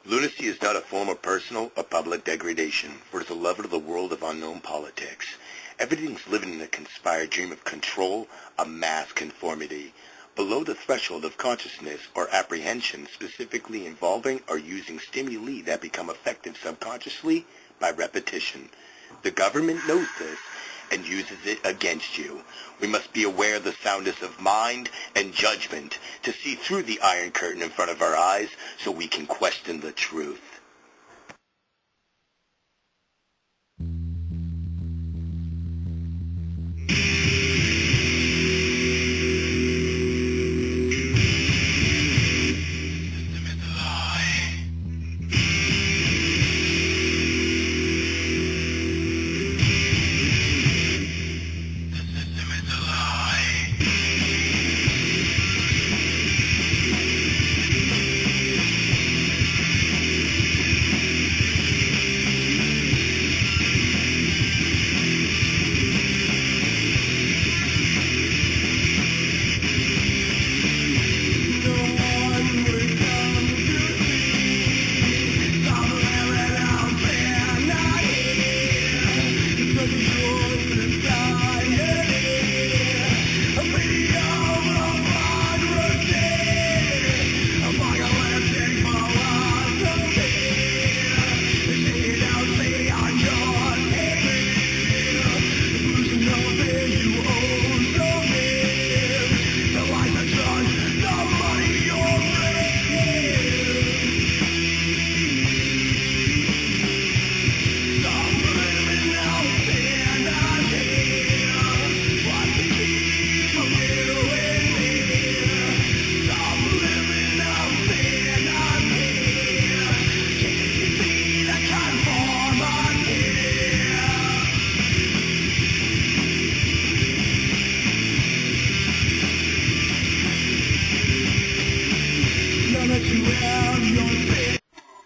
Lunacy is not a form of personal or public degradation, for it is a level of the world of unknown politics. Everything's living in a conspired dream of control, a mass conformity. Below the threshold of consciousness or apprehension, specifically involving or using stimuli that become effective subconsciously by repetition. The government knows this and uses it against you. We must be aware of the soundness of mind and judgment to see through the iron curtain in front of our eyes so we can question the truth.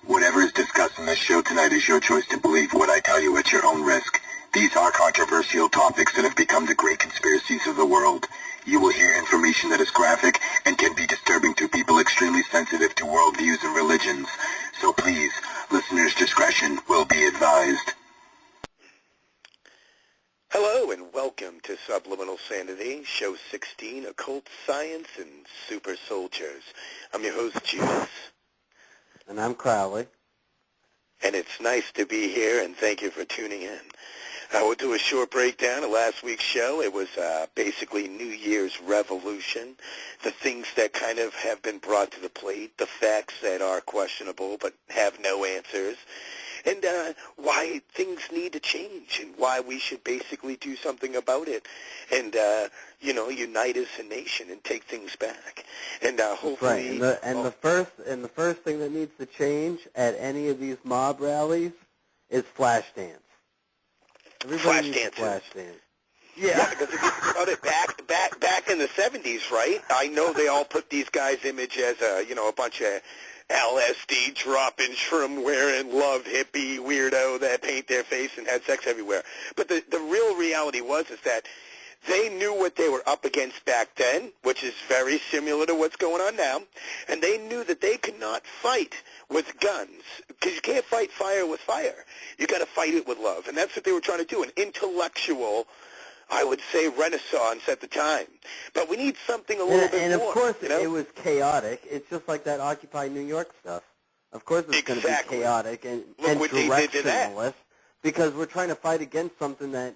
Whatever is discussed in this show tonight is your choice to believe what I tell you at your own risk. These are controversial topics that have become the great conspiracies of the world. You will hear information that is graphic and can be disturbing to people extremely sensitive to worldviews and religions. So please, listeners' discretion will be advised. Hello and welcome to Subliminal Sanity, Show 16, Occult Science and Super Soldiers. I'm your host, Judas. And I'm Crowley. And it's nice to be here, and thank you for tuning in. I will do a short breakdown of last week's show. It was basically New Year's revolution, the things that kind of have been brought to the plate, the facts that are questionable but have no answers, and why things need to change and why we should basically do something about it and, unite as a nation and take things back. And hopefully... Right. The first thing that needs to change at any of these mob rallies is flash dance. Everybody needs to flash dance. Yeah, because if you think about it, back in the 70s, right? I know they all put these guys' image as a bunch of LSD dropping, shroom wearing, love hippie weirdo that paint their face and had sex everywhere. But the real reality is that they knew what they were up against back then, which is very similar to what's going on now, and they knew that they could not fight with guns, because you can't fight fire with fire. You got to fight it with love, and that's what they were trying to do, an intellectual, I would say, renaissance at the time. But we need something a little bit more. And of course, it was chaotic. It's just like that Occupy New York stuff. Of course it's going to be chaotic and directionless, because we're trying to fight against something that,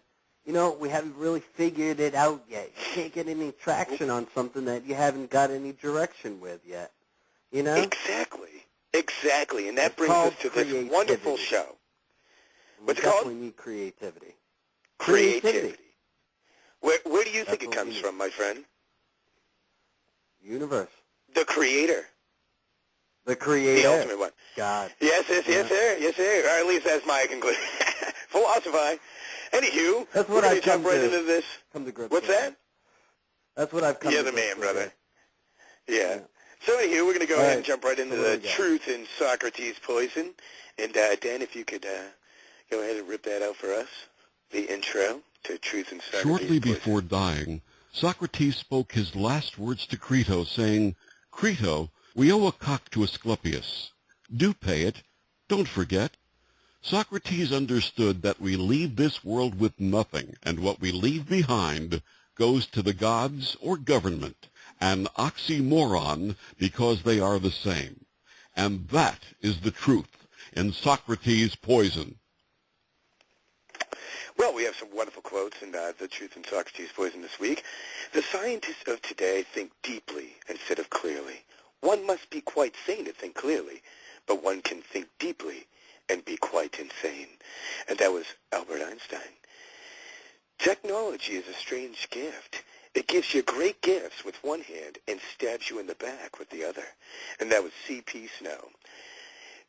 we haven't really figured it out yet. You can't get any traction on something that you haven't got any direction with yet, Exactly, and that brings us to this wonderful show. What's it called? We definitely need creativity. Creativity. Where do you think it comes from, my friend? Universe. The Creator. The Creator. The ultimate one. God. Yes, sir. Or at least that's my conclusion. Philosophy. Anywho, that's we're what going to jump right into this. Come to grips What's with. that? That's what I've come to grips with. You're the man, brother. Yeah. So anywho, we're going to go ahead and jump right into the truth in Socrates' poison. And Dan, if you could go ahead and rip that out for us, the intro to Truth in Socrates' Shortly poison. before dying, Socrates spoke his last words to Crito, saying, "Crito, we owe a cock to Asclepius. Do pay it. Don't forget. Socrates understood that we leave this world with nothing, and what we leave behind goes to the gods or government, an oxymoron because they are the same. And that is the truth in Socrates' Poison. Well, we have some wonderful quotes in The Truth in Socrates' Poison this week. The scientists of today think deeply instead of clearly. One must be quite sane to think clearly, but one can think deeply and be quite insane. And that was Albert Einstein. Technology is a strange gift. It gives you great gifts with one hand and stabs you in the back with the other. And that was C.P. Snow.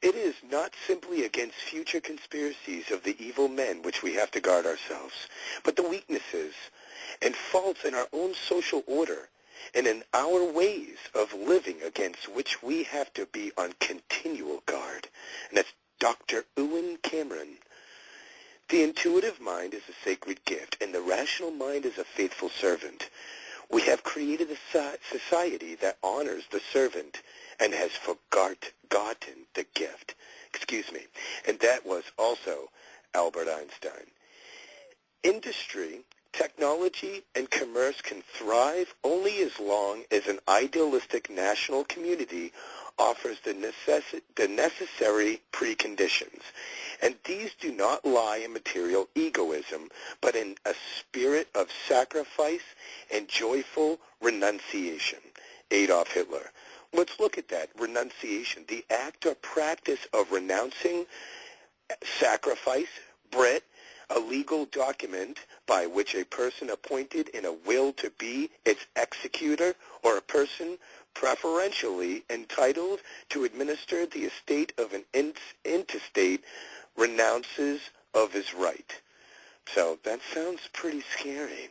It is not simply against future conspiracies of the evil men which we have to guard ourselves, but the weaknesses and faults in our own social order and in our ways of living against which we have to be on continual guard. And that's Dr. Ewan Cameron. The intuitive mind is a sacred gift, and the rational mind is a faithful servant. We have created a society that honors the servant and has forgotten the gift. And that was also Albert Einstein. Industry, technology, and commerce can thrive only as long as an idealistic national community offers the necessary preconditions. And these do not lie in material egoism, but in a spirit of sacrifice and joyful renunciation. Adolf Hitler. Let's look at that, renunciation, the act or practice of renouncing sacrifice, Brit, a legal document by which a person appointed in a will to be its executor, or a person preferentially entitled to administer the estate of an intestate, renounces of his right. So that sounds pretty scary.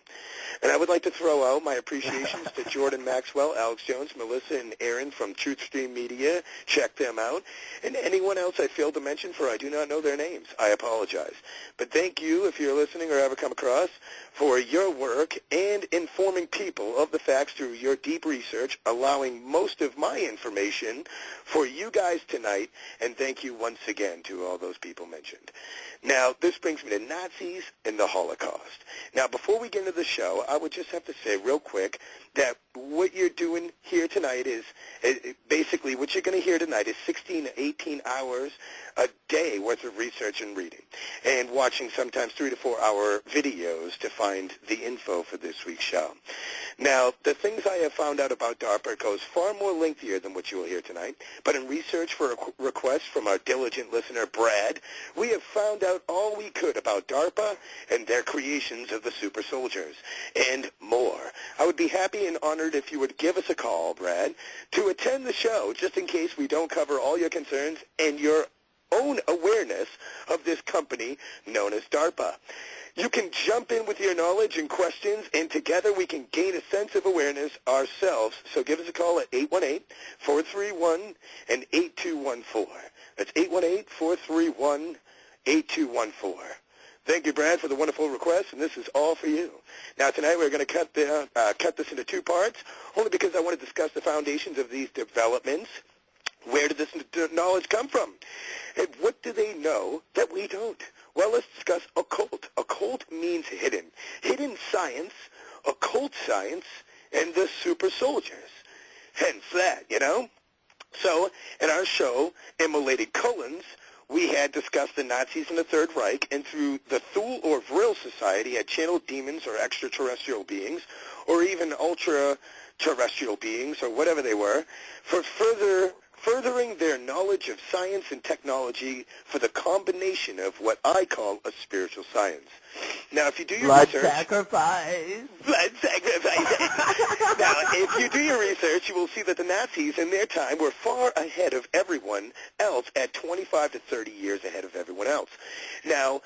And I would like to throw out my appreciations to Jordan Maxwell, Alex Jones, Melissa, and Aaron from TruthStream Media. Check them out. And anyone else I failed to mention, for I do not know their names. I apologize. But thank you, if you're listening or ever come across, for your work and informing people of the facts through your deep research, allowing most of my information for you guys tonight. And thank you once again to all those people mentioned. Now, this brings me to Nazis and the Holocaust. Now, before we get into the show, I would just have to say real quick that what you're doing here tonight is basically what you're going to hear tonight is 16 to 18 hours a day worth of research and reading, and watching sometimes 3 to 4 hour videos to find the info for this week's show. Now, the things I have found out about DARPA goes far more lengthier than what you will hear tonight, but in research for a request from our diligent listener, Brad, we have found out all we could about DARPA and their creations of the super soldiers, and more. I would be happy and honored if you would give us a call, Brad, to attend the show, just in case we don't cover all your concerns and your own awareness of this company known as DARPA. You can jump in with your knowledge and questions, and together we can gain a sense of awareness ourselves. So give us a call at 818-431-8214. That's 818-431-8214. Thank you, Brad, for the wonderful request, and this is all for you. Now, tonight we're going to cut this into 2 parts, only because I want to discuss the foundations of these developments. Where did this knowledge come from? And what do they know that we don't? Well, let's discuss occult. Occult means hidden. Hidden science, occult science, and the super soldiers. Hence that, you know? So, in our show, Immolated Culling, we had discussed the Nazis and the Third Reich, and through the Thule or Vril Society had channeled demons or extraterrestrial beings, or even ultra-terrestrial beings, or whatever they were, for furthering their knowledge of science and technology for the combination of what I call a spiritual science. Now, if you do your research... Blood sacrifice! Now, if you do your research, you will see that the Nazis in their time were far ahead of everyone else, at 25 to 30 years ahead of everyone else. Now,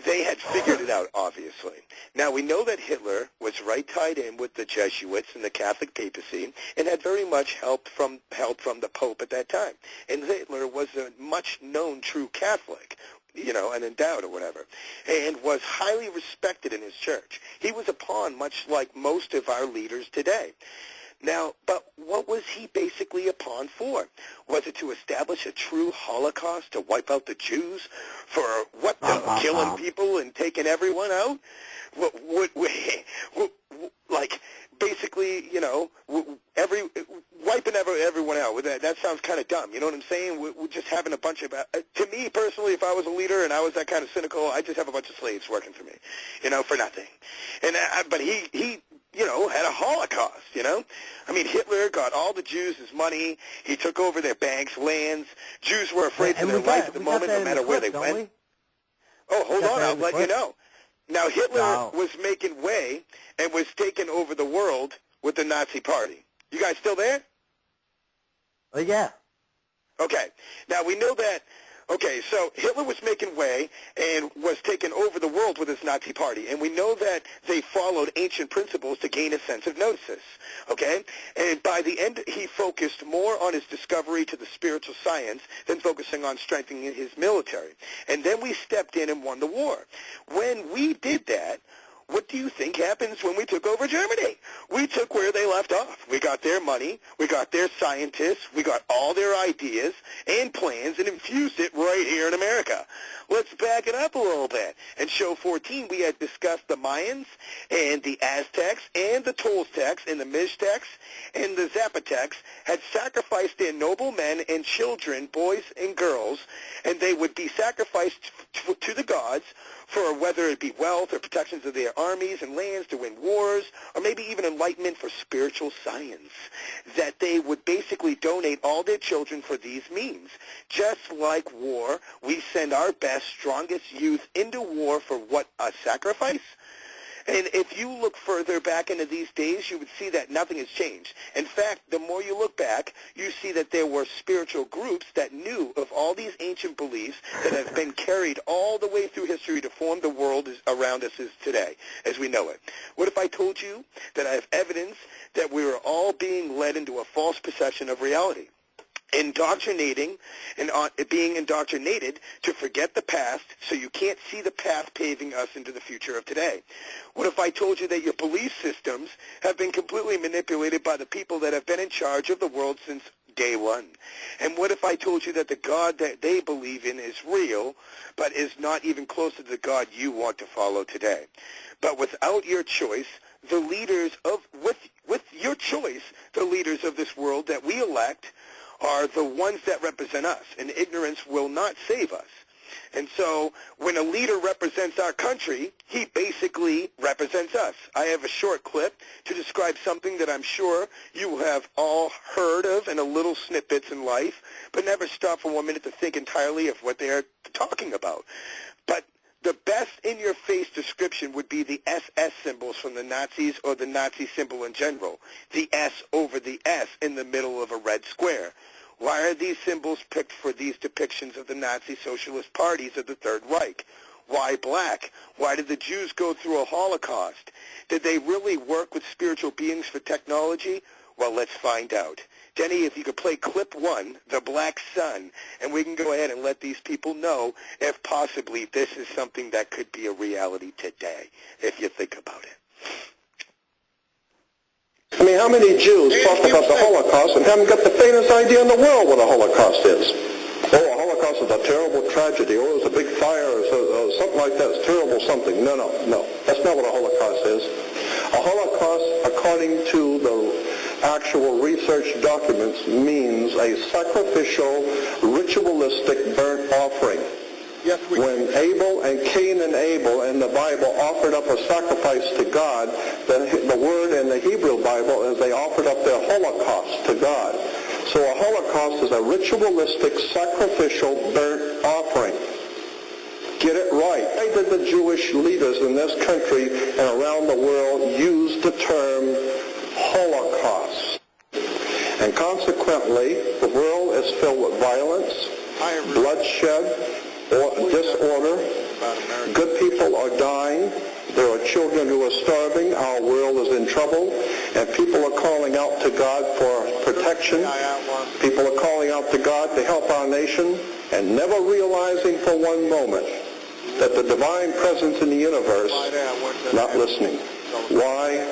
they had figured it out, obviously. Now, we know that Hitler was right tied in with the Jesuits and the Catholic papacy, and had very much help from the Pope at that time. And Hitler was a much-known true Catholic, you know, an endowed or whatever, and was highly respected in his church. He was a pawn, much like most of our leaders today. Now, but what was he basically a pawn for? Was it to establish a true Holocaust, to wipe out the Jews? For what, killing people and taking everyone out? Like, basically, you know, wiping everyone out. That sounds kind of dumb. You know what I'm saying? We're just having a bunch of, to me personally, if I was a leader and I was that kind of cynical, I'd just have a bunch of slaves working for me, you know, for nothing. And but he you know, had a Holocaust, you know? I mean, Hitler got all the Jews his money. He took over their banks, lands. Jews were afraid for their life at the moment, no matter where they went. Oh, hold on, I'll let you know. Now, Hitler was making way and was taking over the world with the Nazi Party. You guys still there? Oh, yeah. Okay. Now, we know that, okay, so Hitler was making way and was taking over the world with his Nazi Party. And we know that they followed ancient principles to gain a sense of gnosis, okay? And by the end, he focused more on his discovery to the spiritual science than focusing on strengthening his military. And then we stepped in and won the war. When we did that, what do you think happens when we took over Germany? We took where they left off. We got their money, we got their scientists, we got all their ideas and plans and infused it right here in America. Let's back it up a little bit. In Show 14, we had discussed the Mayans and the Aztecs and the Toltecs and the Mixtecs and the Zapotecs had sacrificed their noble men and children, boys and girls, and they would be sacrificed to the gods for whether it be wealth or protections of their armies and lands to win wars, or maybe even enlightenment for spiritual science, that they would basically donate all their children for these means. Just like war, we send our best, strongest youth into war for what? A sacrifice? And if you look further back into these days, you would see that nothing has changed. In fact, the more you look back, you see that there were spiritual groups that knew of all these ancient beliefs that have been carried all the way through history to form the world around us today, as we know it. What if I told you that I have evidence that we are all being led into a false perception of reality? Indoctrinating and being indoctrinated to forget the past so you can't see the path paving us into the future of today. What if I told you that your belief systems have been completely manipulated by the people that have been in charge of the world since day one? And what if I told you that the God that they believe in is real, but is not even close to the God you want to follow today? But without your choice, the leaders of, with your choice, the leaders of this world that we elect are the ones that represent us, and ignorance will not save us. And so when a leader represents our country, he basically represents us. I have a short clip to describe something that I'm sure you have all heard of in a little snippets in life, but never stop for 1 minute to think entirely of what they are talking about. But the best in-your-face description would be the SS symbols from the Nazis or the Nazi symbol in general, the S over the S in the middle of a red square. Why are these symbols picked for these depictions of the Nazi socialist parties of the Third Reich? Why black? Why did the Jews go through a Holocaust? Did they really work with spiritual beings for technology? Well, let's find out. Denny, if you could play clip 1, The Black Sun, and we can go ahead and let these people know if possibly this is something that could be a reality today, if you think about it. I mean, how many Jews talk about the Holocaust and haven't got the faintest idea in the world what a Holocaust is? Oh, a Holocaust is a terrible tragedy. Oh, it was a big fire or something like that. It's terrible something. No. That's not what a Holocaust is. A Holocaust, according to the actual research documents, means a sacrificial, ritualistic burnt offering. Yes, when Abel and Cain and Abel in the Bible offered up a sacrifice to God, the word in the Hebrew Bible is they offered up their holocaust to God. So a holocaust is a ritualistic, sacrificial, burnt offering. Get it right. Why did the Jewish leaders in this country and around the world use the term Holocaust? And consequently, the world is filled with violence, bloodshed, or disorder. Good people are dying. There are children who are starving. Our world is in trouble. And people are calling out to God for protection. People are calling out to God to help our nation, and never realizing for one moment that the divine presence in the universe not listening. Why?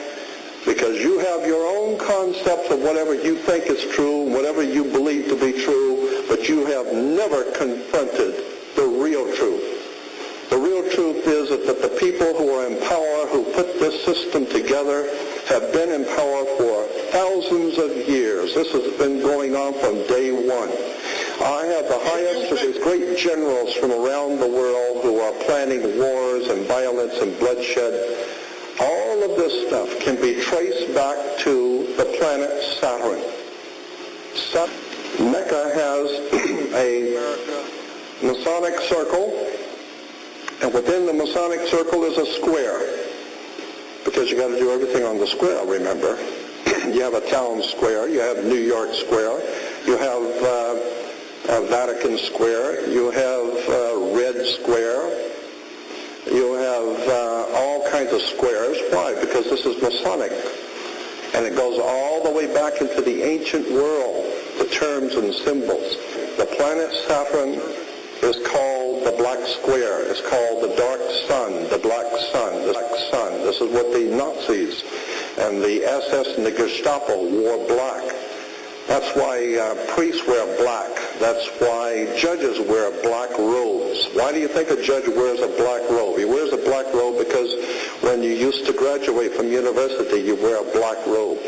because you have your own concepts of whatever you think is true, whatever you believe to be true, but you have never confronted the real truth. The real truth is that the people who are in power, who put this system together, have been in power for thousands of years. This has been going on from day one. I have the highest of these great generals from around the world who are planning wars and violence and bloodshed. All of this stuff can be traced back to the planet Saturn. Mecca has a Masonic circle, and within the Masonic circle is a square, because you got to do everything on the square, remember. You have a town square, you have New York Square, you have Vatican Square, you have Red Square, you have all kinds of squares. Why? Because this is Masonic. And it goes all the way back into the ancient world, the terms and symbols. The planet Saturn is called the Black Square. It's called the Dark Sun, the Black Sun, the Black Sun. This is what the Nazis and the SS and the Gestapo wore black. That's why priests wear black. That's why judges wear black robes. Why do you think a judge wears a black robe? He wears a black robe because when you used to graduate from university, you wear a black robe.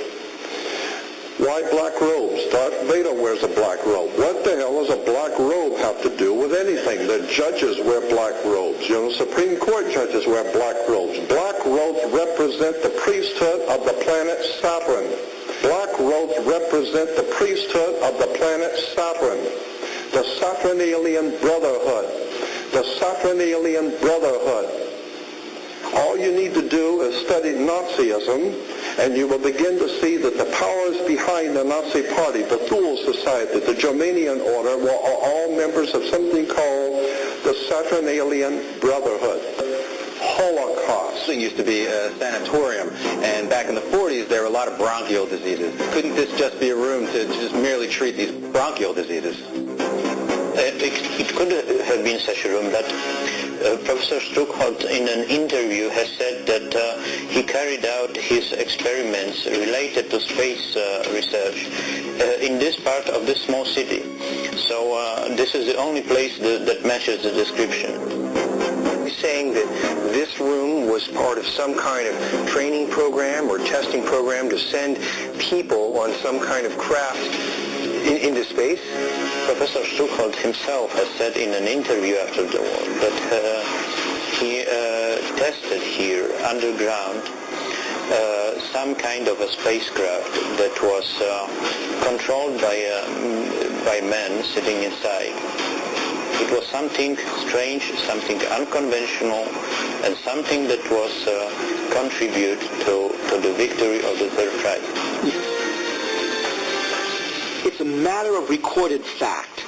Why black robes? Darth Vader wears a black robe. What the hell does a black robe have to do with anything? The judges wear black robes. You know, Supreme Court judges wear black robes. Black robes represent the priesthood of the planet Saturn. Black robes represent the priesthood of the planet Saturn. The Saturnalian Brotherhood. The Saturnalian Brotherhood. All you need to do is study Nazism, and you will begin to see that the powers behind the Nazi Party, the Thule Society, the Germanian Order, were all members of something called the Saturnalian Brotherhood. Holocaust. It used to be a sanatorium, and back in the 40s there were a lot of bronchial diseases. Couldn't this just be a room to just merely treat these bronchial diseases? It could have been such a room, but Professor Struckholt in an interview has said that he carried out his experiments related to space research in this part of this small city. So this is the only place that matches the description. Saying that this room was part of some kind of training program or testing program to send people on some kind of craft into space? Professor Struckholt himself has said in an interview after the war that he tested here underground some kind of a spacecraft that was controlled by men sitting inside. It was something strange, something unconventional, and something that was contribute to the victory of the Third Reich. It's a matter of recorded fact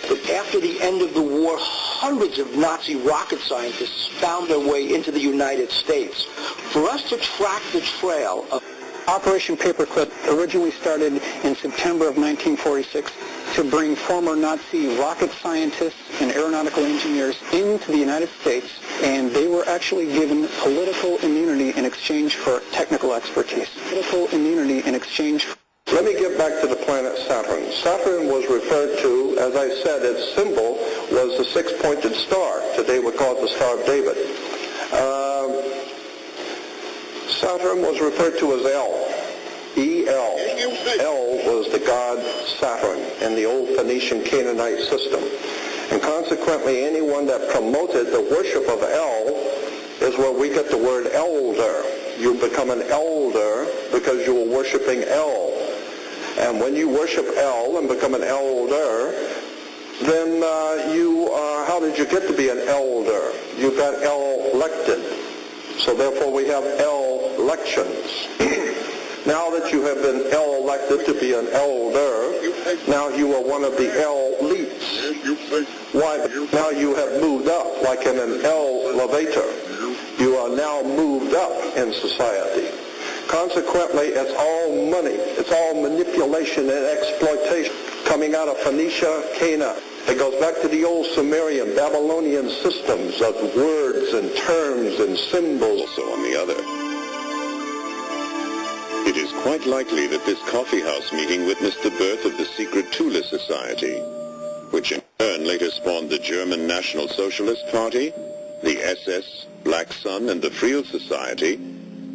that after the end of the war, hundreds of Nazi rocket scientists found their way into the United States. For us to track the trail of Operation Paperclip originally started in September of 1946 to bring former Nazi rocket scientists and aeronautical engineers into the United States, and they were actually given political immunity in exchange for technical expertise. Political immunity in exchange for... Let me get back to the planet Saturn. Saturn was referred to, as I said, its symbol was the six-pointed star. Today we call it the Star of David. Saturn was referred to as El. E-L. El was the god Saturn in the old Phoenician Canaanite system. And consequently, anyone that promoted the worship of El is where we get the word elder. You become an elder because you were worshiping El. And when you worship El and become an elder, then how did you get to be an elder? You got elected. So therefore we have elections. Now that you have been elected to be an elder, now you are one of the elites. Why? Now you have moved up, like in an elevator. You are now moved up in society. Consequently, it's all money. It's all manipulation and exploitation coming out of Phoenicia, Canaan. It goes back to the old Sumerian, Babylonian systems of words and terms and symbols. Also on the other. quite likely that this coffee house meeting witnessed the birth of the secret Thule Society, which in turn later spawned the German National Socialist Party, the SS, Black Sun, and the Vril Society,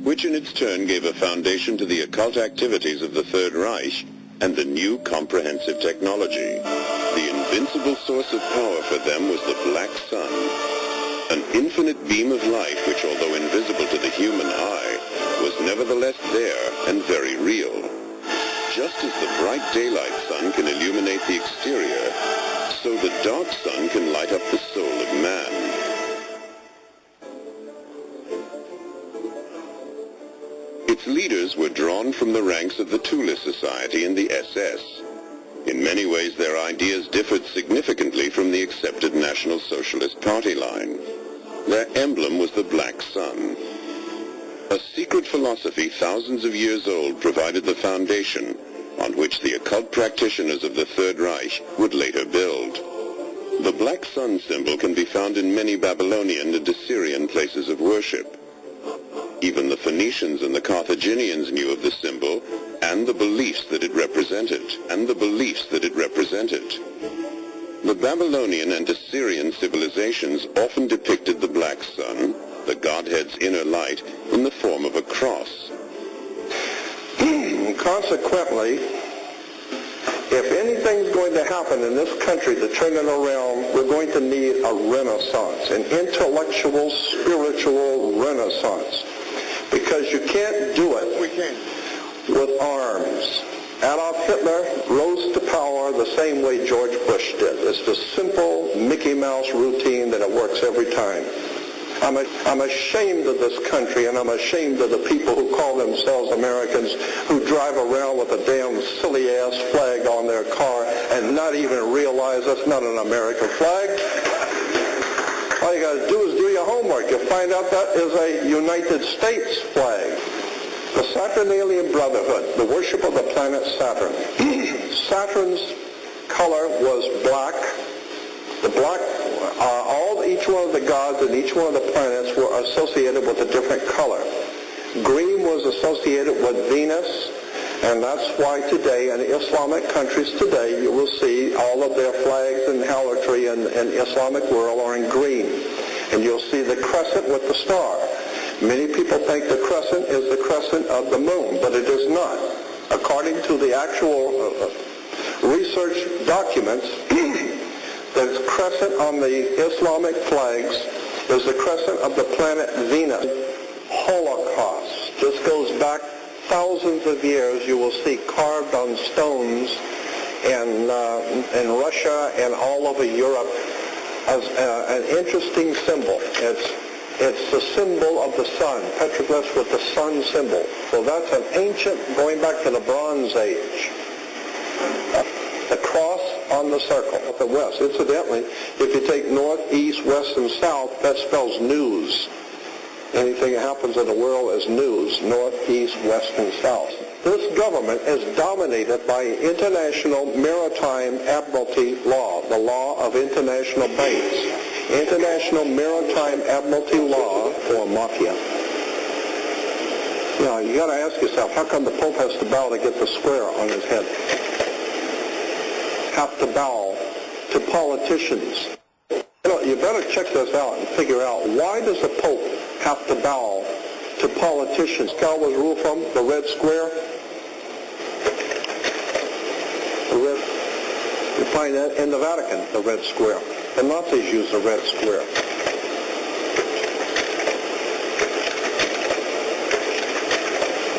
which in its turn gave a foundation to the occult activities of the Third Reich and the new comprehensive technology. The invincible source of power for them was the Black Sun, an infinite beam of light which, although invisible to the human eye, was nevertheless there and very real. Just as the bright daylight sun can illuminate the exterior, so the dark sun can light up the soul of man. Its leaders were drawn from the ranks of the Thule Society and the SS. In many ways, their ideas differed significantly from the accepted National Socialist Party line. Their emblem was the Black Sun. A secret philosophy thousands of years old provided the foundation on which the occult practitioners of the Third Reich would later build. The Black Sun symbol can be found in many Babylonian and Assyrian places of worship. Even the Phoenicians and the Carthaginians knew of the symbol and the beliefs that it represented, The Babylonian and Assyrian civilizations often depicted the Black Sun, the Godhead's inner light, in the form of a cross. Consequently, if anything's going to happen in this country to turn it around, we're going to need a renaissance, an intellectual, spiritual renaissance. Because you can't do it with arms. Adolf Hitler rose to power the same way George Bush did. It's the simple Mickey Mouse routine that it works every time. I'm ashamed of this country, and I'm ashamed of the people who call themselves Americans, who drive around with a damn silly-ass flag on their car and not even realize that's not an American flag. All you got to do is do your homework. You'll find out that is a United States flag. The Saturnalian Brotherhood, the worship of the planet Saturn. Saturn's color was black. The black, each one of the gods and each one of the planets were associated with a different color. Green was associated with Venus, and that's why today in Islamic countries today you will see all of their flags and harlotry in the Islamic world are in green. And you'll see the crescent with the star. Many people think the crescent is the crescent of the moon, but it is not. According to the actual research documents, the crescent on the Islamic flags is the crescent of the planet Venus. Holocaust. This goes back thousands of years. You will see carved on stones in Russia and all over Europe as an interesting symbol. It's the symbol of the sun, petroglyphs with the sun symbol. So that's an ancient, going back to the Bronze Age. The cross on the circle at the west. Incidentally, if you take north, east, west, and south, that spells news. Anything that happens in the world is news, north, east, west, and south. This government is dominated by international maritime admiralty law, the law of international banks. International maritime admiralty law, or mafia. Now, you got to ask yourself, how come the Pope has to bow to get the square on his head? Have to bow to politicians. You better check this out and figure out, why does the Pope have to bow to politicians? Cal was ruled from the red square. You find that in the Vatican, the red square. The Nazis use the red square.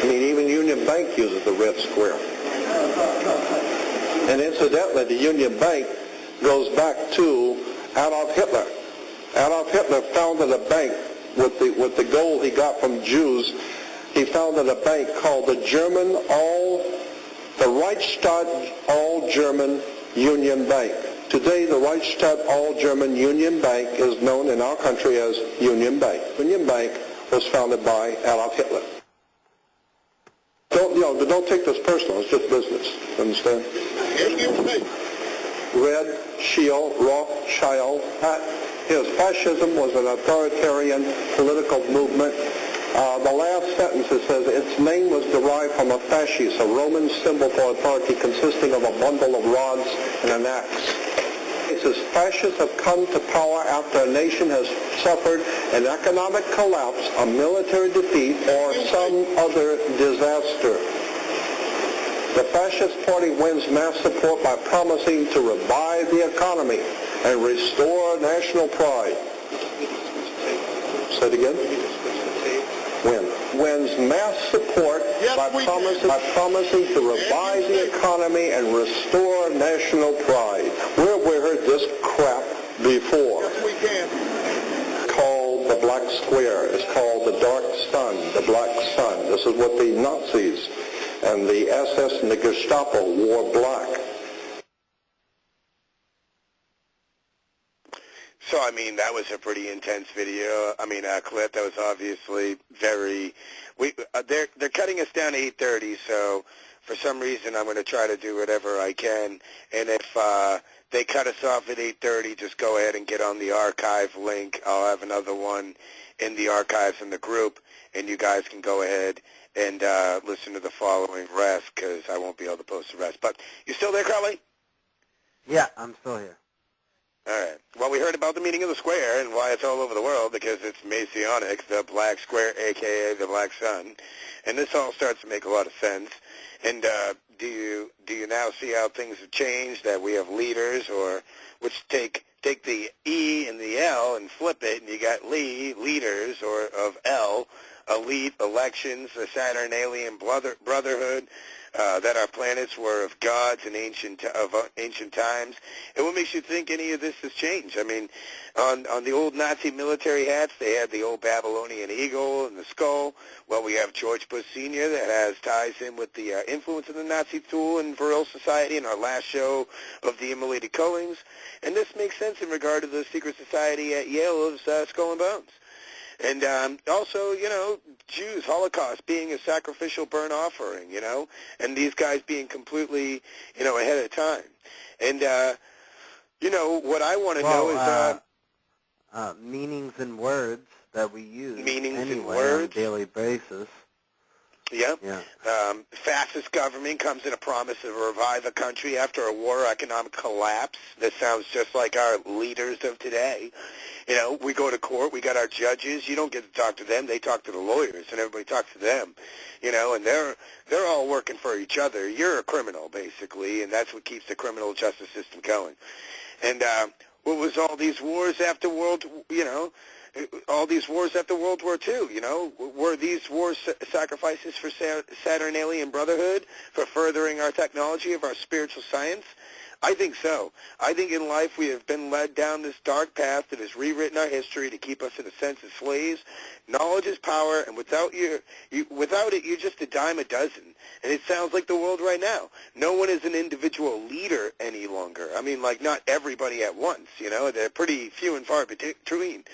I mean, even Union Bank uses the red square. And incidentally, the Union Bank goes back to Adolf Hitler. Adolf Hitler founded a bank with the gold he got from Jews. He founded a bank called the Reichsstadt All-German Union Bank. Today, the Reichsstadt All-German Union Bank is known in our country as Union Bank. Union Bank was founded by Adolf Hitler. Don't take this personal. It's just business. Understand? Red, Shield, Rothschild. Fascism was an authoritarian political movement The last sentence, it says, its name was derived from a fasces, a Roman symbol for authority consisting of a bundle of rods and an axe. It says fascists have come to power after a nation has suffered an economic collapse, a military defeat, or some other disaster. The fascist party wins mass support by promising to revive the economy and restore national pride. Say it again. Wins mass support by promising to revive the economy and restore national pride. Where have we heard this crap before? Yes, we can. Called the Black Square. It's called the Dark Sun, the Black Sun. This is what the Nazis and the SS and the Gestapo wore black. So, I mean, that was a pretty intense video. I mean, clip that was obviously very. They're cutting us down to 8:30. So, for some reason, I'm going to try to do whatever I can. And if they cut us off at 8:30, just go ahead and get on the archive link. I'll have another one in the archives in the group, and you guys can go ahead and listen to the following rest, because I won't be able to post the rest. But you still there, Crowley? Yeah, I'm still here. All right. Well, we heard about the meaning of the square and why it's all over the world, because it's Masonic, the Black Square, a.k.a. the Black Sun. And this all starts to make a lot of sense. And do you now see how things have changed, that we have leaders, or which take the E and the L and flip it, and you got leaders, or of L, elite, elections, the Saturnalian brotherhood, that our planets were of gods in ancient times. And what makes you think any of this has changed? I mean, on the old Nazi military hats, they had the old Babylonian eagle and the skull. Well, we have George Bush Sr. that has ties in with the influence of the Nazi Thule and Vril society in our last show of the Immolated Cullings. And this makes sense in regard to the secret society at Yale of Skull and Bones. And also, you know, Jews, Holocaust being a sacrificial burnt offering, you know, and these guys being completely, you know, ahead of time. And, you know, what I want to know is... meanings and words that we use on a daily basis. Yeah. Fascist government comes in a promise to revive a country after a war or economic collapse. This sounds just like our leaders of today. You know, we go to court, we got our judges. You don't get to talk to them. They talk to the lawyers, and everybody talks to them. You know, and they're all working for each other. You're a criminal, basically, and that's what keeps the criminal justice system going. And what was all these wars after World War II, you know? Were these wars sacrifices for Saturnalian brotherhood, for furthering our technology of our spiritual science? I think so. I think in life we have been led down this dark path that has rewritten our history to keep us in a sense of slaves. Knowledge is power, and without it, you're just a dime a dozen. And it sounds like the world right now. No one is an individual leader any longer. I mean, like, not everybody at once, you know. They're pretty few and far between.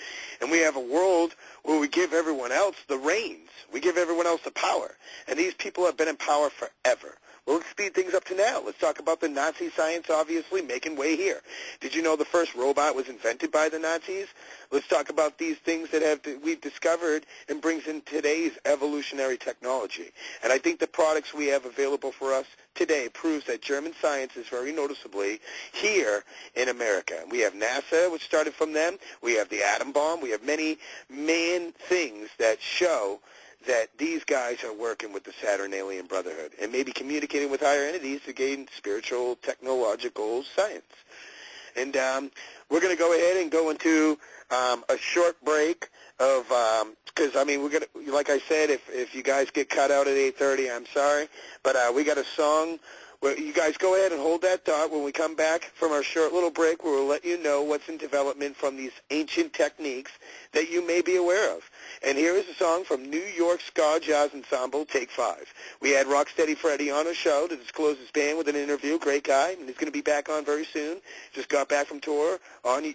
And we have a world where we give everyone else the reins. We give everyone else the power. And these people have been in power forever. Well, let's speed things up to now. Let's talk about the Nazi science, obviously, making way here. Did you know the first robot was invented by the Nazis? Let's talk about these things that we've discovered and brings in today's evolutionary technology. And I think the products we have available for us today proves that German science is very noticeably here in America. We have NASA, which started from them. We have the atom bomb. We have many main things that show that these guys are working with the Saturnalian Brotherhood and maybe communicating with higher entities to gain spiritual, technological science. And we're going to go ahead and go into a short break of, because, I mean, we're going to, like I said, if you guys get cut out at 8:30, I'm sorry, but we got a song. Well, you guys go ahead and hold that thought. When we come back from our short little break, we'll let you know what's in development from these ancient techniques that you may be aware of. And here is a song from New York Ska Jazz Ensemble, Take 5. We had Rocksteady Freddie on a show to disclose his band with an interview. Great guy, and he's going to be back on very soon. Just got back from tour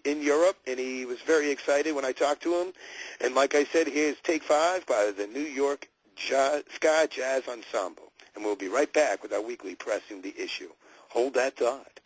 in Europe, and he was very excited when I talked to him. And like I said, here's Take 5 by the New York Ska Jazz Ensemble. And we'll be right back with our weekly Pressing the Issue. Hold that thought.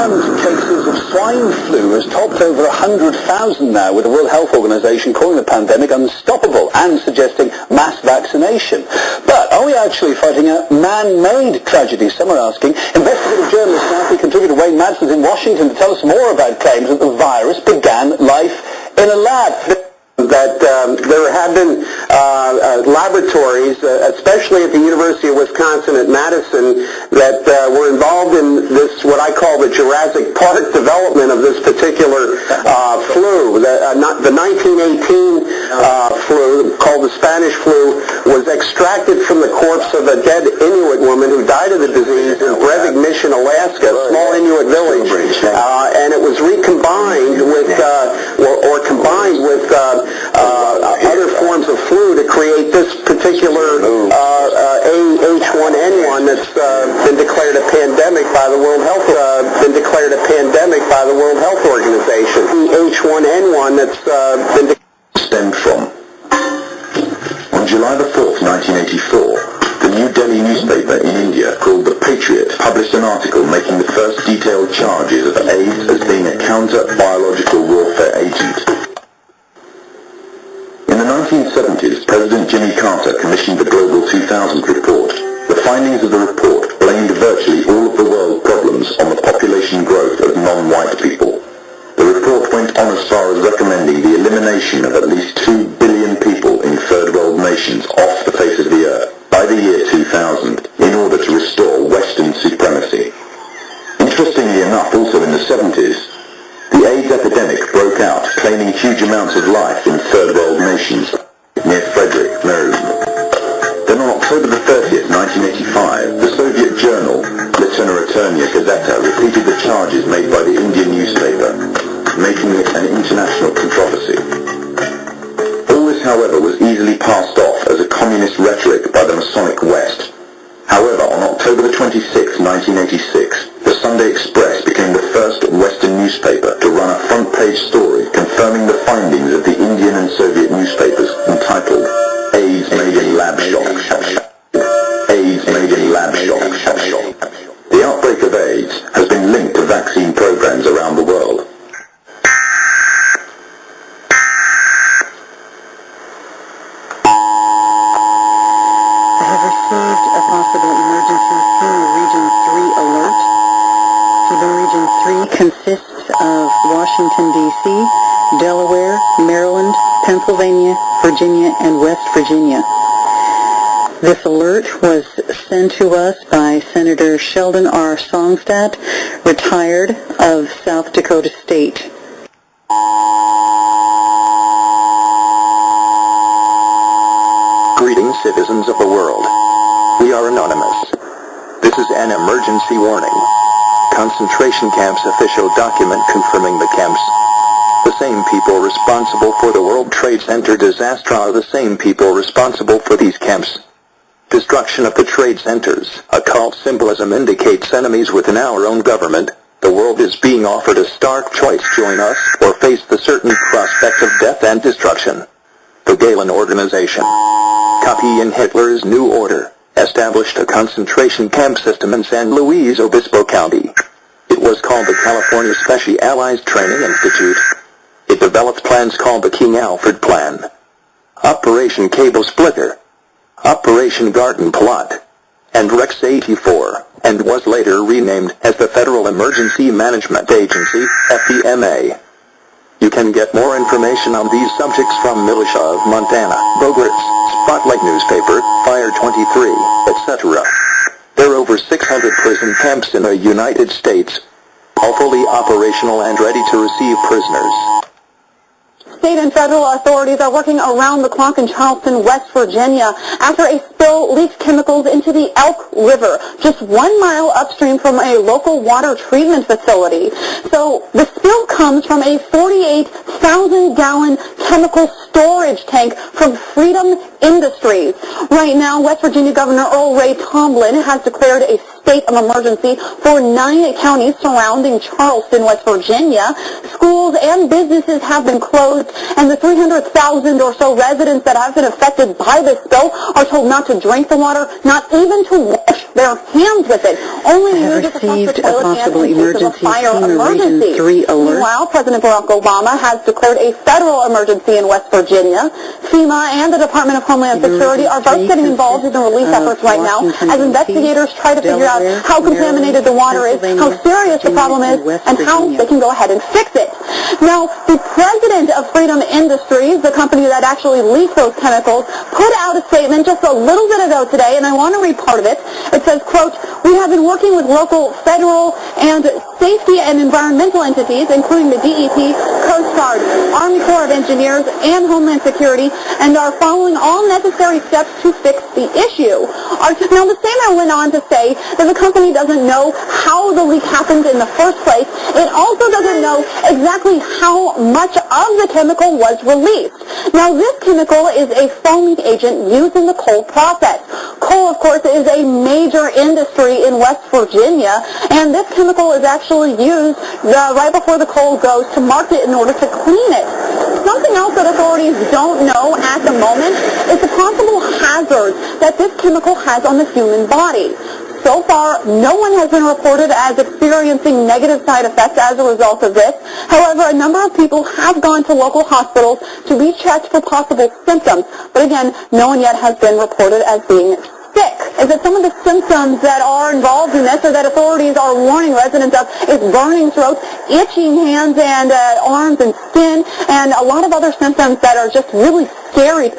confirmed cases of swine flu has topped over 100,000 now, with the World Health Organization calling the pandemic unstoppable and suggesting mass vaccination. But are we actually fighting a man-made tragedy? Some are asking. Investigative journalist and athlete contributor Wayne Madsen's in Washington to tell us more about claims that the virus began life in a lab. That there have been laboratories, especially at the University of Wisconsin at Madison, that were involved in this, what I call the Jurassic Park development of this particular flu. The 1918 flu, called the Spanish flu, was extracted from the corpse of a dead Inuit woman who died of the disease in Brevig Mission, Alaska, a small Inuit village, and it was recombined with, or combined with other forms of flu to create this particular H1N1 that's been declared a pandemic by the World Health Organization. H1N1 that's been stemmed from. On July the 4th, 1984, the New Delhi newspaper in India called The Patriot published an article making the first detailed charges of AIDS as being a counter-biological warfare agent. In the 1970s, President Jimmy Carter commissioned the Global 2000 report. The findings of the report blamed virtually all of the world problems on the population growth of non-white people. The report went on as far as recommending the elimination of at least 2 billion people in third world nations off the face of the earth by the year 2000 in order to restore Western supremacy. Interestingly enough, also in the 70s, the AIDS epidemic broke out, claiming huge amounts of life in third world nations near Frederick, Maryland. Then on October the 30th, 1985, the Soviet journal Literaturная Gazeta repeated the charges made by the Indian newspaper, making it an international controversy. All this, however, was easily passed off as a communist rhetoric by the Masonic West. However, on October the 26th, 1986, the Sunday Express became the first Western newspaper to run a front-page story confirming the findings of the Indian and Soviet newspapers entitled AIDS Made in Lab Shock. AIDS Made in Lab Shock. The outbreak of AIDS has been linked to vaccine programs around the world. Consists of Washington, D.C., Delaware, Maryland, Pennsylvania, Virginia, and West Virginia. This alert was sent to us by Senator Sheldon R. Songstad, retired, of South Dakota State. Greetings, citizens of the world. We are anonymous. This is an emergency warning. Concentration camps official document confirming the camps. The same people responsible for the World Trade Center disaster are the same people responsible for these camps. Destruction of the trade centers. Occult symbolism indicates enemies within our own government. The world is being offered a stark choice: join us or face the certain prospect of death and destruction. The Galen Organization. Copy in Hitler's New Order. Established a concentration camp system in San Luis Obispo County. It was called the California Specialized Training Institute. It developed plans called the King Alfred Plan, Operation Cable Splitter, Operation Garden Plot, and Rex 84, and was later renamed as the Federal Emergency Management Agency, FEMA. You can get more information on these subjects from Militia of Montana, Bogritz, Spotlight Newspaper, Fire 23, etc. There are over 600 prison camps in the United States, all fully operational and ready to receive prisoners. State and federal authorities are working around the clock in Charleston, West Virginia, after a spill leaked chemicals into the Elk River, just 1 mile upstream from a local water treatment facility. So the spill comes from a 48,000-gallon chemical storage tank from Freedom Industries. Right now, West Virginia Governor Earl Ray Tomblin has declared a state of emergency for 9 counties surrounding Charleston, West Virginia. Schools and businesses have been closed, and the 300,000 or so residents that have been affected by this spill are told not to drink the water, not even to wash their hands with it. Only use it to flush the toilet can in case of a fire emergency. Meanwhile, President Barack Obama has declared a federal emergency in West Virginia. FEMA and the Department of Homeland Security are both getting involved in the relief efforts right now as investigators try to figure out how contaminated the water is, how serious the problem is, and how they can go ahead and fix it. Now, the president of Freedom Industries, the company that actually leaked those chemicals, put out a statement just a little bit ago today, and I want to read part of it. It says, quote, "We have been working with local, federal, and safety and environmental entities, including the DEP, Coast Guard, Army Corps of Engineers, and Homeland Security, and are following all necessary steps to fix the issue." Now, the statement went on to say that the company doesn't know how the leak happened in the first place. It also doesn't know exactly how much of the chemical was released. Now, this chemical is a foaming agent used in the coal process. Coal, of course, is a major industry in West Virginia, and this chemical is actually used right before the coal goes to market in order to clean it. Something else that authorities don't know at the moment is the possible hazards that this chemical has on the human body. So far, no one has been reported as experiencing negative side effects as a result of this. However, a number of people have gone to local hospitals to be checked for possible symptoms. But again, no one yet has been reported as being sick. Is it some of the symptoms that are involved in this or that authorities are warning residents of is burning throats, itching hands and arms and skin, and a lot of other symptoms that are just really scary.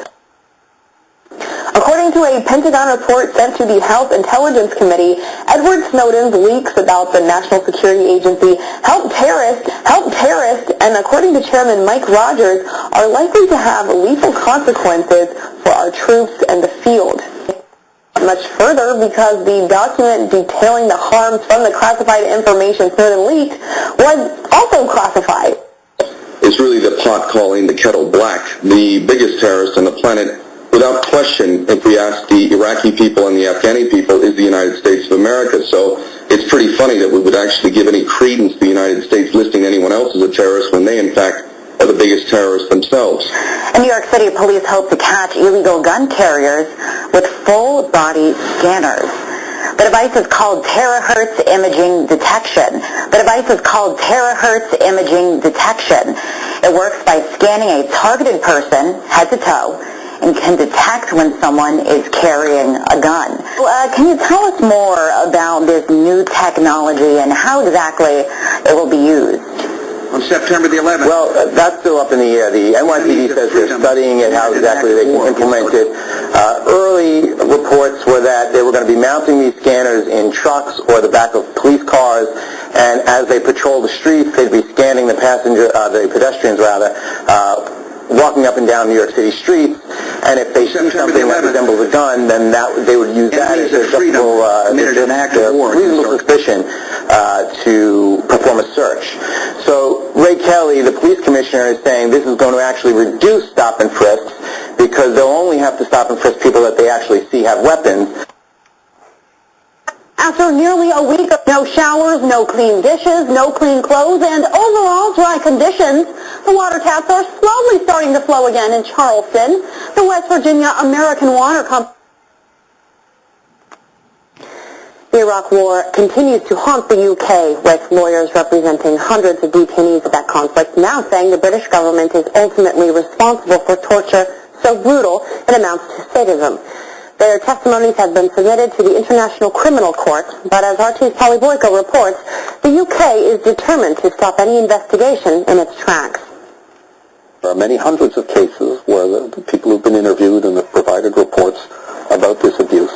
According to a Pentagon report sent to the House Intelligence Committee, Edward Snowden's leaks about the National Security Agency help terrorists, and according to Chairman Mike Rogers, are likely to have lethal consequences for our troops in the field. Much further, because the document detailing the harms from the classified information Snowden leaked was also classified. It's really the pot calling the kettle black. The biggest terrorist on the planet, without question, if we ask the Iraqi people and the Afghani people, is the United States of America. So it's pretty funny that we would actually give any credence to the United States listing anyone else as a terrorist when they, in fact, are the biggest terrorists themselves. In New York City, police hope to catch illegal gun carriers with full-body scanners. The device is called terahertz imaging detection. It works by scanning a targeted person head to toe and can detect when someone is carrying a gun. Can you tell us more about this new technology and how exactly it will be used? On September the 11th. Well, that's still up in the air. The NYPD says they're studying it, how exactly they can implement it. Early reports were that they were going to be mounting these scanners in trucks or the back of police cars, and as they patrol the streets, they'd be scanning the pedestrians walking up and down New York City streets, and if they see something that resembles a gun, then they would use that as a reasonable suspicion to perform a search. So Ray Kelly, the police commissioner, is saying this is going to actually reduce stop and frisks because they'll only have to stop and frisk people that they actually see have weapons. After nearly a week of no showers, no clean dishes, no clean clothes, and overall dry conditions, the water taps are slowly starting to flow again in Charleston. The West Virginia American Water Company. The Iraq War continues to haunt the UK, with lawyers representing hundreds of detainees of that conflict now saying the British government is ultimately responsible for torture so brutal it amounts to sadism. Their testimonies have been submitted to the International Criminal Court, but as RT's Polly Boyko reports, the UK is determined to stop any investigation in its tracks. There are many hundreds of cases where the people who've been interviewed and have provided reports about this abuse.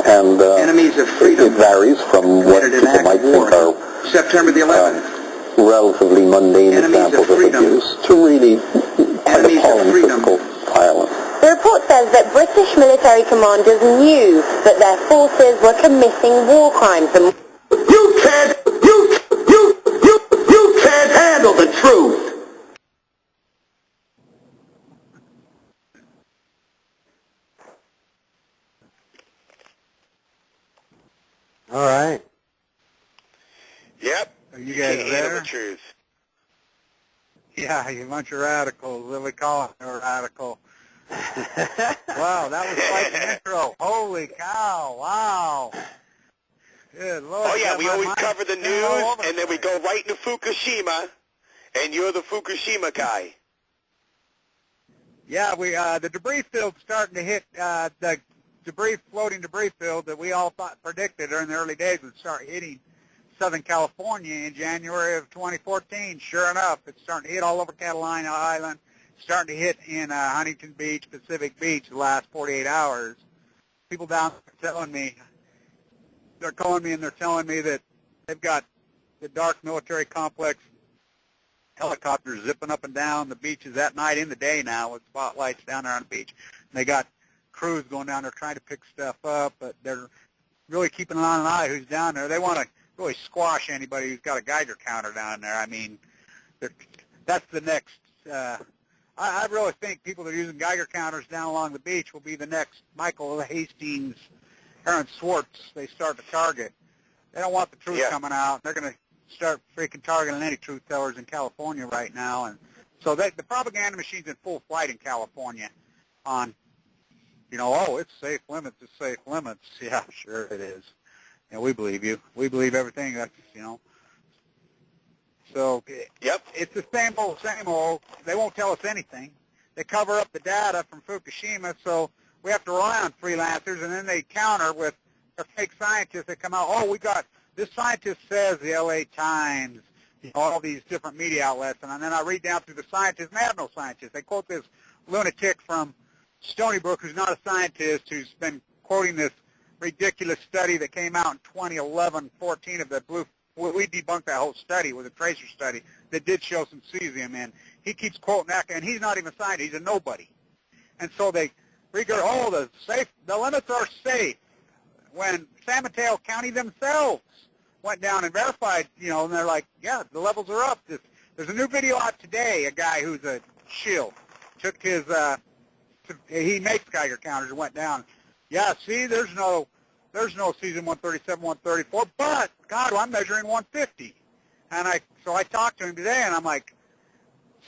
And enemies of freedom. It varies from what people might think are September the 11th. Relatively mundane examples of abuse to really quite appalling physical violence. The report says that British military commanders knew that their forces were committing war crimes. You can't handle the truth. All right. Yep. Are you guys there? The truth. Yeah, you bunch of radicals. What we call it, a radical. Wow, that was quite the intro. Holy cow, wow. Good Lord. Oh, yeah, we always cover the news, and then we go right into Fukushima, and you're the Fukushima guy. Yeah, the debris field's starting to hit, the floating debris field that we all predicted during the early days would start hitting Southern California in January of 2014. Sure enough, it's starting to hit all over Catalina Island, starting to hit in Huntington Beach, Pacific Beach the last 48 hours. People down there telling me, they're calling me and they're telling me that they've got the dark military complex helicopters zipping up and down the beaches at night in the day now with spotlights down there on the beach. And they got crews going down there trying to pick stuff up, but they're really keeping on an eye who's down there. They want to really squash anybody who's got a Geiger counter down there. I mean, that's the next. I really think people that are using Geiger counters down along the beach will be the next Michael Hastings, Aaron Swartz. They start to target. They don't want the truth coming out. They're going to start freaking targeting any truth tellers in California right now. And so the propaganda machine's in full flight in California on, oh, it's safe limits, it's safe limits. Yeah, sure it is. And we believe you. We believe everything. That's, So it's the same old. They won't tell us anything. They cover up the data from Fukushima, so we have to rely on freelancers, and then they counter with the fake scientists that come out. Oh, we got this scientist says, the L.A. Times, all these different media outlets, and then I read down through the scientists, and they have no scientists. They quote this lunatic from Stony Brook who's not a scientist, who's been quoting this ridiculous study that came out in 2011-14 of the blue. We debunked that whole study with a tracer study that did show some cesium in. He keeps quoting that, and he's not even a scientist. He's a nobody. And so they regard, the limits are safe. When San Mateo County themselves went down and verified, and they're like, yeah, the levels are up. There's a new video out today, a guy who's a shill took his, he makes Geiger counters and went down. Yeah, see, there's no cesium 137, 134, but, God, I'm measuring 150. And so I talked to him today, and I'm like,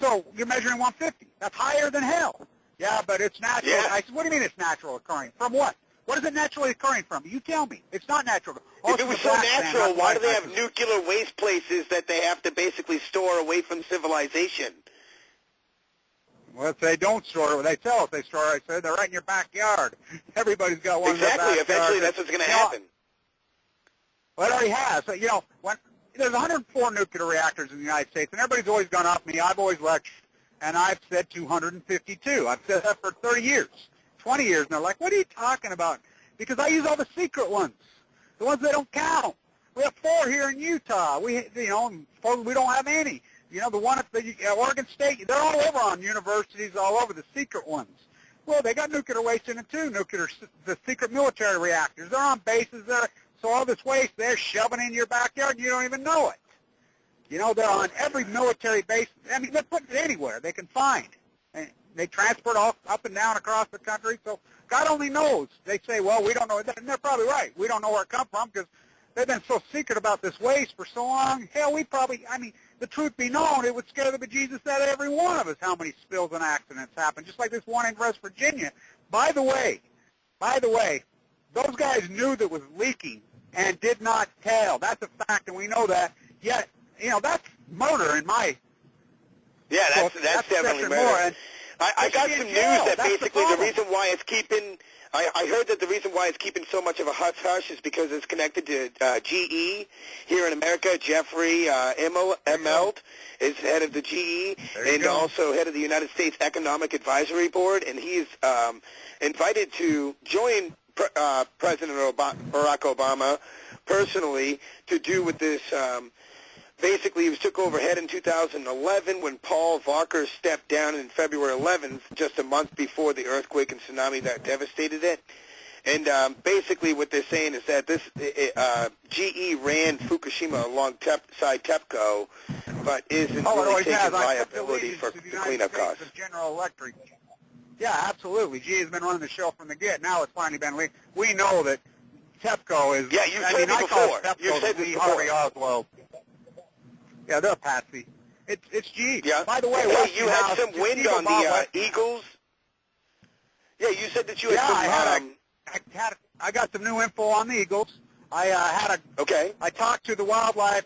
so you're measuring 150. That's higher than hell. Yeah, but it's natural. Yeah. I said, what do you mean it's natural occurring? From what? What is it naturally occurring from? You tell me. It's not natural. If it was so natural, why do they have nuclear waste places that they have to basically store away from civilization? Well, if they don't store it, they tell us they store it. I said, they're right in your backyard. Everybody's got one in their backyard. Exactly. Eventually, that's what's going to happen. Well, it already has. So, when there's 104 nuclear reactors in the United States, and everybody's always gone off me. I've always lectured, and I've said 252. I've said that for 30 years, 20 years, and they're like, what are you talking about? Because I use all the secret ones, the ones that don't count. We have 4 here in Utah. We don't have any. The one at the Oregon State, they're all over on universities, all over, the secret ones. Well, they got nuclear waste in it too, the secret military reactors. They're on bases there, so all this waste, they're shoving in your backyard, and you don't even know it. They're on every military base. I mean, they're putting it anywhere they can find. And they transport all up and down across the country, so God only knows. They say, well, we don't know, and they're probably right. We don't know where it comes from because they've been so secret about this waste for so long. Hell, the truth be known, it would scare the bejesus out of every one of us how many spills and accidents happen, just like this one in West Virginia. By the way, those guys knew that it was leaking and did not tell. That's a fact, and we know that. Yet, that's murder in my book. That's definitely murder. I got some news that basically the reason why it's keeping... I heard that the reason why it's keeping so much of a hush-hush is because it's connected to GE here in America. Jeffrey Immelt is head of the GE and also head of the United States Economic Advisory Board, and he's invited to join President Barack Obama personally to do with this. Basically, he took over head in 2011 when Paul Volcker stepped down in February 11th, just a month before the earthquake and tsunami that devastated it. And basically what they're saying is that this GE ran Fukushima alongside TEPCO, but isn't really taking liability for the cleanup costs. General Electric. Yeah, absolutely. GE has been running the show from the get. Now it's finally been leaked. We know that TEPCO is... Yeah, you told me before. You said this before. Harvey Oswald. Yeah, they're a patsy. It's G. Yeah. By the way, you had some wind on the Eagles. Yeah, you said that you had some... I got some new info on the Eagles. Okay. I talked to the wildlife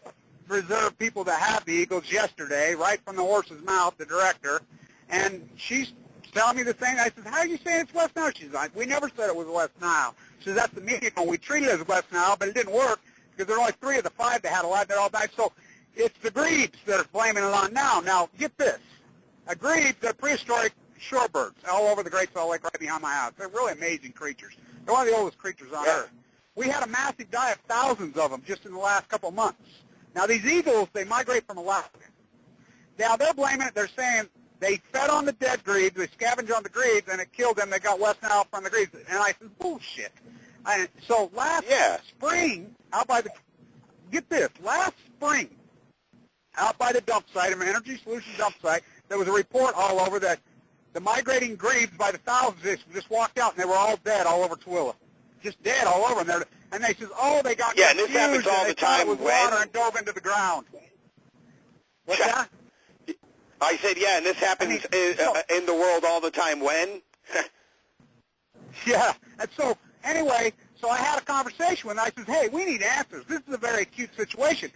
reserve people that have the Eagles yesterday, right from the horse's mouth, the director, and she's telling me the same. I said, how are you saying it's West Nile? She's like, we never said it was West Nile. She says, that's the media. We treated it as West Nile, but it didn't work because there were only 3 of the 5 that had a lot that all died. So it's the grebes that are blaming it on now. Now, get this. A grebe, they're prehistoric shorebirds all over the Great Salt Lake right behind my house. They're really amazing creatures. They're one of the oldest creatures on Earth. We had a massive die of thousands of them just in the last couple of months. Now, these eagles, they migrate from Alaska. Now, they're blaming it. They're saying they fed on the dead grebes, they scavenged on the grebes, and it killed them. They got West Nile from the grebes. And I said, bullshit. So last spring, out by the, get this, last spring, out by the dump site, an Energy Solutions dump site, there was a report all over that the migrating grebes by the thousands just walked out, and they were all dead all over Tooele. Just dead all over them. And they says, oh, they got confused, and this happens all the time with water and dove into the ground. What's that? I said, yeah, and this happens in the world all the time. When? Yeah. And so, anyway, so I had a conversation with them. I says, hey, we need answers. This is a very acute situation.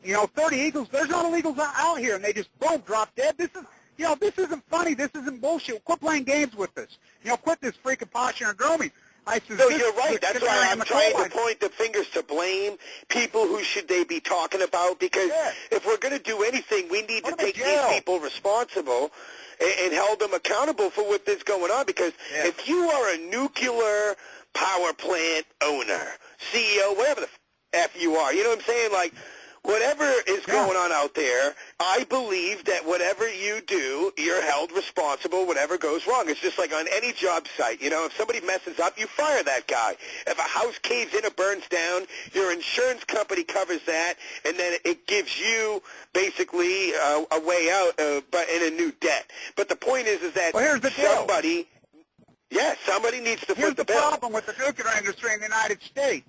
30 eagles, there's not illegals out here, and they just, boom, drop dead. This is, this isn't funny. This isn't bullshit. Quit playing games with this. Quit this freaking posturing and grooming. No, you're right. That's why I'm trying to point the fingers to blame people who should they be talking about, because if we're going to do anything, we need to take these people responsible and hold them accountable for what is going on, because if you are a nuclear power plant owner, CEO, whatever the F you are, you know what I'm saying? Like, whatever is going on out there, I believe that whatever you do, you're held responsible, whatever goes wrong. It's just like on any job site. If somebody messes up, you fire that guy. If a house caves in or burns down, your insurance company covers that, and then it gives you basically a way out, but in a new debt. But the point is that somebody needs to foot the bill. Here's the problem with the nuclear industry in the United States.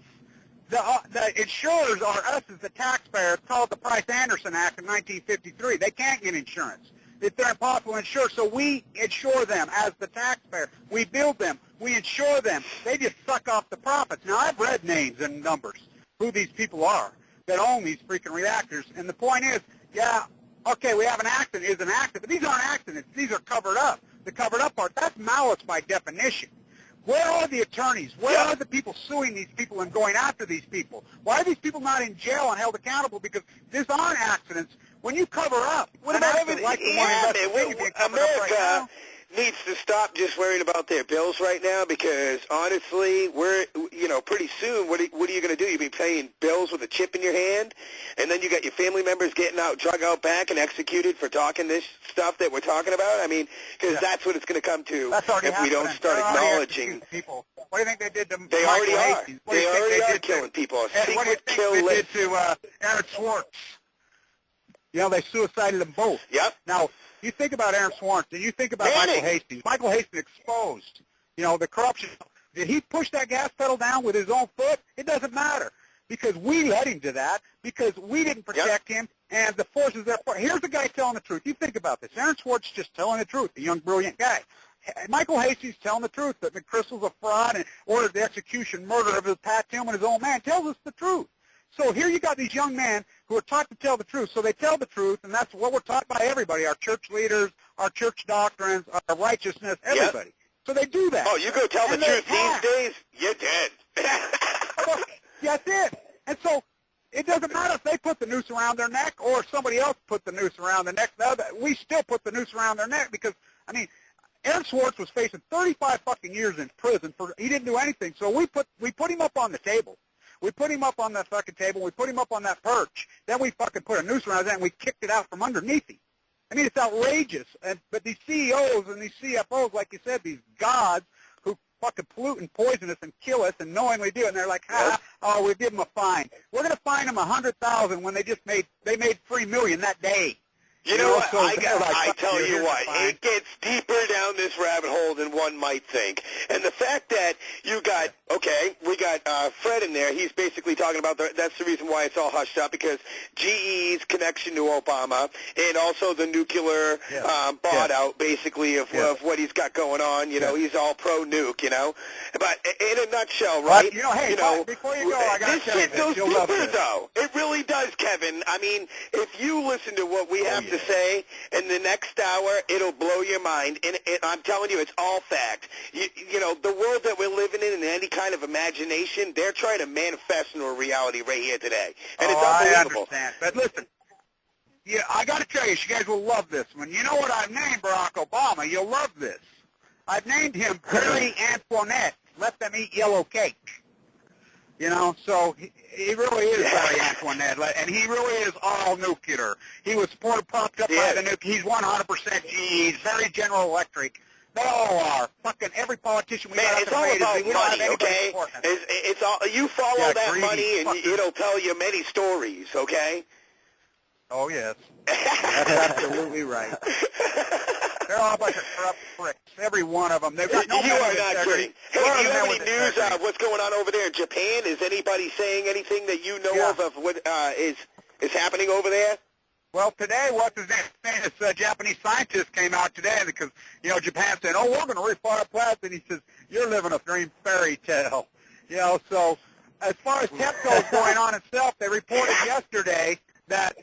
The insurers are us as the taxpayers. It's called the Price-Anderson Act of 1953. They can't get insurance. They're impossible to insure, so we insure them as the taxpayer. We build them. We insure them. They just suck off the profits. Now, I've read names and numbers, who these people are that own these freaking reactors, and the point is, we have an accident. It's an accident, but these aren't accidents. These are covered up. The covered up part, that's malice by definition. Where are the attorneys? Where are the people suing these people and going after these people? Why are these people not in jail and held accountable? Because these aren't accidents. When you cover up, what about America needs to stop just worrying about their bills right now, because honestly, we're pretty soon. What are you going to do? You'll be paying bills with a chip in your hand, and then you got your family members getting drug out back and executed for talking this stuff that we're talking about. I mean, because that's what it's going to come to if we don't start acknowledging people. What do you think they did to They already are. They already are killing people. A secret kill list. What do you think they did to Aaron Swartz? They suicided them both. Yep. Now, you think about Aaron Swartz, and you think about Michael Hastings. Michael Hastings exposed, the corruption. Did he push that gas pedal down with his own foot? It doesn't matter, because we led him to that, because we didn't protect him, and the forces there. Here's the guy telling the truth. You think about this. Aaron Swartz just telling the truth, a young, brilliant guy. Michael Hastings telling the truth that McChrystal's a fraud and ordered the execution, murder of Pat Tillman, his own man, tells us the truth. So here you got these young men who are taught to tell the truth. So they tell the truth, and that's what we're taught by everybody, our church leaders, our church doctrines, our righteousness, everybody. So they do that. Oh, you go tell the truth these days, you're dead. That's it. And so it doesn't matter if they put the noose around their neck or somebody else put the noose around their neck. We still put the noose around their neck because, Aaron Swartz was facing 35 fucking years in prison he didn't do anything. So we put him up on the table. We put him up on that fucking table. We put him up on that perch. Then we fucking put a noose around his neck and we kicked it out from underneath him. It's outrageous. But these CEOs and these CFOs, like you said, these gods who fucking pollute and poison us and kill us and knowingly do it, and they're like, we give them a fine. We're going to fine them $100,000 when they made $3 million that day. You know what? I tell you what, it gets deeper down this rabbit hole than one might think. And the fact that you got, we got Fred in there, he's basically talking about, that's the reason why it's all hushed up, because GE's connection to Obama and also the nuclear bought out, basically, of what he's got going on. You know, he's all pro-nuke, you know. But in a nutshell, right? But, before you go, I got to tell you this shit goes deeper, though. It really does, Kevin. I mean, if you listen to what we have to say in the next hour, it'll blow your mind. And I'm telling you, it's all fact. You know, the world that we're living in any kind of imagination, they're trying to manifest into a reality right here today. And it's unbelievable. I understand. But listen, I got to tell you guys will love this one. You know what I've named Barack Obama? You'll love this. I've named him Marie Antoinette. Let them eat yellow cake. You know, so he really is Marie Antoinette, and he really is all nuclear. He was propped up by the nuke. He's 100% GE. He's very General Electric. They all are. Fucking every politician we got it's all about money, okay? It's all, you follow that money, and it'll tell you many stories, okay? Oh, yes. That's absolutely right. They're all a bunch of corrupt pricks, every one of them. They've got no you are not kidding. Hey, do you have any news of what's going on over there in Japan? Is anybody saying anything that you know of what is happening over there? Well, today, what's his name? This Japanese scientist came out today because, you know, Japan said, we're going to refire plants. And he says, you're living a dream fairy tale. You know, so as far as TEPCO is going on itself, they reported yesterday that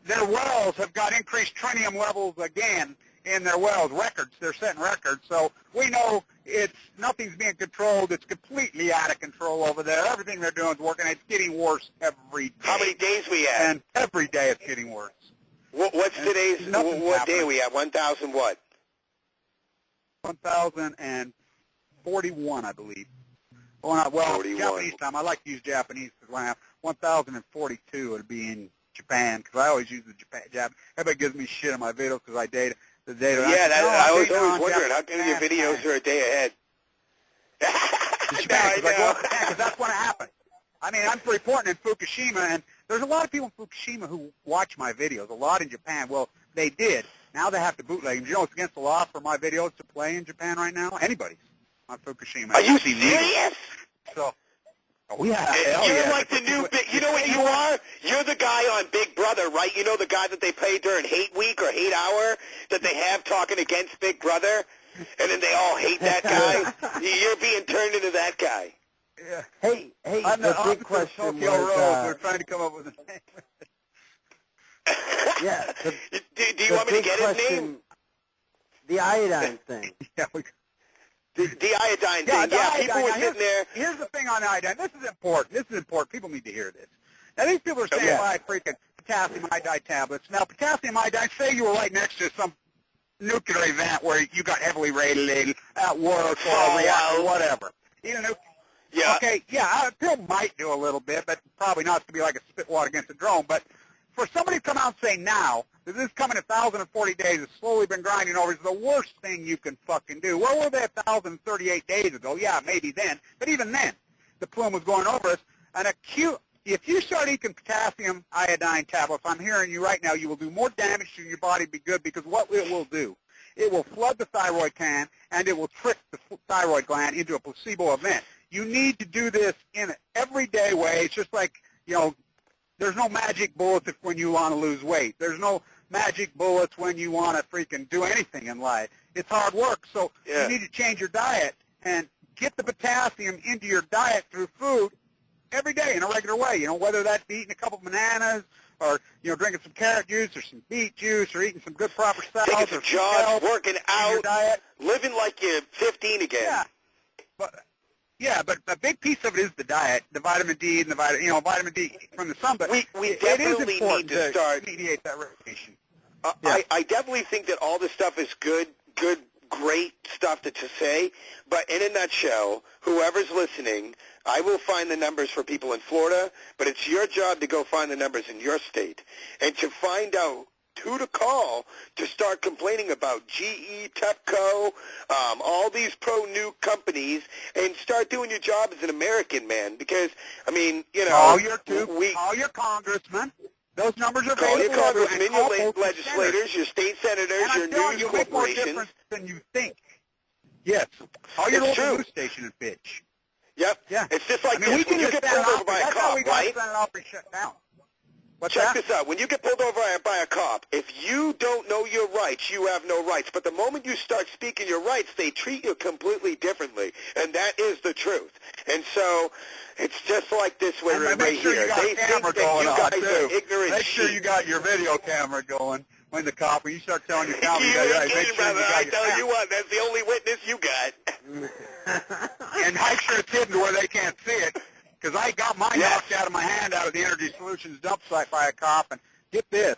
their wells have got increased tritium levels again in their wells, records. They're setting records. So we know nothing's being controlled. It's completely out of control over there. Everything they're doing is working. It's getting worse every day. How many days we have? And every day it's getting worse. What's today's, what day we have? 1,000 what? 1,041, I believe. Well, 41. Japanese time. I like to use Japanese because when I have 1,042, it'll be in Japan because I always use the Japan. Everybody gives me shit on my videos because I date the data. Yeah, I was always wondering how come your videos are a day ahead. Because that's when it happened. I mean, I'm reporting in Fukushima, and there's a lot of people in Fukushima who watch my videos, a lot in Japan. Well, they did. Now they have to bootleg them. You know it's against the law for my videos to play in Japan right now? Anybody's on Fukushima. Are you serious? So, yeah. You're like the new, you know what you are? You're the guy on Big Brother, right? You know the guy that they play during Hate Week or Hate Hour that they have talking against Big Brother? And then they all hate that guy? You're being turned into that guy. Yeah. Hey, I'm the big question Tokyo was... Road. We're trying to come up with a name. Yeah. Do you want me to get his name? The iodine thing. The iodine thing. Yeah, people were sitting there. Here's the thing on iodine. This is important. People need to hear this. Now, these people are saying, freaking potassium iodide tablets. Now, potassium iodide, say you were right next to some nuclear event where you got heavily radiated at work or whatever. Okay, a pill might do a little bit, but probably not to be like a spit wad against a drone. But for somebody to come out and say now that this is coming 1,040 days, it's slowly been grinding over, is the worst thing you can fucking do. Where were they 1,038 days ago? Yeah, maybe then. But even then, the plume was going over us. And if you start eating potassium iodine tablets, I'm hearing you right now, you will do more damage to your body be good because what it will do, it will flood the thyroid gland, and it will trick the thyroid gland into a placebo event. You need to do this in an everyday way. It's just like, there's no magic bullets when you want to lose weight. There's no magic bullets when you want to freaking do anything in life. It's hard work. So you need to change your diet and get the potassium into your diet through food every day in a regular way. Whether that's eating a couple bananas or, drinking some carrot juice or some beet juice or eating some good proper salads. Taking some jogs, working out, living like you're 15 again. But a big piece of it is the diet, the vitamin D and the vitamin D from the sun. But we definitely need to start mediate that radiation. I definitely think that all this stuff is good, great stuff to say. But in a nutshell, whoever's listening, I will find the numbers for people in Florida. But it's your job to go find the numbers in your state and to find out who to call to start complaining about GE, TEPCO, all these pro-nuke companies, and start doing your job as an American, man. Because, call your congressman Those numbers are call your available. congressmen, your legislators, your state senators, your news you make more corporations. difference than you think. Yes. All your local news station and pitch. Yep. Yeah. It's just like this. When you get pulled over by a cop, right? Shut down. Check this out. When you get pulled over by a cop, if you don't know your rights, you have no rights. But the moment you start speaking your rights, they treat you completely differently. And that is the truth. And so it's just like this way right here. They think that you guys are ignorant. Make sure you got your video camera going when the cop, when you start telling your cop, you ain't kidding, brother. I tell you what, that's the only witness you got. And make sure it's hidden where they can't see it. Because I got mine knocked out of my hand out of the Energy Solutions dump site by a cop. And get this,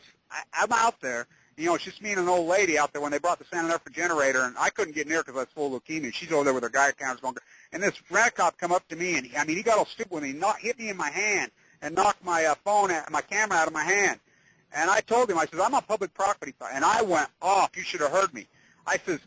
I'm out there. You know, it's just me and an old lady out there when they brought the Santa Fe generator, and I couldn't get near because I was full of leukemia. She's over there with her Geiger counters going. And this rent-a-cop come up to me, and he got all stupid when he hit me in my hand and knocked my my camera out of my hand. And I told him, I said, I'm on public property. And I went off. You should have heard me. I says,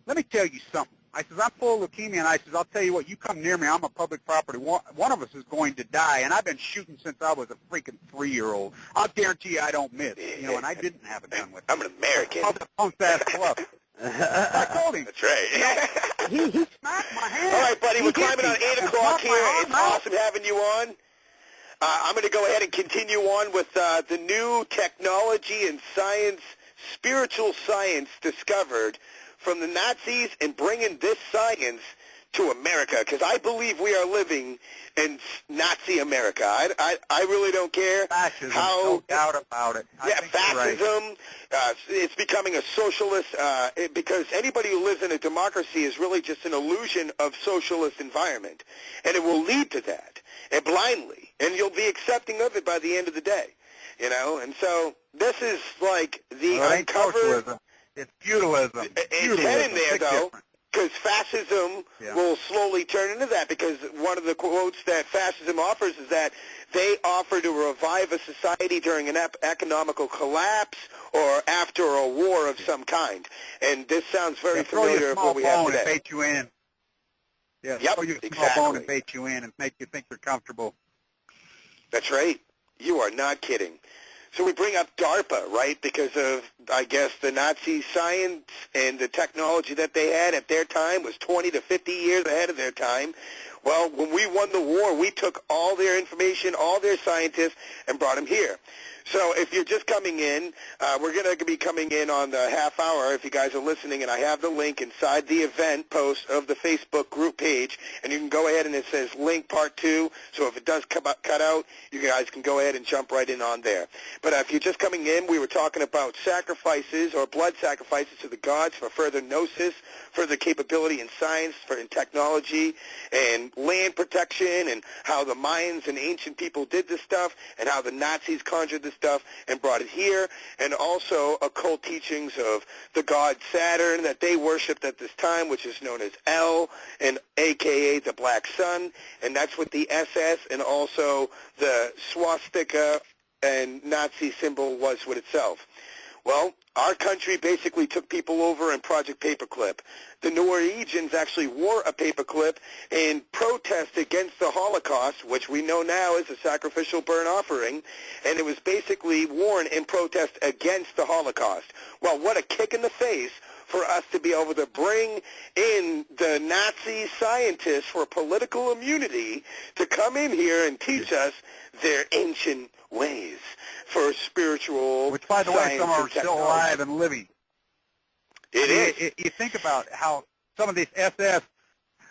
let me tell you something. I says, I'm full of leukemia, and I says, I'll tell you what, you come near me, I'm a public property. One of us is going to die, and I've been shooting since I was a freaking 3-year-old. I'll guarantee you I don't miss. You know, and I didn't have a gun with me. I'm an American. I was a punk-ass club. I told him. That's right. He smacked my hand. All right, buddy, we're climbing on 8 o'clock here. It's awesome having you on. I'm going to go ahead and continue on with the new technology and science, spiritual science discovered from the Nazis and bringing this science to America, because I believe we are living in Nazi America. I really don't care fascism, how. No doubt about it. Fascism. Right. It's becoming a socialist because anybody who lives in a democracy is really just an illusion of socialist environment, and it will lead to that, and blindly, and you'll be accepting of it by the end of the day, you know. And so this is like the uncover. Socialism. It's feudalism. It's heading there, though, because fascism will slowly turn into that, because one of the quotes that fascism offers is that they offer to revive a society during an economical collapse or after a war of some kind. And this sounds very familiar with what we have today. And bait you in. Yeah, throw you a small bone and bait you in and make you think you're comfortable. That's right. You are not kidding. So we bring up DARPA, right, because of, I guess, the Nazi science and the technology that they had at their time was 20 to 50 years ahead of their time. Well, when we won the war, we took all their information, all their scientists, and brought them here. So if you're just coming in, we're going to be coming in on the half hour if you guys are listening, and I have the link inside the event post of the Facebook group page, and you can go ahead and it says link part 2, so if it does cut out, you guys can go ahead and jump right in on there. But if you're just coming in, we were talking about sacrifices or blood sacrifices to the gods for further gnosis, further capability in science, in technology, and land protection, and how the Mayans and ancient people did this stuff, and how the Nazis conjured this stuff and brought it here, and also occult teachings of the god Saturn that they worshipped at this time, which is known as El, and a.k.a. the Black Sun, and that's what the SS and also the swastika and Nazi symbol was with itself. Well, our country basically took people over in Project Paperclip. The Norwegians actually wore a paperclip in protest against the Holocaust, which we know now is a sacrificial burnt offering, and it was basically worn in protest against the Holocaust. Well, what a kick in the face for us to be able to bring in the Nazi scientists for political immunity to come in here and teach us their ancient ways for spiritual, which, by the way, some are still alive and living. It is. You think about how some of these SS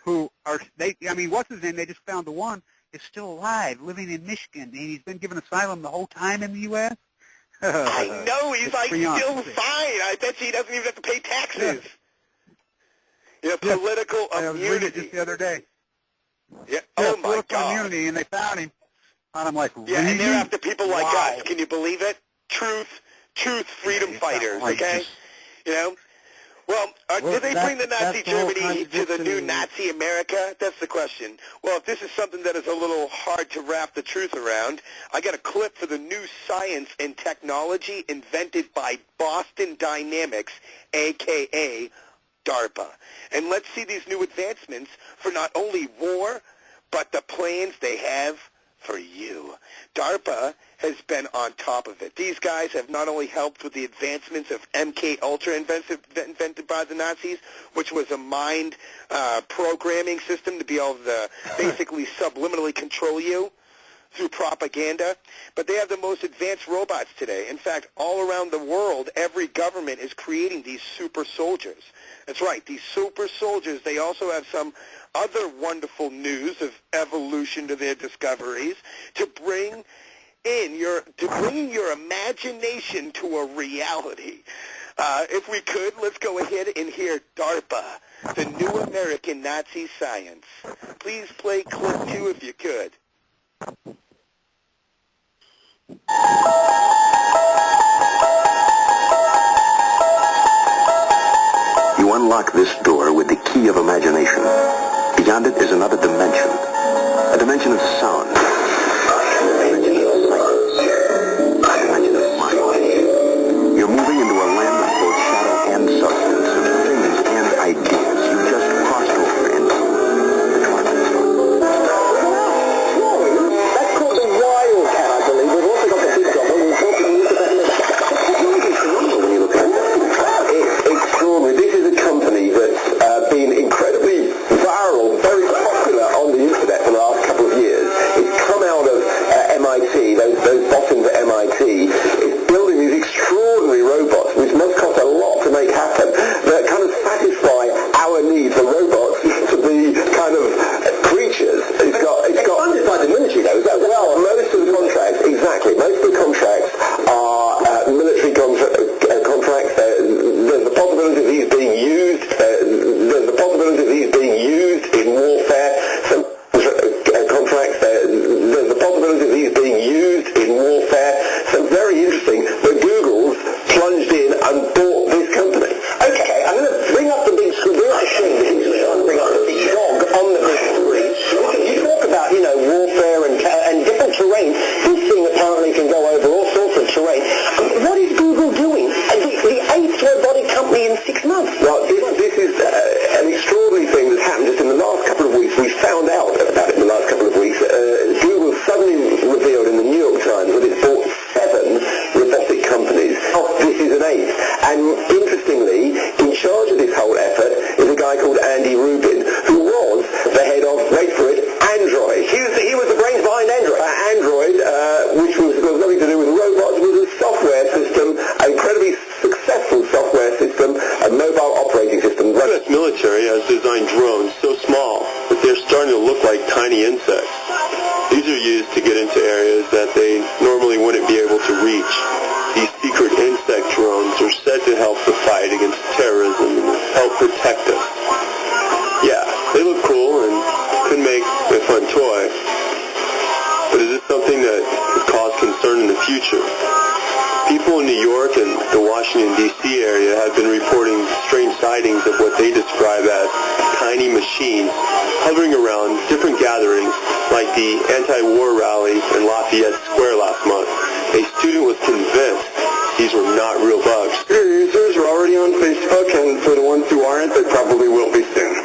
who are, what's his name? They just found the one is still alive, living in Michigan, and he's been given asylum the whole time in the U.S. I know. He's like still fine. I bet you he doesn't even have to pay taxes. Political immunity. I was reading it just the other day. Yeah. Oh, my political God. immunity, and they found him. And I'm like, really? Yeah, and they're after people like us. Can you believe it? Truth, freedom fighters, okay? You know? Well, did they bring the Nazi Germany to the new Nazi America? That's the question. Well, if this is something that is a little hard to wrap the truth around, I got a clip for the new science and technology invented by Boston Dynamics, a.k.a. DARPA. And let's see these new advancements for not only war, but the plans they have for you. DARPA has been on top of it. These guys have not only helped with the advancements of MK Ultra invented by the Nazis, which was a mind programming system to be able to basically subliminally control you through propaganda, but they have the most advanced robots today. In fact, all around the world, every government is creating these super soldiers. That's right, these super soldiers. They also have some other wonderful news of evolution to their discoveries to bring your imagination to a reality. If we could, let's go ahead and hear DARPA, the New American Nazi Science. Please play clip 2 if you could. You unlock this door with the key of imagination. Beyond it is another dimension. A dimension of sound. A dimension of sight. A dimension of mind. You're moving into a land of both shadow and substance, of things and ideas. You just crossed over into the Twilight Zone. That's called the Wild Cat, I believe. We've also got the big dog. We're talking about the technology is phenomenal when you look at it. It's extraordinary. This is a company that's been incredibly viral, very popular on the internet for the last couple of years. It's come out of MIT, those bottoms at MIT. It's building these extraordinary robots, which must cost a lot to make happen, that kind of satisfy our need for robots to be kind of creatures. It's funded by the military, though. Well, most of the contracts, exactly. Most of the contracts are military contracts. There's the possibility of these being used. There's the possibility of these being used in warfare. Some contracts. There's the possibility of these being used in warfare. So very interesting. But Google's plunged in and bought this company. Okay, I'm going to bring up the big screen. Bring up the screen. Bring up the big dog on the big screen. You talk about, warfare and different terrain. This thing apparently can go over all sorts of terrain. What is Google doing? The 8th robotic company in 6 months. Well, this is an extraordinary thing that's happened just in the last couple of weeks. We found out about it in the last couple of weeks. Google suddenly revealed in the New York Times that it's bought 7 robotic companies. This is an 8th. And interestingly, in charge of this whole effort is a guy called Andy Rubin, who was the head of, wait for it, Android. He was the brains behind Android. Android, which was nothing to do with robots, was a software system, an incredibly successful software system, a mobile operating system. The U.S. military has designed drones so small that they're starting to look like tiny insects. These are used to get into areas that they normally wouldn't be able to reach. These secret insect drones are said to help the fight against terrorism and help protect us. Yeah, they look cool and could make a fun toy, but is this something that could cause concern in the future? People in New York and the Washington, D.C. area have been reporting strange sightings of what they describe as tiny machines hovering around different gatherings like the anti-war rally in Lafayette Square last month. A student was convinced these were not real bugs. Your users are already on Facebook, and for the ones who aren't, they probably will be soon.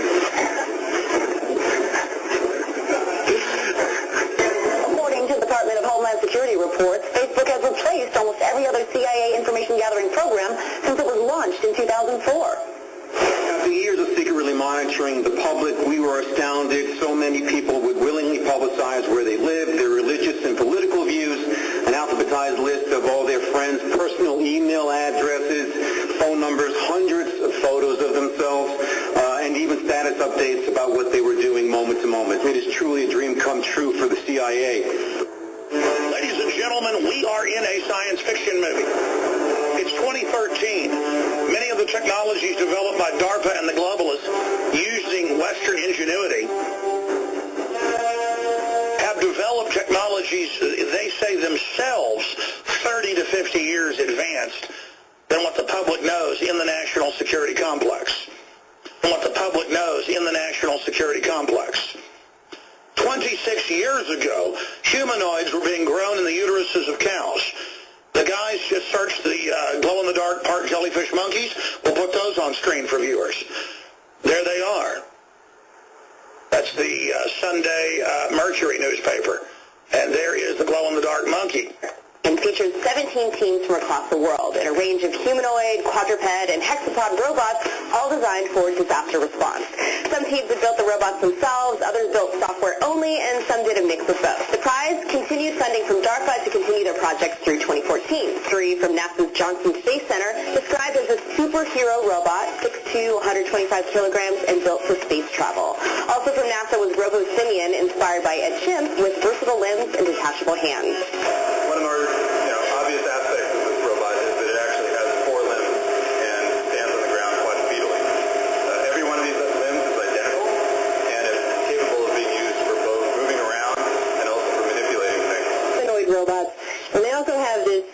According to the Department of Homeland Security reports, Facebook has replaced almost every other CIA information gathering program since it was launched in 2004. After years of secretly monitoring the public, we were astounded. So many people would willingly publicize where they lived, their religious and political views, an alphabetized list of all their friends' personal email addresses, phone numbers, hundreds of photos of themselves, and even status updates about what they were doing moment to moment. It is truly a dream come true for the CIA. Ladies and gentlemen, we are in a science fiction movie. It's 2013. Many of the technologies developed by DARPA and the globalists using Western ingenuity have developed technologies, they say themselves, 30 to 50 years advanced than what the public knows in the national security complex. 26 years ago, humanoids were being grown in the uteruses of cows. The guys just searched the glow-in-the-dark park jellyfish monkeys. We'll put those on screen for viewers. There they are. That's the Sunday Mercury newspaper. And there is the glow-in-the-dark monkey. featured 17 teams from across the world and a range of humanoid, quadruped, and hexapod robots, all designed for disaster response. Some teams had built the robots themselves, others built software only, and some did a mix of both. The prize continued funding from DARPA to continue their projects through 2014. Three from NASA's Johnson Space Center, described as a superhero robot, 6'2", 125 kilograms, and built for space travel. Also from NASA was Robo-Simian, inspired by a chimp with versatile limbs and detachable hands. One of our obvious aspects of this robot is that it actually has 4 limbs and stands on the ground quadrupedally. Every one of these limbs is identical, and it's capable of being used for both moving around and also for manipulating things. Humanoid robots, and they also have this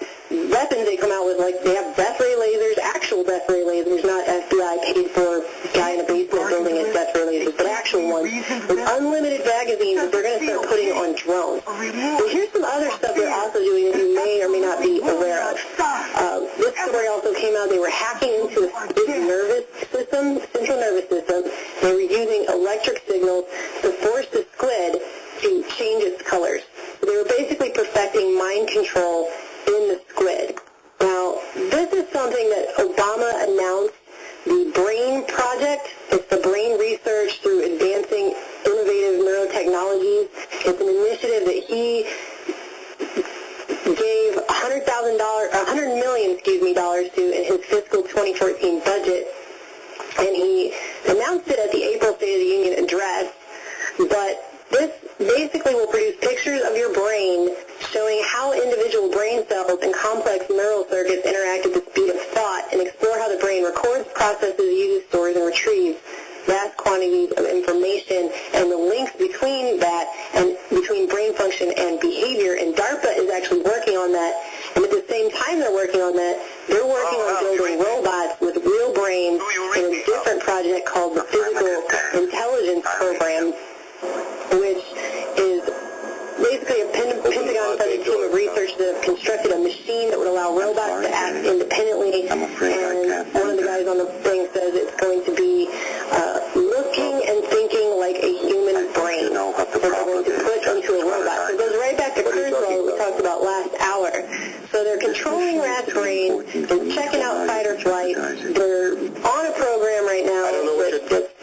weapons they come out with, like they have death ray lasers, actual death ray lasers, not FBI paid for guy in a basement building his death ray lasers, but actual ones with unlimited magazines that they're going to start putting on drones. But here's some other stuff they're also doing that you may or may not be aware of. This story also came out. They were hacking into the squid's nervous system, central nervous system. They were using electric signals to force the squid to change its colors. They were basically perfecting mind control in the squid. Now, this is something that Obama announced, the BRAIN project. It's the brain research through advancing innovative neurotechnologies. It's an initiative that he gave $100 million to in his fiscal 2014 budget, and he announced it at the April State of the Union address. But this basically will produce pictures of your brain showing how individual brain cells and complex neural circuits interact at the speed of thought, and explore how the brain records, processes, uses, stores, and retrieves vast quantities of information, and the links between that and between brain function and behavior. And DARPA is actually working on that, and at the same time they're working on that, they're working on building robots with real brains in a different project called the Physical Intelligence Program, which is basically a Pentagon-funded team of researchers that have constructed a machine that would allow robots to act independently. And one of the guys on the thing says it's going to be looking and thinking like a human brain that they're going to put into a robot. So it goes right back to Kurzweil that we talked about last hour. So they're controlling rats' brains and checking out fight or flight. They're on a program right now that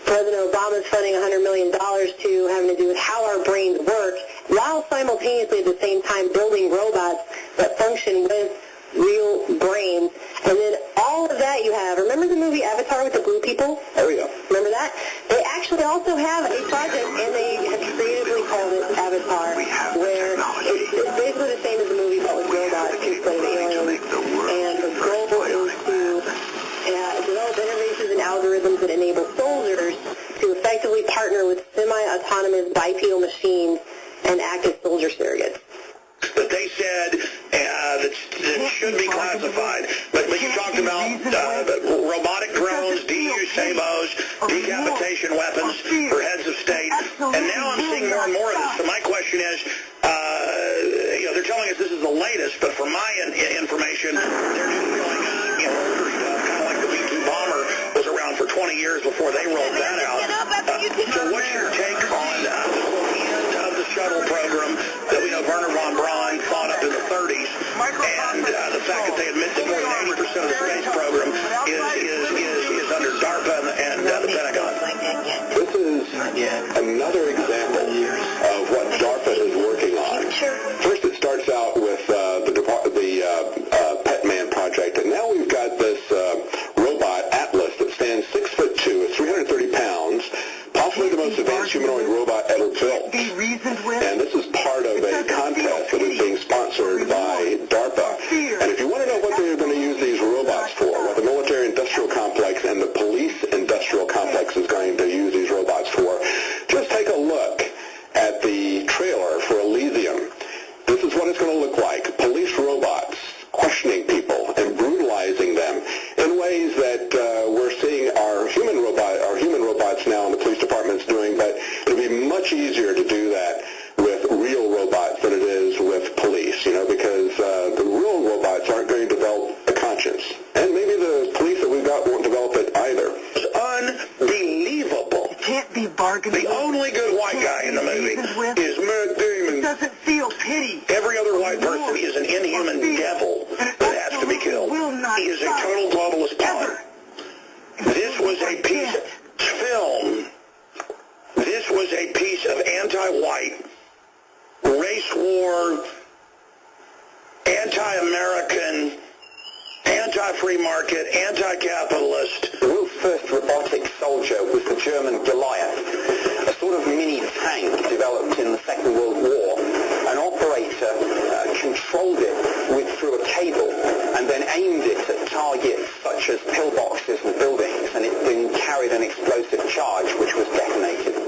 President Obama's funding $100 million to, having to do with how our brains work, while simultaneously at the same time building robots that function with real brains. And then all of that you have, remember the movie Avatar with the blue people? Oh, yeah. Remember that? They actually also have a project, and they have creatively called it Avatar, where it's basically the same as the movie, but with robots instead of aliens. And the goal is to develop interfaces and algorithms that enable soldiers to effectively partner with semi-autonomous bipedal machines and act as soldier surrogates. That they said that should be classified. But you talked about robotic drones, DU sabos, decapitation weapons for heads of state, and now I'm seeing more and more of this. So my question is, they're telling us this is the latest, but from my information, they're just showing older stuff, kind of like the B-2 bomber was around for 20 years before they rolled that out. So what's your take on the end of the shuttle program that we know Werner von Braun thought up in the 30s, and the fact that they admit that more than 80% of the space program is under DARPA and the Pentagon? This is another example of what DARPA is working on. First, it starts out with the Pet Man project, and now we've got this robot Atlas that stands 6'2", 330 pounds, possibly the most advanced humanoid robot ever built. And this is part of a contest that is being sponsored by DARPA. And if you want to know what they're going to use these robots for, what the military-industrial complex and the police-industrial complex is going to use these robots for, just take a look at the trailer for Elysium. This is what it's going to look like. Police robots questioning people and brutalizing them in ways that we're seeing our human robots now in the police departments doing, but it'll be much easier to do that with real robots than it is with police, because the real robots aren't going to develop a conscience. And maybe the police that we've got won't develop it either. It's unbelievable. It can't be bargained. The only good white guy in the movie is Matt Damon. Doesn't feel pity. Every other white person is anti-American, anti-free market, anti-capitalist. The world's first robotic soldier was the German Goliath, a sort of mini tank developed in the Second World War. An operator controlled it through a cable and then aimed it at targets such as pillboxes and buildings, and it then carried an explosive charge which was detonated.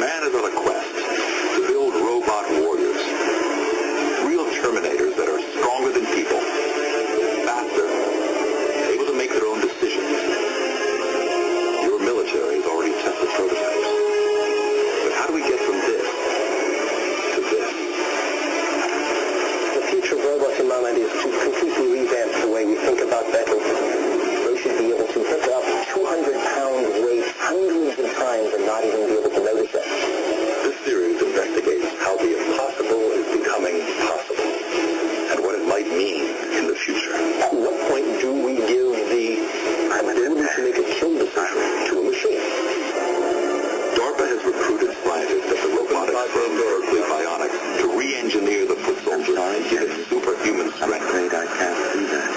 Man is on a quest to build robot warriors, real terminators that are stronger than people, faster, able to make their own decisions. Your military has already tested prototypes. But how do we get from this to this? The future of robots in my mind is to completely revamp the way we think about battle. They should be able to pick up 200-pound weight hundreds of times and not even be able to notice it. This series investigates how the impossible is becoming possible and what it might mean in the future. At what point do we give the ability to make a kill decision to a machine? DARPA has recruited scientists at the robotics firm Berkeley Bionics to re-engineer the foot soldier and give it superhuman strength. I'm afraid I can't do that.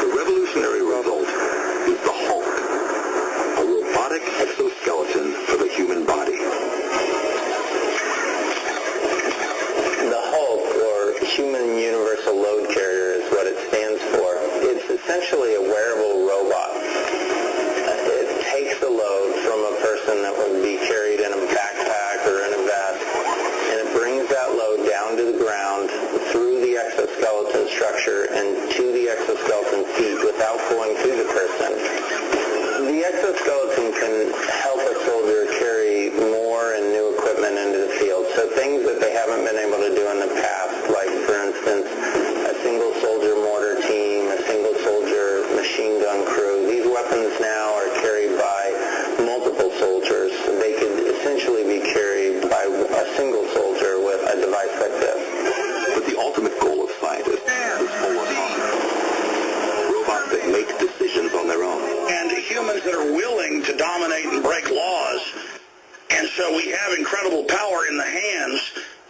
The revolutionary result is the Hulk, a robotic exoskeleton for the human body. The Hulk, or Human Universal Load Carrier, is what it stands for. It's essentially a wearable robot. It takes a load from a person that would be carried in a backpack or in a vest, and it brings that load down to the ground through the exoskeleton structure and to the exoskeleton feet without going through the person. The exoskeleton can help a soldier carry more and new equipment into the field. So things that they haven't been able to do in the past, like, for instance, a single soldier mortar team, a single soldier machine gun crew. These weapons now are carried by multiple soldiers. They could essentially be carried by a single soldier with a device like this. But the ultimate goal of scientists is full autonomy. Robots that make decisions on their own. And humans that are willing to dominate and break laws. And so we have incredible power in the hands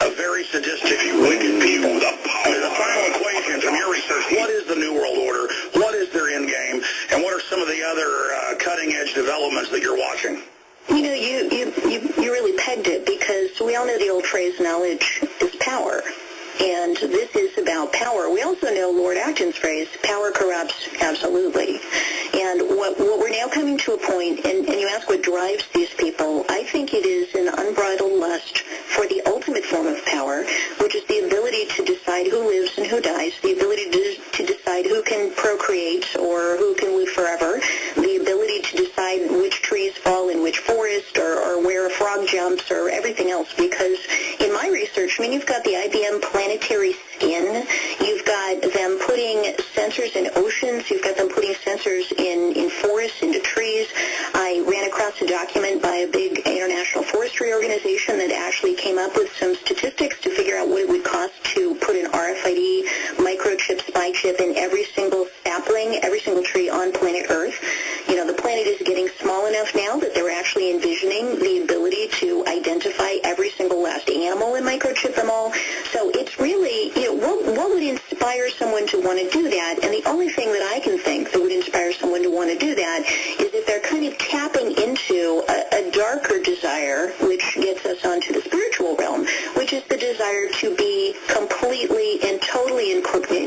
of very sadistic, wicked people. The final equation from your research, what is the New World Order? What is their end game? And what are some of the other cutting-edge developments that you're watching? You know, you really pegged it, because we all know the old phrase, knowledge is power. And this is about power. We also know Lord Acton's phrase, power corrupts absolutely. And what we're now coming to a point, and you ask what drives these people, I think it is an unbridled lust for the ultimate form of power, which is the ability to decide who lives and who dies, the ability to decide who can procreate or who can live forever, the ability to decide which trees fall in which forest or where a frog jumps or everything else. Because in my research, I mean, you've got the IBM planetary skin, you've got them putting sensors in oceans, you've got them putting sensors in forests, into trees. I ran across a document by a big international forestry organization that actually came up with some statistics to figure out what it would cost to put an RFID microchip spy chip in every single sapling, every single tree on planet Earth. You know, the planet is getting small enough now that they're actually envisioning the ability to identify every single last animal and microchip them all. So it's really, you know, what would inspire someone to want to do that? And the only thing that I can think that would inspire someone to want to do that is if they're kind of tapping into a darker desire, which gets us onto the spiritual realm, which is the desire to be completely and totally in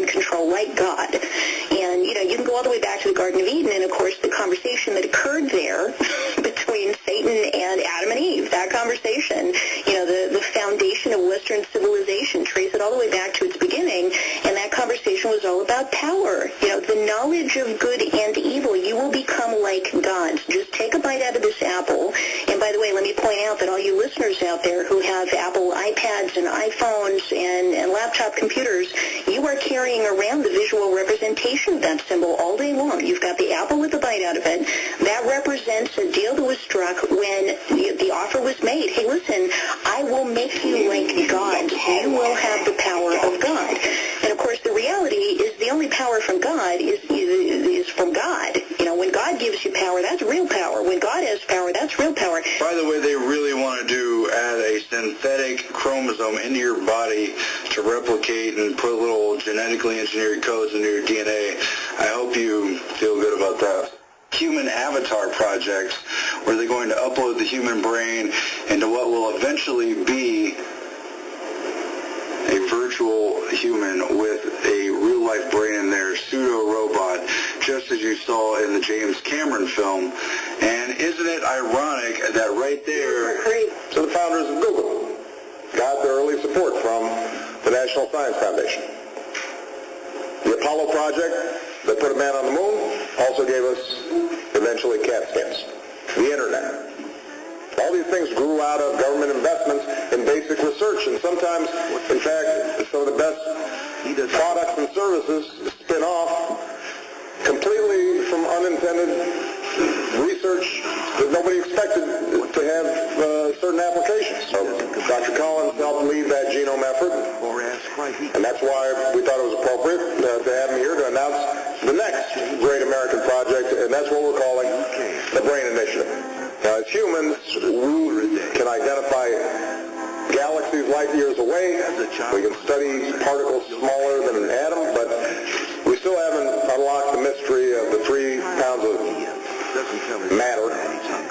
control, like God. And, you know, you can go all the way back to the Garden of Eden, and, of course, the conversation that occurred there between Satan and Adam and Eve, that conversation, you know, the foundation of Western civilization, trace it all the way back to its beginning, and that conversation was all about power. You know, the knowledge of good and evil, you will become like gods. Just take a bite out of this apple. And by the way, let me point out that all you listeners out there who have Apple iPads and iPhones and laptop computers, you are carrying around the visual representation of that symbol all day long. You've got the apple with a bite out of it. That represents a deal that was struck when the offer was made. Hey, listen, I will make you like gods. You will have the power of God. And of course, the reality is the only power from God is from God. You know, when God gives you power, that's real power. When God has power, that's real power. By the way, they really want to add a synthetic chromosome into your body to to replicate and put little genetically engineered codes into your DNA. I hope you feel good about that. Human Avatar Project, where they're going to upload the human brain into what will eventually be a virtual human with a real-life brain in there, pseudo-robot, just as you saw in the James Cameron film. And isn't it ironic that right there... So the founders of Google got their early support from the National Science Foundation. The Apollo project that put a man on the moon also gave us, eventually, CAT scans. The Internet. All these things grew out of government investments in basic research, and sometimes, in fact, some of the best products and services spin off completely from unintended research that nobody expected to have certain applications. So Dr. Collins helped lead that genome effort, and that's why we thought it was appropriate to have him here to announce the next great American project, and that's what we're calling the Brain Initiative. Now, as humans, we can identify galaxies light years away. We can study particles smaller than an atom, but we still haven't unlocked the mystery of the 3 pounds of matter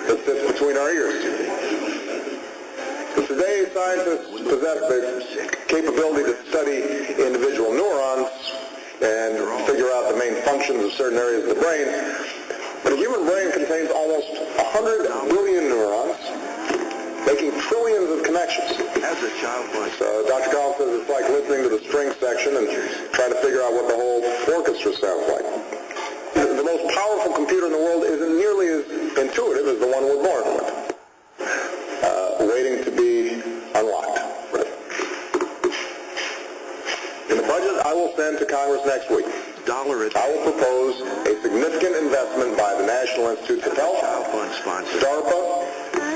that sits between our ears. But today, scientists possess the capability to study individual neurons and figure out the main functions of certain areas of the brain. But a human brain contains almost 100 billion neurons, making trillions of connections. As a child, so Dr. Collins says it's like listening to the string section and trying to figure out what the whole orchestra sounds like. The most powerful computer in the world isn't nearly as intuitive as the one we're born with, waiting to be unlocked. In the budget I will send to Congress next week, I will propose a significant investment by the National Institutes of Health, DARPA,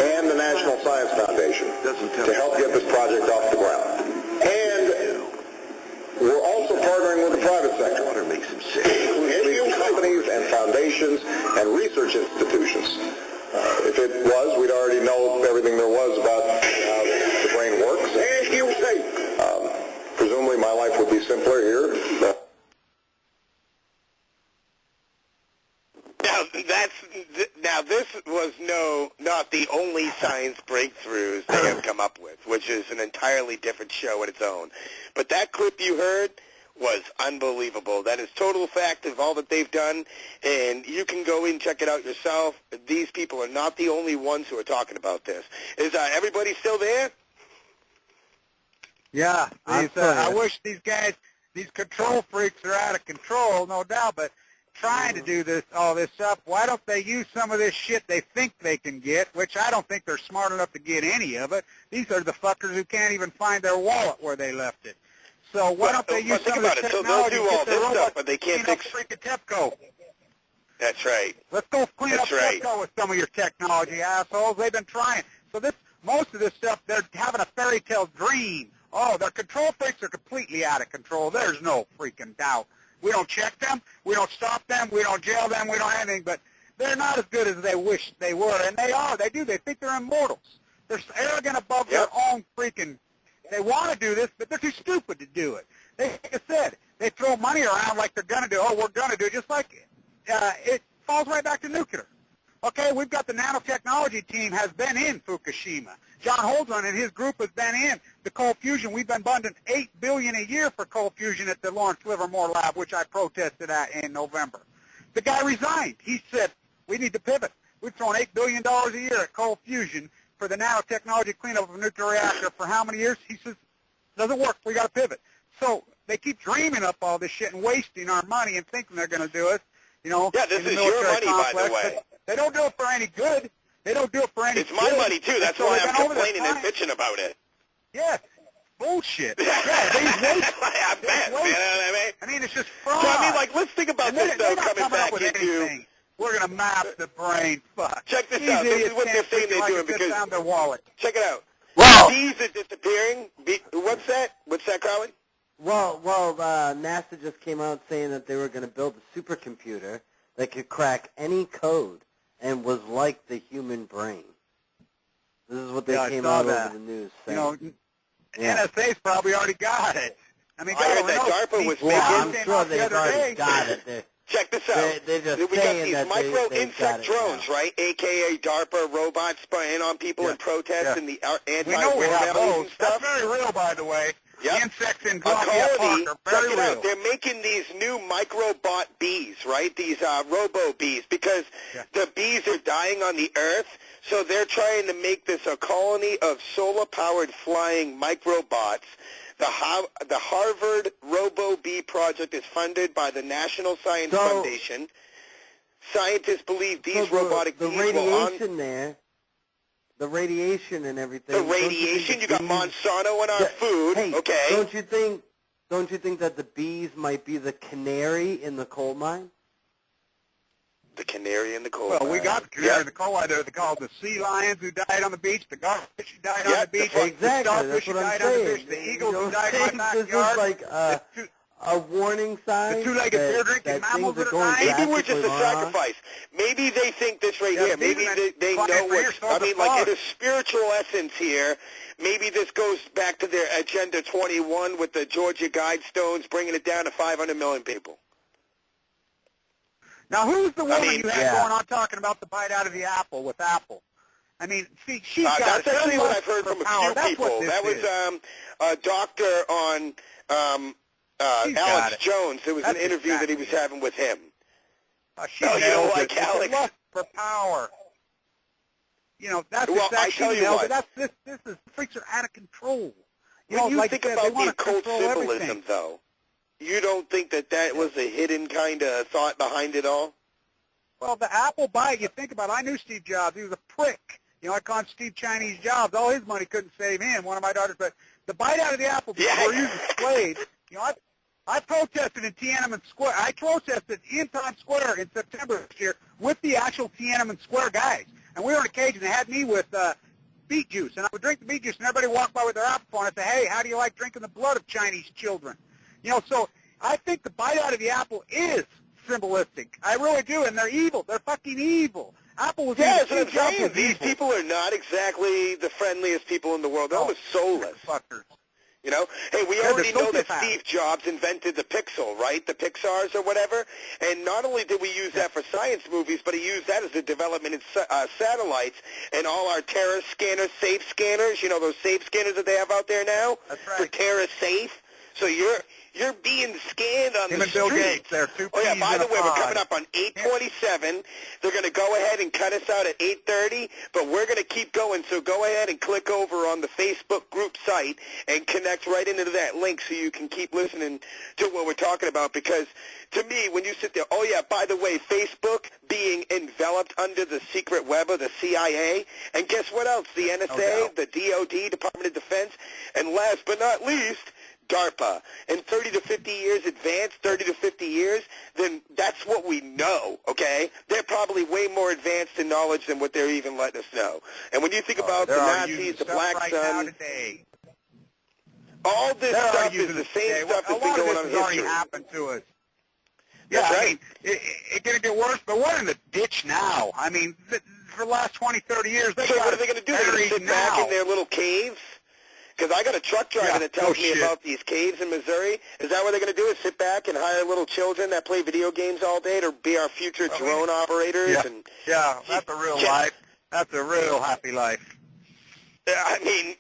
and the National Science Foundation to help get this project off the ground. And we're also partnering with the private sector, including companies and foundations and research institutions. If it was, we'd already know everything there was about how the brain works. Presumably my life would be simpler here. Now this was not the only science breakthroughs they have come up with, which is an entirely different show on its own. But that clip you heard was unbelievable. That is total fact of all that they've done, and you can go in and check it out yourself. These people are not the only ones who are talking about this. Is everybody still there? Yeah. I wish these guys, these control freaks are out of control, no doubt, but trying to do all this stuff, why don't they use some of this shit they think they can get, which I don't think they're smart enough to get any of it. These are the fuckers who can't even find their wallet where they left it. So why don't they use some of this technology to get their robots but they can't fix freaking TEPCO? That's right. Let's go clean up TEPCO with some of your technology, assholes. They've been trying. So most of this stuff, they're having a fairy tale dream. Oh, their control freaks are completely out of control. There's no freaking doubt. We don't check them. We don't stop them. We don't jail them. We don't have anything. But they're not as good as they wish they were. And they are. They do. They think they're immortals. They're arrogant above their own freaking. They want to do this, but they're too stupid to do it. Like I said, they throw money around like they're going to do. Oh, we're going to do it. Just like it falls right back to nuclear. Okay, we've got the nanotechnology team has been in Fukushima. John Holdren and his group has been in the cold fusion. We've been funding $8 billion a year for cold fusion at the Lawrence Livermore Lab, which I protested at in November. The guy resigned. He said, we need to pivot. We've thrown $8 billion a year at cold fusion for the nanotechnology cleanup of a nuclear reactor for how many years? He says, doesn't work. We got to pivot. So they keep dreaming up all this shit and wasting our money and thinking they're going to do it. You know, yeah, this is your money, by the way. They don't do it for any good. They don't do it for any It's my money, too. That's why I'm complaining and bitching about it. Yes. Bullshit. Yeah, they waste. I bet, man. I mean, it's just fraud. So, I mean, like, let's think about this, though, coming back into... We're going to map the brain. Fuck. Check this out. This is what they're saying they're doing because... Down their wallet. Check it out. Wow. Bees are disappearing. What's that? What's that, Carly? Well, NASA just came out saying that they were going to build a supercomputer that could crack any code and was like the human brain. This is what they came out over the news saying. You know, NSA's probably already got it. I mean, I heard that DARPA was making. I'm sure they've already got it. Check this out. They're just we got these that micro they insect drones, right? AKA DARPA robots spraying on people in protest and the anti-war rallies and stuff. That's very real, by the way. Yep. Insects in Columbia Park are very real. They're making these new microbot bees, right? These robo bees, because the bees are dying on the earth, so they're trying to make this a colony of solar-powered flying microbots. The Harvard Robo-Bee project is funded by the National Science Foundation. Scientists believe these robotic bees will the radiation and everything. The radiation, you got Monsanto in our food. Hey, okay. Don't you think that the bees might be the canary in the coal mine? The canary in the coal mine. Well, we got the canary in the coal mine. They're called the sea lions who died on the beach, the garfish who died on the beach, the starfish who died on the beach, the eagles who died in my backyard. This is like a warning sign. The two-legged beer-drinking mammals that are dying. Maybe we're just a sacrifice. Maybe they think this right here. Maybe they know what. I mean, like in a spiritual essence here. Maybe this goes back to their Agenda 21 with the Georgia Guidestones, bringing it down to 500 million people. Now, who's the woman you had going on talking about the bite out of the apple with Apple? I mean, see, she's got that's actually what I've heard from a few people. That was a doctor on Alex Jones. There was an interview that he was having with him. You don't like Alex? Lust for power. You know, that's exactly this is freaks are out of control. When you think about the occult symbolism, though, you don't think that was a hidden kind of thought behind it all? Well, the apple bite, you think about it. I knew Steve Jobs. He was a prick. You know, I called Steve Chinese Jobs. All his money couldn't save him. One of my daughters, but the bite out of the apple before using Slade, you know, I protested in Tiananmen Square. I protested in Times Square in September this year with the actual Tiananmen Square guys. And we were in a cage, and they had me with beet juice. And I would drink the beet juice, and everybody walked by with their apple phone and say, hey, how do you like drinking the blood of Chinese children? You know, so I think the bite out of the apple is symbolistic. I really do, and they're evil. They're fucking evil. Apple was evil. That's what I'm saying. These people are not exactly the friendliest people in the world. They're almost soulless. Fuckers. You know, hey, we already know that Steve Jobs invented the Pixel, right? The Pixars or whatever. And not only did we use that for science movies, but he used that as a development in satellites and all our terror scanners, safe scanners. You know, those safe scanners that they have out there now for terror safe. So you're being scanned on the street. Bill Gates, they're two Oh yeah, by the way, we're coming up on 8:27. They're going to go ahead and cut us out at 8:30, but we're going to keep going. So go ahead and click over on the Facebook group site and connect right into that link so you can keep listening to what we're talking about. Because to me, when you sit there, oh yeah, by the way, Facebook being enveloped under the secret web of the CIA, and guess what else? The NSA, the DOD, Department of Defense, and last but not least, DARPA. And 30 to 50 years advanced, 30 to 50 years, then that's what we know, okay? They're probably way more advanced in knowledge than what they're even letting us know. And when you think about the Nazis, the Black Sun, all this stuff is the same stuff that's been going on in history. Already happened to us. Yeah, that's right. I mean, it's going to get worse, but we're in the ditch now. I mean, for the last 20, 30 years, so what are they going to do? They're going to sit back in their little caves? Because I got a truck driver that tells me about these caves in Missouri. Is that what they're going to do, is sit back and hire little children that play video games all day to be our future drone operators? Yeah, that's a real life. That's a real happy life. I mean,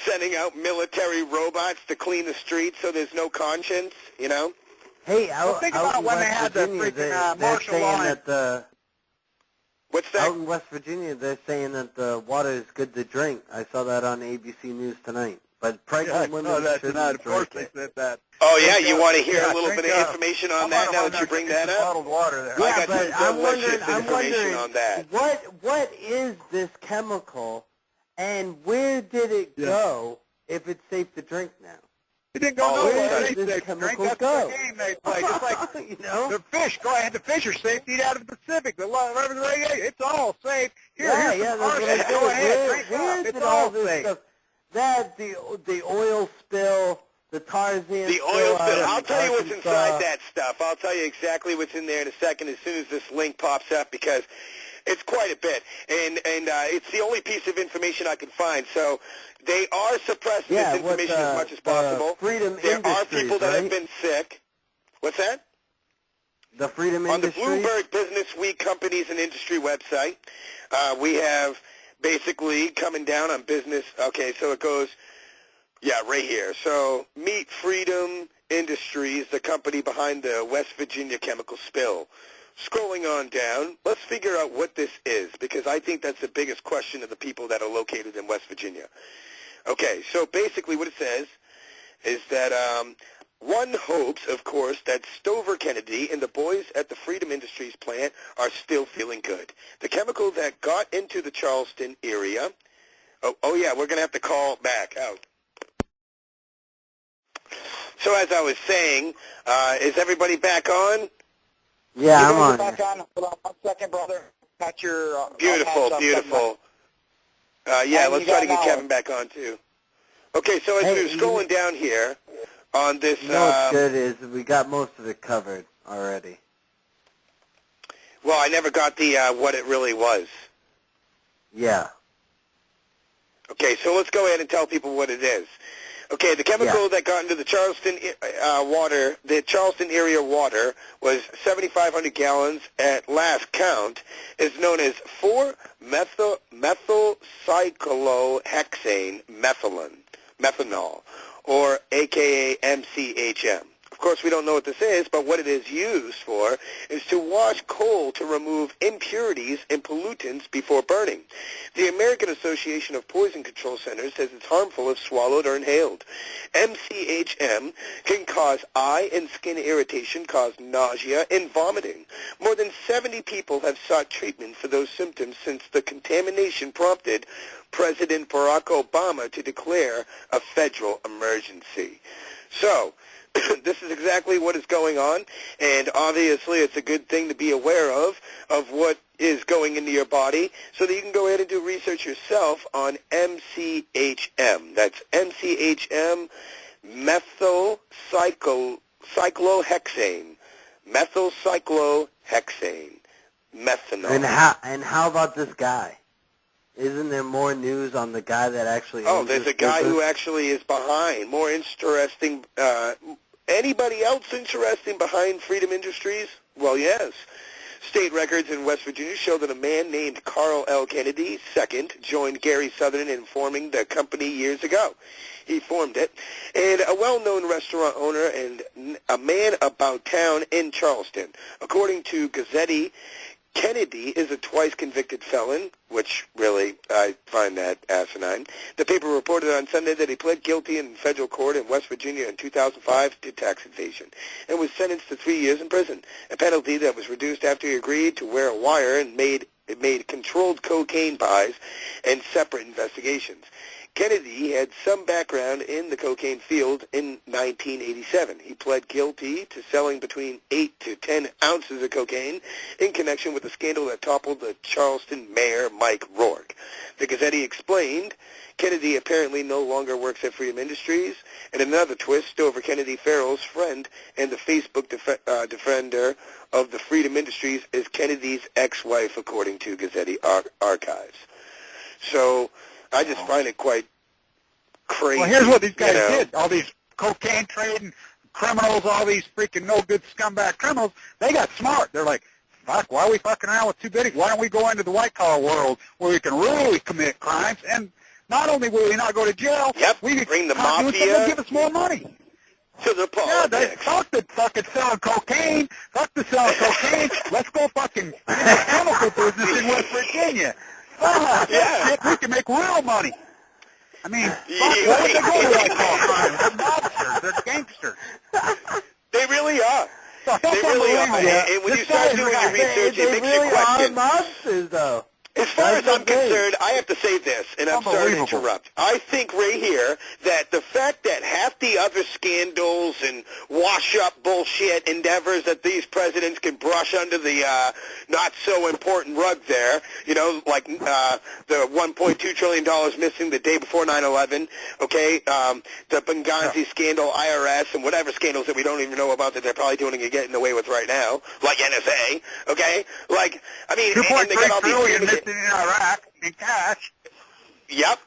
sending out military robots to clean the streets so there's no conscience, you know? Hey, think about when they had the freaking martial law. What's that? Out in West Virginia, they're saying that the water is good to drink. I saw that on ABC News tonight. But pregnant women shouldn't drink. Of course they said that. Oh, yeah? You want to hear a little bit of information on that now that you bring that up? Bottled water there. Yeah, I got but some delicious information on that. What is this chemical, and where did it go if it's safe to drink now? It didn't go nowhere. Where does this chemical go? That's the game they play. Just like, you know, the fish. Go ahead. The fish are safe to eat out of the Pacific. It's all safe. Here's some arsenic. Go ahead. Drink it. It's all safe. Stuff. That, the oil spill, the Tarzan The oil spill. I'll tell you what's inside that stuff. I'll tell you exactly what's in there in a second as soon as this link pops up, because It's quite a bit, and it's the only piece of information I can find. So they are suppressing this information as much as possible. There are people that have been sick. What's that? The Freedom Industries? On the Bloomberg Business Week Companies and Industry website, we have basically coming down on business. Okay, so it goes, right here. So meet Freedom Industries, the company behind the West Virginia chemical spill. Scrolling on down, let's figure out what this is, because I think that's the biggest question of the people that are located in West Virginia. Okay, so basically what it says is that one hopes, of course, that Stover Kennedy and the boys at the Freedom Industries plant are still feeling good. The chemical that got into the Charleston area, we're going to have to call back out. So as I was saying, is everybody back on? Yeah, I'm on. Back on. Hold on 1 second, brother. Got your beautiful. Let's try to get Kevin back on too. Okay, so as we were scrolling down here on this, what's good is we got most of it covered already. Well, I never got the what it really was. Yeah. Okay, so let's go ahead and tell people what it is. Okay, the chemical that got into the Charleston area water was 7,500 gallons at last count, is known as 4-methylcyclohexane methanol, or AKA MCHM. Of course, we don't know what this is, but what it is used for is to wash coal to remove impurities and pollutants before burning. The American Association of Poison Control Centers says it's harmful if swallowed or inhaled. MCHM can cause eye and skin irritation, cause nausea and vomiting. More than 70 people have sought treatment for those symptoms since the contamination prompted President Barack Obama to declare a federal emergency. So, this is exactly what is going on, and obviously it's a good thing to be aware of what is going into your body, so that you can go ahead and do research yourself on MCHM. That's MCHM, methylcyclohexane, methanol. And how about this guy? Isn't there more news on the guy that actually owns there's a guy who actually is behind. More interesting. Anybody else interesting behind Freedom Industries? Well, yes. State records in West Virginia show that a man named Carl L. Kennedy II joined Gary Southern in forming the company years ago. He formed it. And a well-known restaurant owner and a man about town in Charleston. According to Gazzetti, Kennedy is a twice-convicted felon, which really, I find that asinine. The paper reported on Sunday that he pled guilty in federal court in West Virginia in 2005 to tax evasion and was sentenced to 3 years in prison, a penalty that was reduced after he agreed to wear a wire and made controlled cocaine buys and separate investigations. Kennedy had some background in the cocaine field in 1987. He pled guilty to selling between 8 to 10 ounces of cocaine in connection with the scandal that toppled the Charleston mayor, Mike Rourke. The Gazzetti explained Kennedy apparently no longer works at Freedom Industries. And another twist, Stover Kennedy Farrell's friend and the Facebook defender of the Freedom Industries is Kennedy's ex-wife, according to Gazzetti archives. So I just find it quite crazy. Well, here's what these guys did. All these cocaine trading criminals, all these freaking no-good scumbag criminals, they got smart. They're like, fuck, why are we fucking around with too big? Why don't we go into the white-collar world where we can really commit crimes? And not only will we not go to jail, we can bring the mafia, give us more money. To the politics. Fuck the fucking selling cocaine. Fuck the selling cocaine. Let's go fucking in the chemical business in West Virginia. Shit, we can make real money. I mean, why would they go to white-collar crime? They're mobsters. They're gangsters. They really are. They really are. And when you start doing your research, it makes you question. They really are mobsters, though. It As far as I'm concerned, I have to say this, and I'm sorry to interrupt. I think right here that the fact that half the other scandals and wash-up bullshit endeavors that these presidents can brush under the not-so-important rug there, you know, like the $1.2 trillion missing the day before 9/11, okay, the Benghazi scandal, IRS, and whatever scandals that we don't even know about that they're probably doing and getting away with right now, like NSA, okay? Like, I mean, and they got all these missing in Iraq in cash. Yep,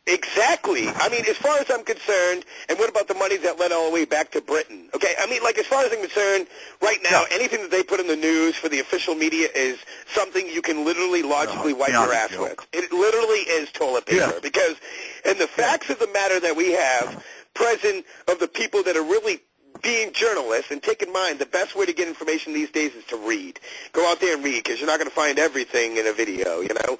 exactly. I mean, as far as I'm concerned, and what about the money that led all the way back to Britain? Okay, I mean, like, as far as I'm concerned, right now, anything that they put in the news for the official media is something you can literally logically wipe your ass with. It literally is toilet paper. Because, and the facts of the matter that we have present of the people that are really being journalists, and take in mind the best way to get information these days is to read. Go out there and read, because you're not going to find everything in a video, you know.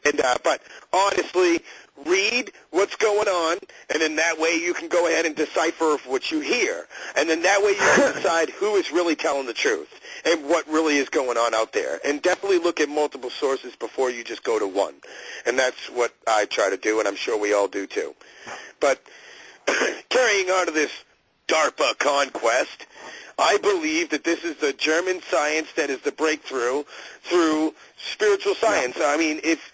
And but honestly, read what's going on, and then that way you can go ahead and decipher what you hear, and then that way you can decide who is really telling the truth and what really is going on out there. And definitely look at multiple sources before you just go to one. And that's what I try to do, and I'm sure we all do too. But carrying on to this DARPA conquest, I believe that this is the German science that is the breakthrough through spiritual science. I mean, if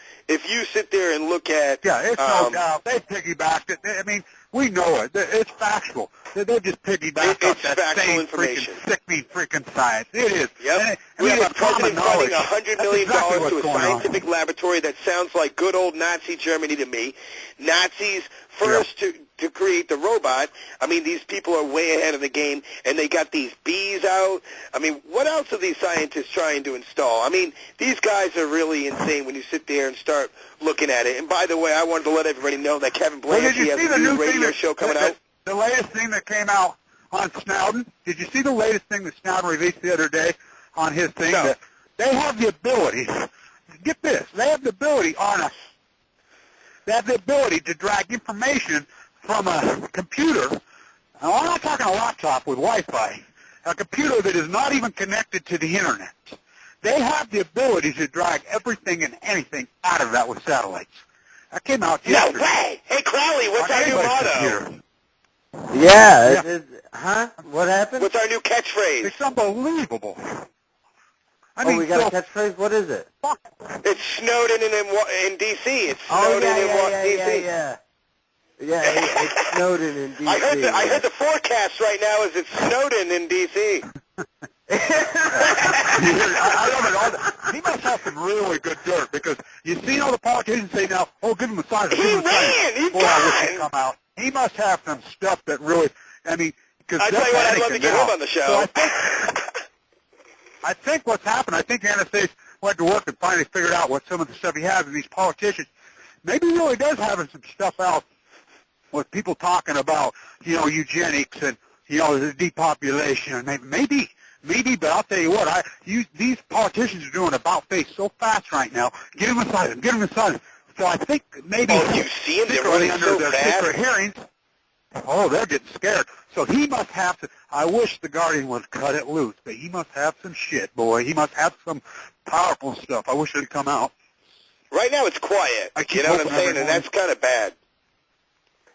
you sit there and look at... Yeah, it's no doubt. They piggybacked it. I mean, we know it. It's factual. They just piggybacked off that same freaking freaking science. It is. Yep. We have a president funding $100 million to a scientific laboratory that sounds like good old Nazi Germany to me. Nazis first to create the robot. I mean, these people are way ahead of the game, and they got these bees out. I mean, what else are these scientists trying to install? I mean, these guys are really insane when you sit there and start looking at it. And by the way, I wanted to let everybody know that Kevin Blanchie has a new radio show coming out. The latest thing that came out on Snowden, did you see the latest thing that Snowden released the other day on his thing? No. That they have the ability, get this, they have the ability to drag information from a computer. Now, I'm not talking a laptop with Wi-Fi, a computer that is not even connected to the Internet. They have the ability to drag everything and anything out of that with satellites. That came out yesterday. No way! Hey, Crowley, what's our new motto? Yeah. Huh? What happened? What's our new catchphrase? It's unbelievable. I mean, we got a catchphrase? What is it? It's Snowden in D.C. It's Snowden in D.C. Yeah, it's Snowden in D.C. I heard the forecast right now is it's Snowden in D.C. I love it. He must have some really good dirt, because you see all the politicians say now, oh, give him a sign. He ran. He's gone. Come out. He must have some stuff that really, I mean, because I tell you what, I'd love to get him on the show. So I think what's happened, I think the NSA went to work and finally figured out what some of the stuff he has, and these politicians, maybe he really does have some stuff out with people talking about, you know, eugenics and, you know, the depopulation. Maybe, but I'll tell you what, these politicians are doing about face so fast right now. Get them inside. So I think maybe... Oh, you see them? They're running so fast. Secret hearings, they're getting scared. So he must have to... I wish the Guardian would cut it loose, but he must have some shit, boy. He must have some powerful stuff. I wish it would come out. Right now it's quiet. You know what I'm saying? And that's kind of bad.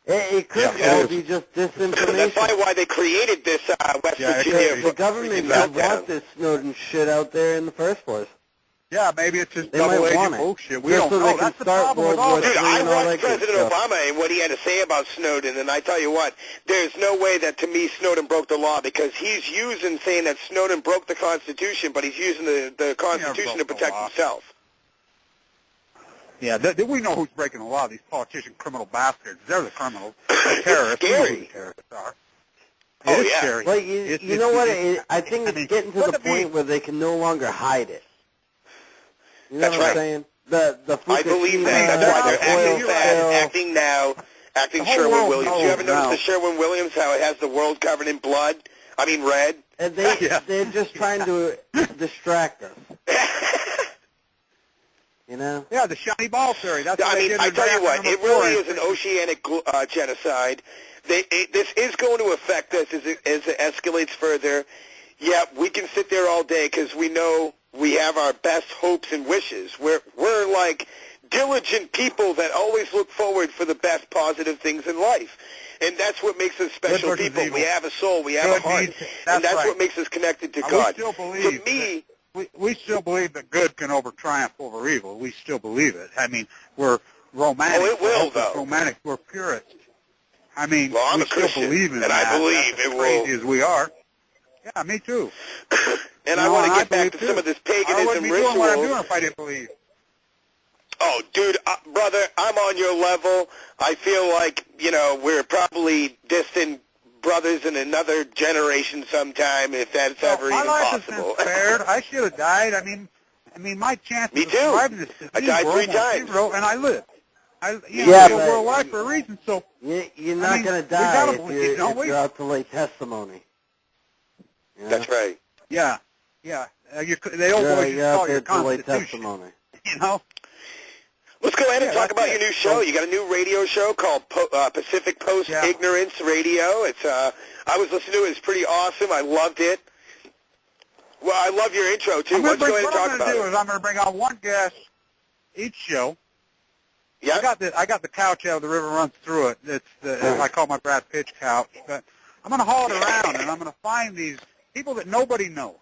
It could all be just disinformation. That's probably why they created this West Virginia... The government doesn't want this Snowden shit out there in the first place. Yeah, maybe it's just double-agent bullshit. We don't know. That's the problem with all Dude, I watched President Obama and what he had to say about Snowden, and I tell you what, there's no way that, to me, Snowden broke the law, because he's saying that Snowden broke the Constitution, but he's using the Constitution to protect himself. Yeah, we know who's breaking the law, these politician criminal bastards. They're the criminals. The terrorists. It's scary. We know who the terrorists are. Oh, yeah. Scary. Well, you know what? I think it's getting to the point where they can no longer hide it. You know what I'm saying? I believe that. That's why they're acting fast, acting now, acting Sherwin Williams. You ever notice the Sherwin Williams, how it has the world covered in blood? I mean red? And they're just trying to distract us. You know? Yeah, the shiny ball theory. That's what I tell you what, it really is an oceanic genocide. This is going to affect us as it escalates further. Yeah, we can sit there all day because we know we have our best hopes and wishes. We're like diligent people that always look forward for the best positive things in life. And that's what makes us special people. We have a soul, we have a heart, and that's what makes us connected to God. We still believe we still believe that good can triumph over evil. We still believe it. I mean, we're romantic. Oh, it will, though. Romantic. We're purists. I mean, well, I'm we a Christian, still believe in and that. I believe as it will. Crazy as we are. Yeah, me too. And I want to get back to some of this paganism I wouldn't be ritual. doing what I'm doing if I didn't believe. Oh, dude, brother, I'm on your level. I feel like, we're probably distant brothers in another generation sometime, if that's ever even possible. My life has been spared. I should have died. I mean, my chances of surviving this disease I died 3 times. Zero, and I lived. We're alive for a reason, so... You're not going to die if you're out to lay testimony. You know? That's right. Yeah. They always call your constitution. Testimony. Let's go ahead and talk about your new show. You got a new radio show called Pacific Post Ignorance Radio. It's I was listening to it. It's pretty awesome. I loved it. Well, I love your intro, too. Let's go ahead and talk about it. I'm going to bring on one guest each show. Yeah. I got the couch out of the river runs through it. It's I call my Brad Pitch couch. But I'm going to haul it around, and I'm going to find these people that nobody knows,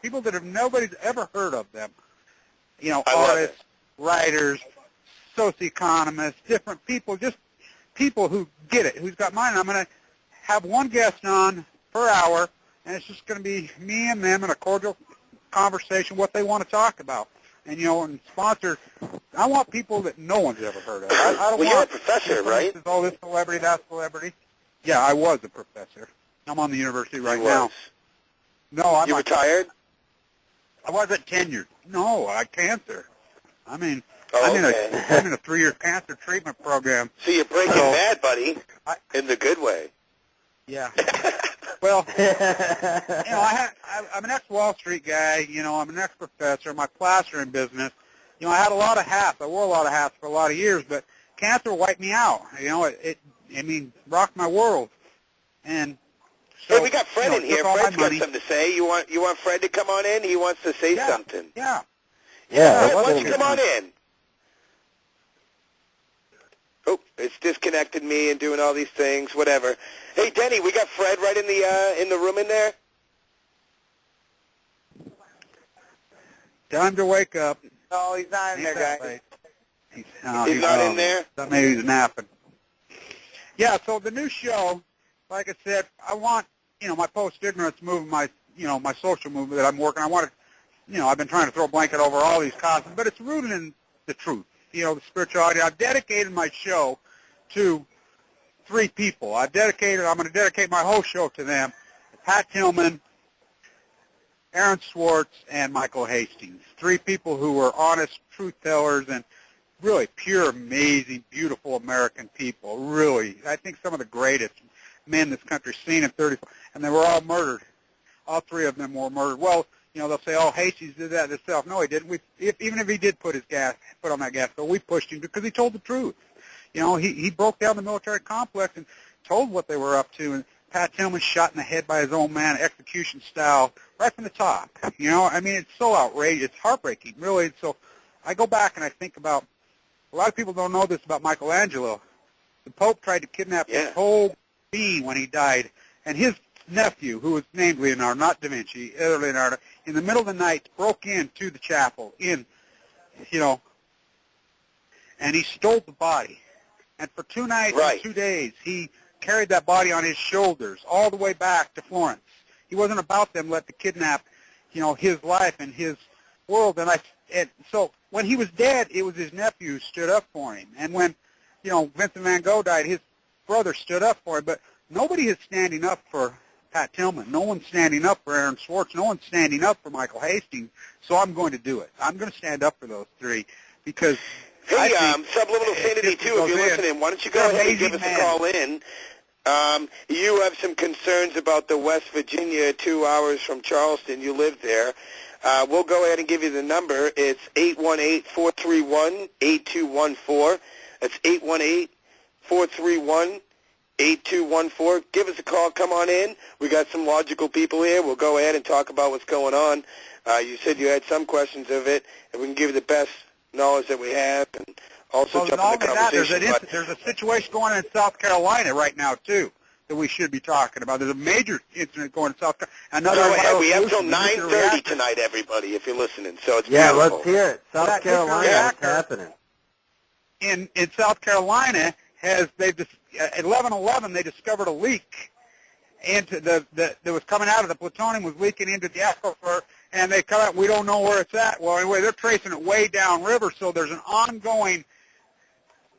people that nobody's ever heard of them. Artists, writers, socioeconomists, different people, just people who get it, who's got mine. I'm going to have one guest on per hour, and it's just going to be me and them in a cordial conversation, what they want to talk about. And, and sponsors, I want people that no one's ever heard of. I don't you're a professor, right? Oh, this celebrity, that celebrity. Yeah, I was a professor. I'm on the university right now. No, I'm You retired? I wasn't tenured. No, I had cancer. I mean, I'm in a 3-year cancer treatment program. So you're breaking bad, buddy, in the good way. Yeah. Well, I'm an ex-Wall Street guy. I'm an ex-professor. My plastering business. I had a lot of hats. I wore a lot of hats for a lot of years, but cancer wiped me out. It rocked my world. And so, hey, we got Fred in here. Fred's got something to say. You want Fred to come on in? He wants to say something. Yeah. Fred, why don't you come on in? Oh, it's disconnected me and doing all these things. Whatever. Hey, Denny, we got Fred right in the room in there. Time to wake up. No, he's not in there, guys. He's not in there? Maybe he's napping. Yeah, so the new show, like I said, I want, my post-ignorance movement, my social movement that I'm working, I want to, I've been trying to throw a blanket over all these concepts, but it's rooted in the truth, the spirituality. I've dedicated my show to 3 people. I'm going to dedicate my whole show to them: Pat Tillman, Aaron Swartz, and Michael Hastings. 3 people who were honest truth tellers and really pure, amazing, beautiful American people. Really, I think some of the greatest men this country's seen in 34, and they were all murdered. All 3 of them were murdered. Well, they'll say, "Oh, Hastings did that himself." No, he didn't. Even if he did put on that gas, but we pushed him because he told the truth. He broke down the military complex and told what they were up to. And Pat Tillman shot in the head by his own man, execution style, right from the top. It's so outrageous. It's heartbreaking, really. So I go back and I think about, a lot of people don't know this about Michelangelo. The Pope tried to kidnap his whole being when he died, and his nephew, who was named Leonardo, not Da Vinci, Leonardo, in the middle of the night broke into the chapel, and he stole the body. And for 2 nights and 2 days, he carried that body on his shoulders all the way back to Florence. He wasn't about them let to kidnap, his life and his world. And so when he was dead, it was his nephew who stood up for him. And when, Vincent van Gogh died, his brother stood up for him. But nobody is standing up for Pat Tillman. No one's standing up for Aaron Swartz. No one's standing up for Michael Hastings. So I'm going to do it. I'm going to stand up for those 3 because... Hey, Subliminal Sanity, too, if you're listening, why don't you go ahead and give us a call in? You have some concerns about the West Virginia, 2 hours from Charleston. You live there. We'll go ahead and give you the number. It's 818-431-8214. That's 818-431-8214. 8214. Give us a call. Come on in. We got some logical people here. We'll go ahead and talk about what's going on. You said you had some questions of it, and we can give you the best knowledge that we have, and also jump in the conversation. There's a situation going on in South Carolina right now, too, that we should be talking about. There's a major incident going in South Carolina. We have till 9:30 tonight, everybody, if you're listening. So it's beautiful. Let's hear it. South Carolina, what's happening? In South Carolina, at 11:11, they discovered a leak into that was coming out of the plutonium was leaking into the aquifer, and they come out. We don't know where it's at. Well, anyway, they're tracing it way downriver, so there's an ongoing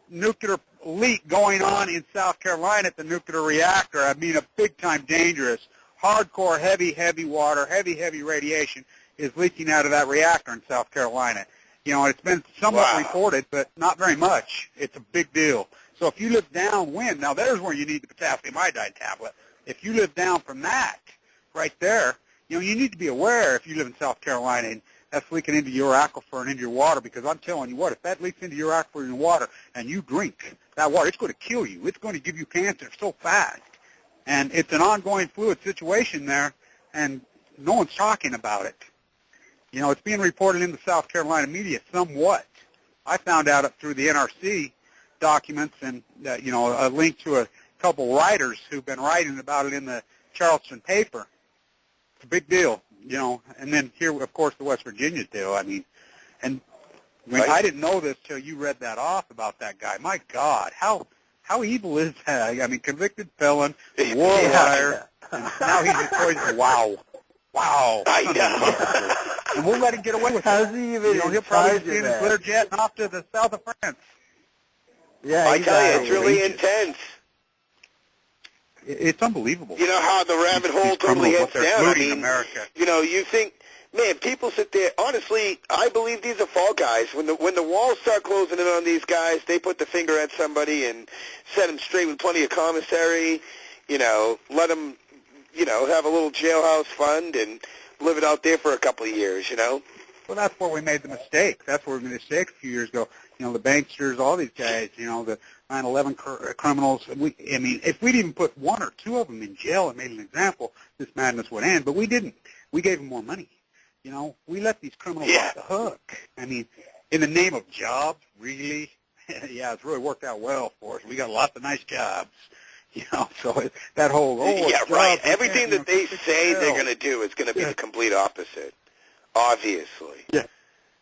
nuclear leak going on in South Carolina at the nuclear reactor. I mean, a big-time dangerous, hardcore, heavy water, heavy radiation is leaking out of that reactor in South Carolina. You know, it's been somewhat reported, but not very much. It's a big deal. So if you live downwind, now there's where you need the potassium iodide tablet. If you live down from that, right there, you know, you need to be aware if you live in South Carolina and that's leaking into your aquifer and into your water, because I'm telling you what, if that leaks into your aquifer and water and you drink that water, it's going to kill you. It's going to give you cancer so fast. And it's an ongoing fluid situation there, and no one's talking about it. You know, it's being reported in the South Carolina media somewhat. I found out through the NRC documents and, you know, a link to a couple writers who've been writing about it in the Charleston paper. It's a big deal, you know. And then here, of course, the West Virginia deal. I mean, and I didn't know this till you read that off about that guy. My God, how evil is that? I mean, convicted felon, war liar, and now he's a poison. Wow. I know. And we'll let him get away with it. How's he even he'll probably be in his glitter jet and off to the south of France. Yeah, I tell you, it's really intense. It's unbelievable. You know how the rabbit hole totally heads down. I mean, America. You know, you think, man, people sit there. Honestly, I believe these are fall guys. When the walls start closing in on these guys, they put the finger at somebody and set them straight with plenty of commissary. You know, let them, you know, have a little jailhouse fund and live it out there for a couple of years. You know. Well, that's where we made the mistake. That's where we made the mistake a few years ago. You know, the banksters, all these guys, you know, the 9/11 criminals. I mean, if we'd even put one or two of them in jail and made an example, this madness would end. But we didn't. We gave them more money. You know, we let these criminals off the hook. I mean, in the name of jobs, really? Yeah, it's really worked out well for us. We got lots of nice jobs. You know, so that whole right. Everything that they say they're going to do is going to be the complete opposite. Obviously. Yeah.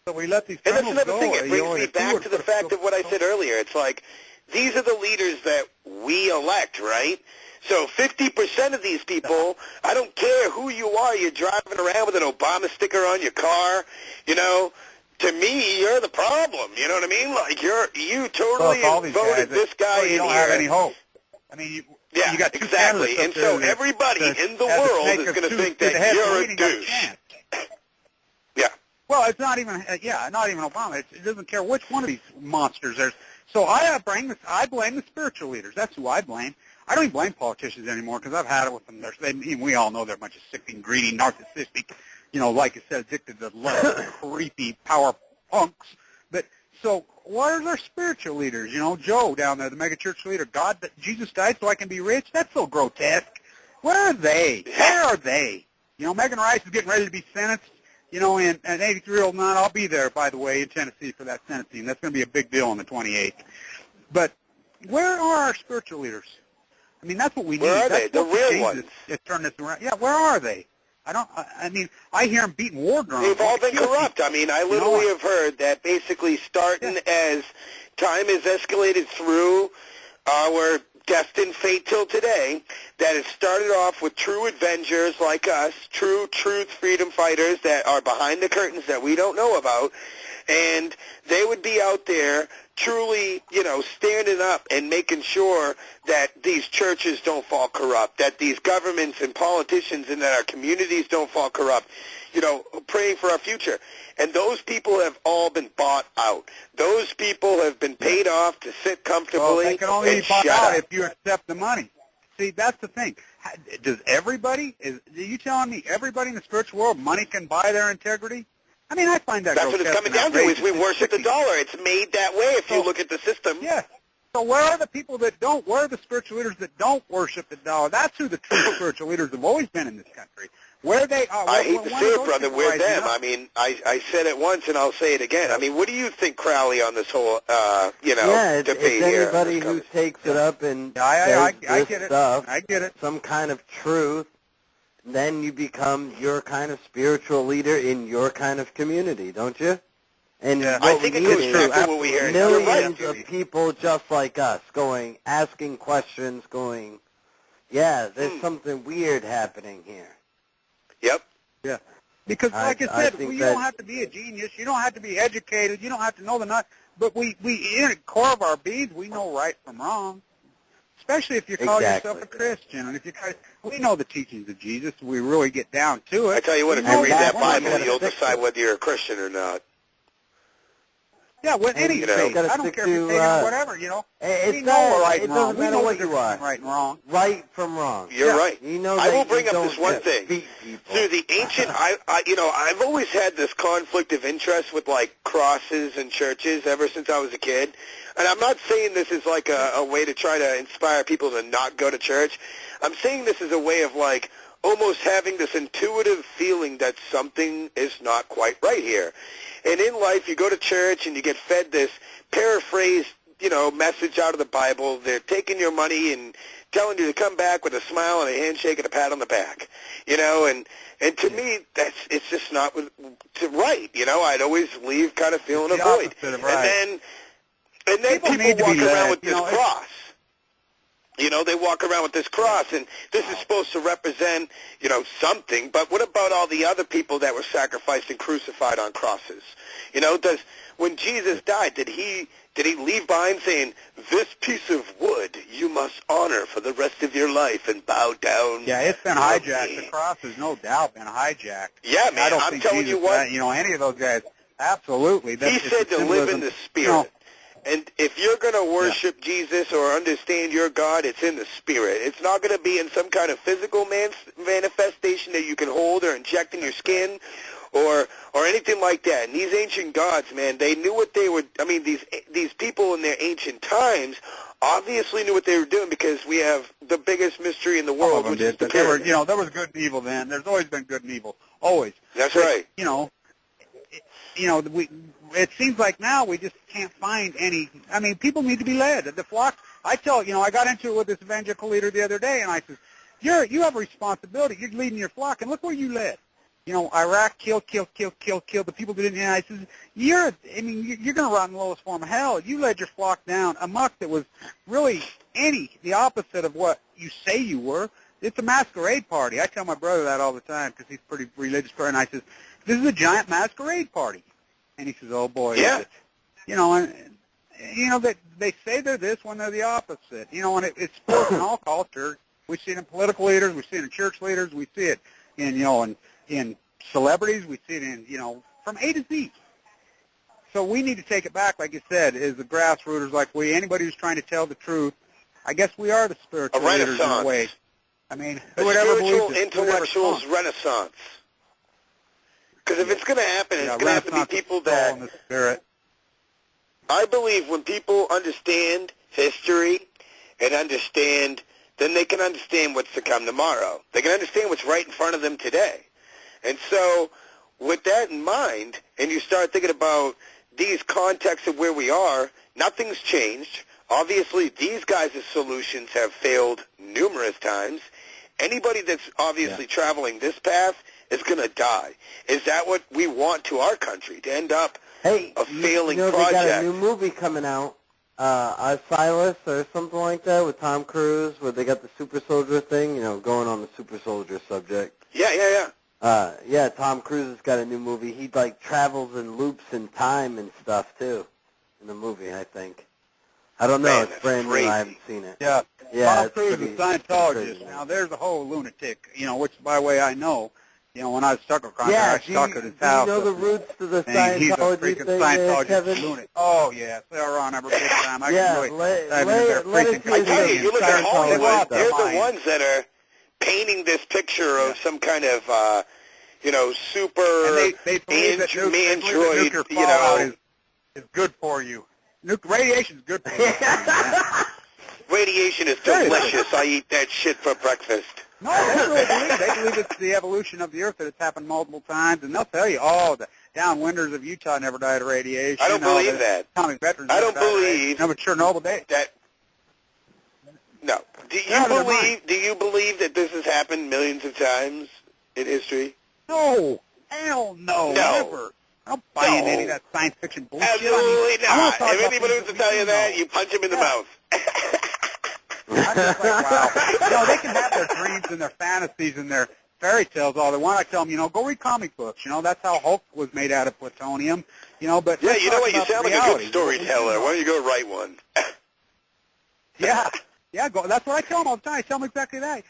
So we let these and that's another thing. It brings me back to the fact of what I said earlier. It's like these are the leaders that we elect, right? So 50% of these people, I don't care who you are, you're driving around with an Obama sticker on your car, you know, to me, you're the problem. You know what I mean? Like you totally voted this guy in here. You don't have any hope. I mean, you got two exactly. And so everybody in the world is going to think that you're a douche. Yeah. Well, it's not even, not even Obama. It doesn't care which one of these monsters there's. So I blame the spiritual leaders. That's who I blame. I don't even blame politicians anymore because I've had it with them. We all know they're a bunch of sick, greedy, narcissistic, you know, like I said, addicted to love, creepy power punks. But so what are their spiritual leaders? You know, Joe down there, the megachurch leader, Jesus died so I can be rich? That's so grotesque. Where are they? Where are they? You know, Megan Rice is getting ready to be sentenced. You know, and an 83-year-old man, I'll be there, by the way, in Tennessee for that sentencing. That's going to be a big deal on the 28th. But where are our spiritual leaders? I mean, that's what we need. Where are they? The real ones. Turn this around. Yeah, where are they? I mean, I hear them beating war drums. They've all been corrupt. I mean, I literally have heard that basically starting as time has escalated through our destined fate till today, that it started off with true avengers like us, true truth freedom fighters that are behind the curtains that we don't know about, and they would be out there truly, you know, standing up and making sure that these churches don't fall corrupt, that these governments and politicians and that our communities don't fall corrupt, you know, praying for our future. And those people have all been bought out. Those people have been paid off to sit comfortably well, they can only and be bought shut out up. if you accept the money. See, that's the thing. Does everybody, are you telling me everybody in the spiritual world, money can buy their integrity? I mean, I find that That's what it's coming down to, is we worship the dollar. It's made that way if you look at the system. Yeah. So where are the people that don't? Where are the spiritual leaders that don't worship the dollar? That's who the true spiritual leaders have always been in this country. Where they are. I hate to say it, brother, we're them. I mean, I said it once and I'll say it again. I mean, what do you think, Crowley, on this whole, debate it's here? Anybody who takes it up and I says get this it. stuff, I get it. some kind of truth, then you become your kind of spiritual leader in your kind of community, don't you? And I think it goes back to what we hear. Millions of people just like us asking questions, going, yeah, there's something weird happening here. Yep. Yeah. Because, like I said, you don't have to be a genius. You don't have to be educated. You don't have to know the nut. But we in the core of our beings, we know right from wrong. Especially if you call yourself a Christian, and if we know the teachings of Jesus. We really get down to it. I tell you what, if you read that Bible, you'll decide whether you're a Christian or not. Yeah, with any faith. I don't care if you're pagan or whatever, we know right and wrong. It doesn't matter what you are. Right and wrong. Right from wrong. You're right. You know I will bring up this one thing. Through the ancient, I've always had this conflict of interest with, like, crosses and churches ever since I was a kid. And I'm not saying this is like a way to try to inspire people to not go to church. I'm saying this is a way of, like, almost having this intuitive feeling that something is not quite right here. And in life, you go to church and you get fed this paraphrased, message out of the Bible. They're taking your money and telling you to come back with a smile and a handshake and a pat on the back, and to me, it's just not right. I'd always leave kind of feeling a void. And then people walk around with this cross. They walk around with this cross, and this is supposed to represent, something. But what about all the other people that were sacrificed and crucified on crosses? When Jesus died, did he leave behind saying, "This piece of wood you must honor for the rest of your life and bow down"? Yeah, it's been hijacked. The cross has no doubt been hijacked. Yeah, man, I'm telling you what. Any of those guys, absolutely. He said to live in the Spirit. And if you're going to worship Jesus or understand your God, it's in the Spirit. It's not going to be in some kind of physical manifestation that you can hold or inject in your skin or anything like that. And these ancient gods, man, they knew what they were. I mean, these people in their ancient times obviously knew what they were doing, because we have the biggest mystery in the world, which is the pyramid. There was good and evil then. There's always been good and evil. Always. That's right. It seems like now we just can't find any. I mean, people need to be led. The flock. I got into it with this evangelical leader the other day, and I said, you have a responsibility. You're leading your flock, and look where you led. Iraq, kill the people that didn't. And I said, you're going to rot in the lowest form of hell. You led your flock down amok that was really the opposite of what you say you were. It's a masquerade party. I tell my brother that all the time because he's pretty religious, and I says, this is a giant masquerade party. And he says, "Oh boy, yeah." That they say they're this when they're the opposite. And it's sports in all culture. We see it in political leaders, we see it in church leaders, we see it in celebrities, we see it in from A to Z. So we need to take it back, like you said, as the grassrooters, like anybody who's trying to tell the truth. I guess we are the spiritual leaders in a way. I mean, who would ever believe the intellectuals renaissance? Because if it's going to happen, it's going to have to be people that, I believe when people understand history and then they can understand what's to come tomorrow. They can understand what's right in front of them today. And so with that in mind, and you start thinking about these contexts of where we are, nothing's changed. Obviously, these guys' solutions have failed numerous times. Anybody that's obviously traveling this path is going to die. Is that what we want to our country, to end up a failing project? They got a new movie coming out, Silas or something like that, with Tom Cruise, where they got the super soldier thing, going on the super soldier subject. Yeah. Tom Cruise has got a new movie. He, travels in loops in time and stuff, too, in the movie, I think. I don't know. Man, it's brand new. I haven't seen it. Yeah. Tom Cruise is a Scientologist. Now, there's a whole lunatic, which, by the way, I know. When I was stuck with I stuck at his house. Do you know the roots to the Scientology he's a freaking thing, Scientologist Kevin? lunatic. Oh, yeah. They're on every big time. I can really dive into their freaking I tell you, you look at Hollywood, they're the ones that are painting this picture of some kind of, super and they believe that nuclear fallout is good for you. Radiation's good for you. Radiation is delicious. I eat that shit for breakfast. No, they really believe. They believe it's the evolution of the Earth, that it's happened multiple times, and they'll tell you, the downwinders of Utah never died of radiation. I don't believe that. Atomic veterans I don't believe. No, but Chernobyl did. No. Do you believe that this has happened millions of times in history? No. Hell no. Never. I don't buy into any of that science fiction bullshit. Absolutely not. If anybody wants to tell you that, you punch him in the mouth. I'm just like, wow. They can have their dreams and their fantasies and their fairy tales all they want. I tell them, go read comic books. That's how Hulk was made out of plutonium. But yeah, you know what? You sound like a good storyteller. Why don't you go write one? Yeah, that's what I tell them all the time. I tell them exactly that.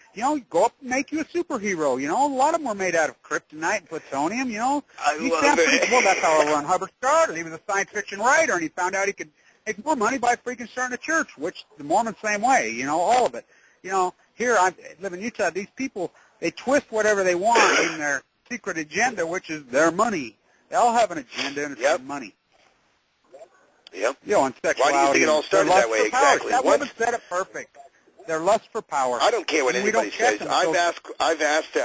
Go up and make you a superhero. A lot of them were made out of kryptonite and plutonium. You love it. Well, that's how Ron Hubbard started. He was a science fiction writer, and he found out he could make more money by freaking starting a church, which the Mormons same way, all of it. Here I live in Utah, these people, they twist whatever they want in their secret agenda, which is their money. They all have an agenda, and it's their money. Yep. And sexuality. Why do you think it all started that way exactly? That woman said it perfect. Their lust for power. I don't care what anybody says. I've asked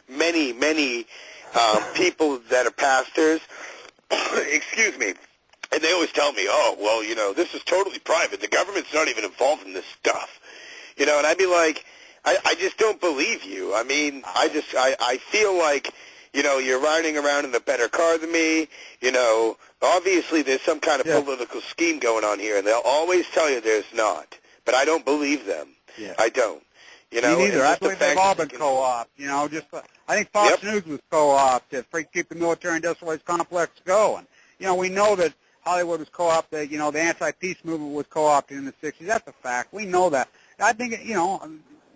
many people that are pastors, excuse me, and they always tell me, this is totally private. The government's not even involved in this stuff. And I'd be like, I just don't believe you. I mean, I feel like, you're riding around in a better car than me. Obviously there's some kind of political scheme going on here, and they'll always tell you there's not. But I don't believe them. Yeah. I don't. Me neither. I believe they've all been co-opted. I think Fox News was co-opted to keep the military-industrialized complex going. We know that Hollywood was co-opted. The anti-peace movement was co-opted in the 60s. That's a fact. We know that. I think,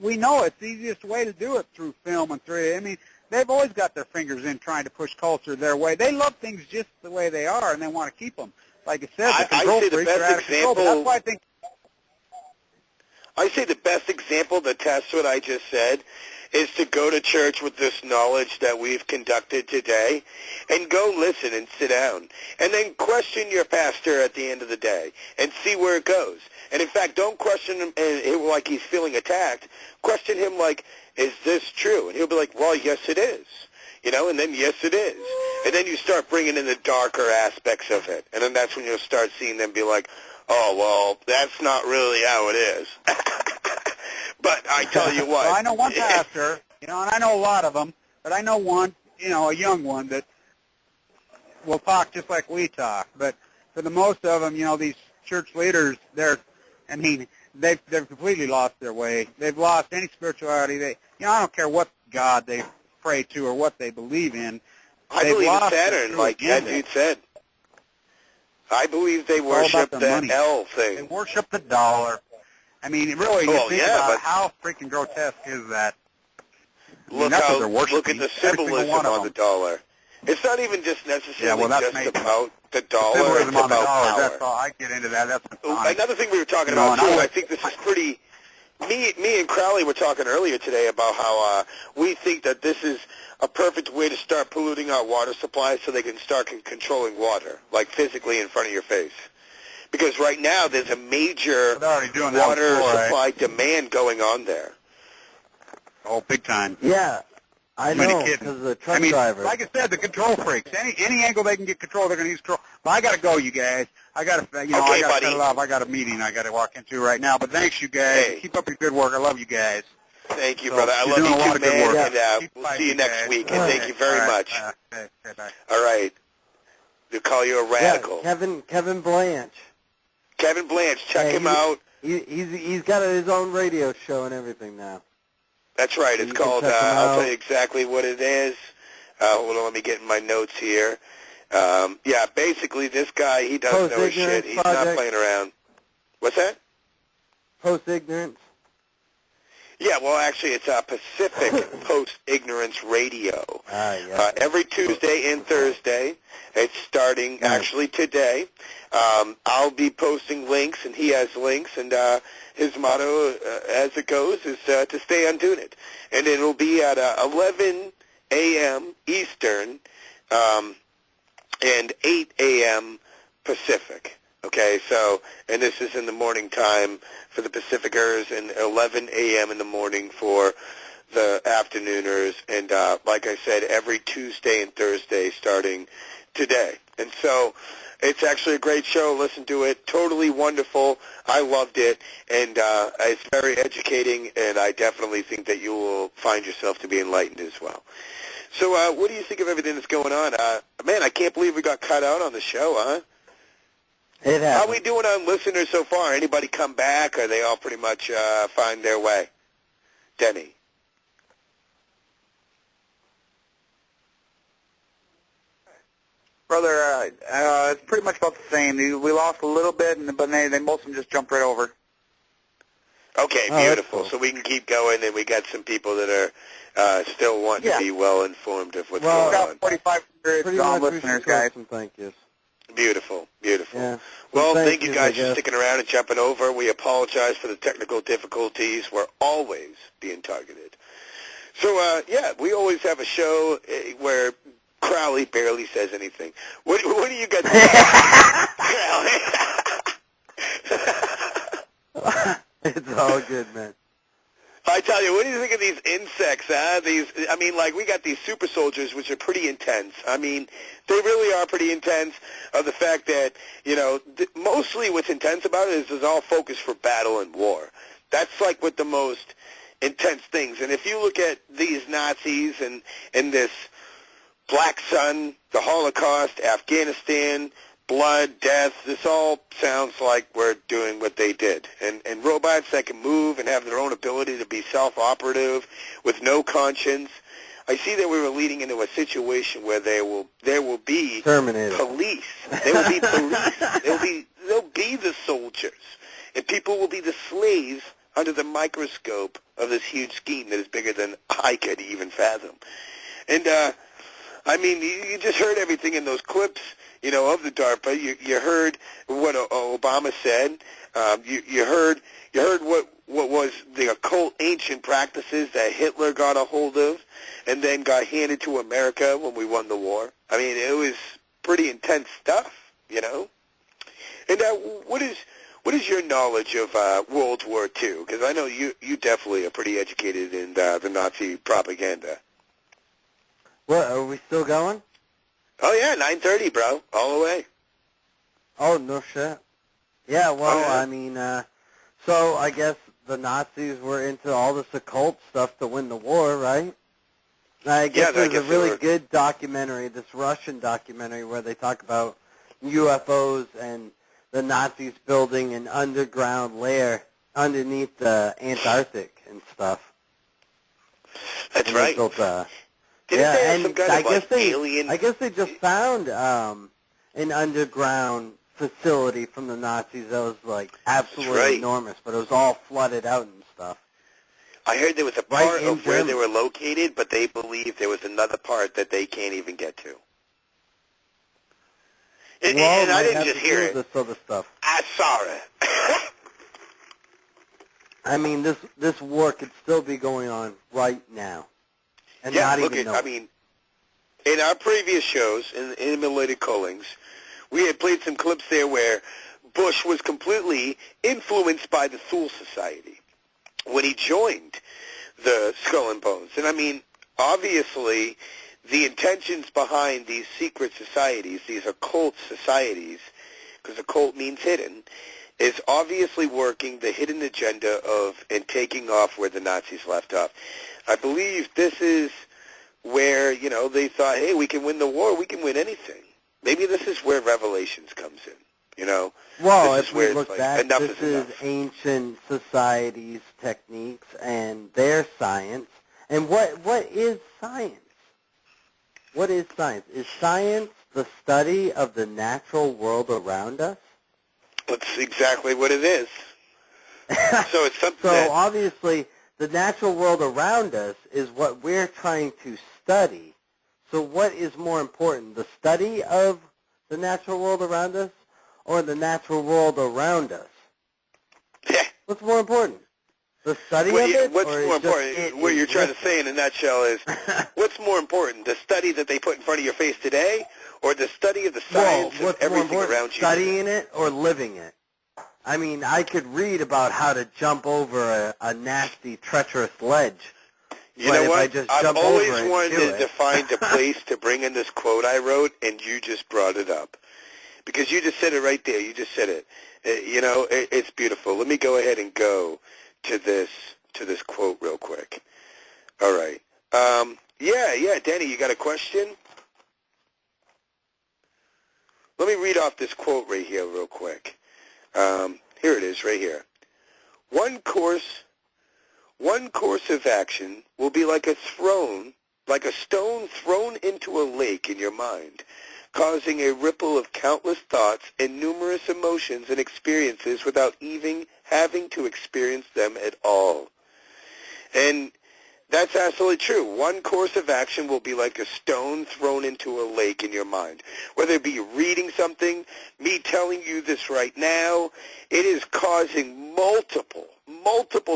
we know it's the easiest way to do it through film and through, they've always got their fingers in trying to push culture their way. They love things just the way they are, and they want to keep them. Like I said, the control freaks are out of control. But that's why I say the best example that tests what I just said is to go to church with this knowledge that we've conducted today and go listen and sit down and then question your pastor at the end of the day and see where it goes. And in fact, don't question him like he's feeling attacked. Question him like, is this true? And he'll be like, well, yes, it is. And then yes, it is. And then you start bringing in the darker aspects of it. And then that's when you'll start seeing them be like, oh, well, that's not really how it is. But I tell you what. Well, I know one pastor, and I know a lot of them, but I know one, a young one that will talk just like we talk. But for the most of them, these church leaders, they've completely lost their way. They've lost any spirituality. I don't care what God they pray to or what they believe in. I believe in Saturn, like that dude said. I believe they worship that L thing. They worship the dollar. Really, you think about how freaking grotesque is that? Look at the symbolism on the dollar. It's not even just necessarily just about the dollar. It's about power. That's all. I get into that. That's another thing we were talking about too. I think this is pretty. Me and Crowley were talking earlier today about how we think that this is a perfect way to start polluting our water supply so they can start controlling water, like physically in front of your face. Because right now there's a major water supply demand going on there. Oh, big time. Yeah, I know, because of the truck drivers. Like I said, the control freaks. Any angle they can get control, they're going to use control. But I got to go, you guys. I got to, I got to set it off. I got a meeting I got to walk into right now. But thanks, you guys. Hey. Keep up your good work. I love you guys. Thank you, brother. I love you too, man. And we'll see you next week. And thank you very much. Okay, bye. All right. They'll call you a radical. Yeah, Kevin Blanche. Kevin Blanche. Check him out. He's got his own radio show and everything now. That's right. It's called, I'll tell you exactly what it is. Hold on, let me get in my notes here. Yeah, basically this guy, he doesn't know his shit. He's not playing around. What's that? Post-ignorance. Yeah, well, actually, it's Pacific Post-Ignorance Radio. Yes. Every Tuesday and Thursday. It's starting actually today. I'll be posting links, and he has links, and his motto, as it goes, is to stay untuned. And it'll be at 11 a.m. Eastern and 8 a.m. Pacific. Okay, so, and this is in the morning time for the Pacificers and 11 a.m. in the morning for the afternooners. And like I said, every Tuesday and Thursday starting today. And so it's actually a great show. Listen to it. Totally wonderful. I loved it. And it's very educating, and I definitely think that you will find yourself to be enlightened as well. So what do you think of everything that's going on? Man, I can't believe we got cut out on the show, huh? How are we doing on listeners so far? Anybody come back? Or are they all pretty much find their way? Denny. Brother, it's pretty much about the same. We lost a little bit, but they most of them just jumped right over. Okay, beautiful. Cool. So we can keep going, and we got some people that are still wanting to be well informed of what's going on. 4,500 listeners, guys. Thank you. Beautiful, beautiful. Yeah. Well, thank you guys for sticking around and jumping over. We apologize for the technical difficulties. We're always being targeted. So, yeah, we always have a show where Crowley barely says anything. What do you got to say? It's all good, man. I tell you, what do you think of these insects, huh? We got these super soldiers, which are pretty intense. I mean, they really are pretty intense. The fact that, mostly what's intense about it is it's all focused for battle and war. That's like what the most intense things. And if you look at these Nazis and this Black Sun, the Holocaust, Afghanistan, blood, death, this all sounds like we're doing what they did. And robots that can move and have their own ability to be self-operative with no conscience. I see that we were leading into a situation where there will be police. There will be police. They'll be the soldiers. And people will be the slaves under the microscope of this huge scheme that is bigger than I could even fathom. And, you just heard everything in those clips, of the DARPA. You heard what Obama said. You heard what was the occult ancient practices that Hitler got a hold of and then got handed to America when we won the war. I mean, it was pretty intense stuff, And what is your knowledge of World War II? Because I know you definitely are pretty educated in the Nazi propaganda. What, are we still going? Oh, yeah, 9:30, bro, all the way. Oh, no shit. Yeah, well, so I guess the Nazis were into all this occult stuff to win the war, right? I guess there's a really good documentary, this Russian documentary, where they talk about UFOs and the Nazis building an underground lair underneath the Antarctic and stuff. That's right. I guess they just found an underground facility from the Nazis that was absolutely enormous, but it was all flooded out and stuff. I heard there was a part of where they were located, but they believe there was another part that they can't even get to. And I didn't just hear it. This other stuff. I saw it. This war could still be going on right now. And in our previous shows, in Immolated Cullings, we had played some clips there where Bush was completely influenced by the Thule Society when he joined the Skull and Bones. And obviously, the intentions behind these secret societies, these occult societies, because occult means hidden, is obviously working the hidden agenda of and taking off where the Nazis left off. I believe this is where, they thought, hey, we can win the war, we can win anything. Maybe this is where Revelations comes in, Well, if we look back, this is ancient societies' techniques and their science. And what is science? What is science? Is science the study of the natural world around us? That's exactly what it is. So it's something So obviously, the natural world around us is what we're trying to study. So what is more important, the study of the natural world around us or the natural world around us? Yeah. What's more important? The study of it? What's more important? What you're trying to say in a nutshell is, what's more important, the study that they put in front of your face today, or the study of the science of everything around you? Studying it or living it? I mean, I could read about how to jump over a nasty, treacherous ledge. You know what? I've always wanted to find a place to bring in this quote I wrote, and you just brought it up. Because you just said it right there. You just said it. It's beautiful. Let me go ahead and go to this quote real quick. All right. Yeah, Danny, you got a question? Let me read off this quote right here real quick. Here it is, right here. One course of action will be like a stone thrown into a lake in your mind, causing a ripple of countless thoughts and numerous emotions and experiences without even having to experience them at all. And that's absolutely true. One course of action will be like a stone thrown into a lake in your mind. Whether it be reading something, me telling you this right now, it is causing multiple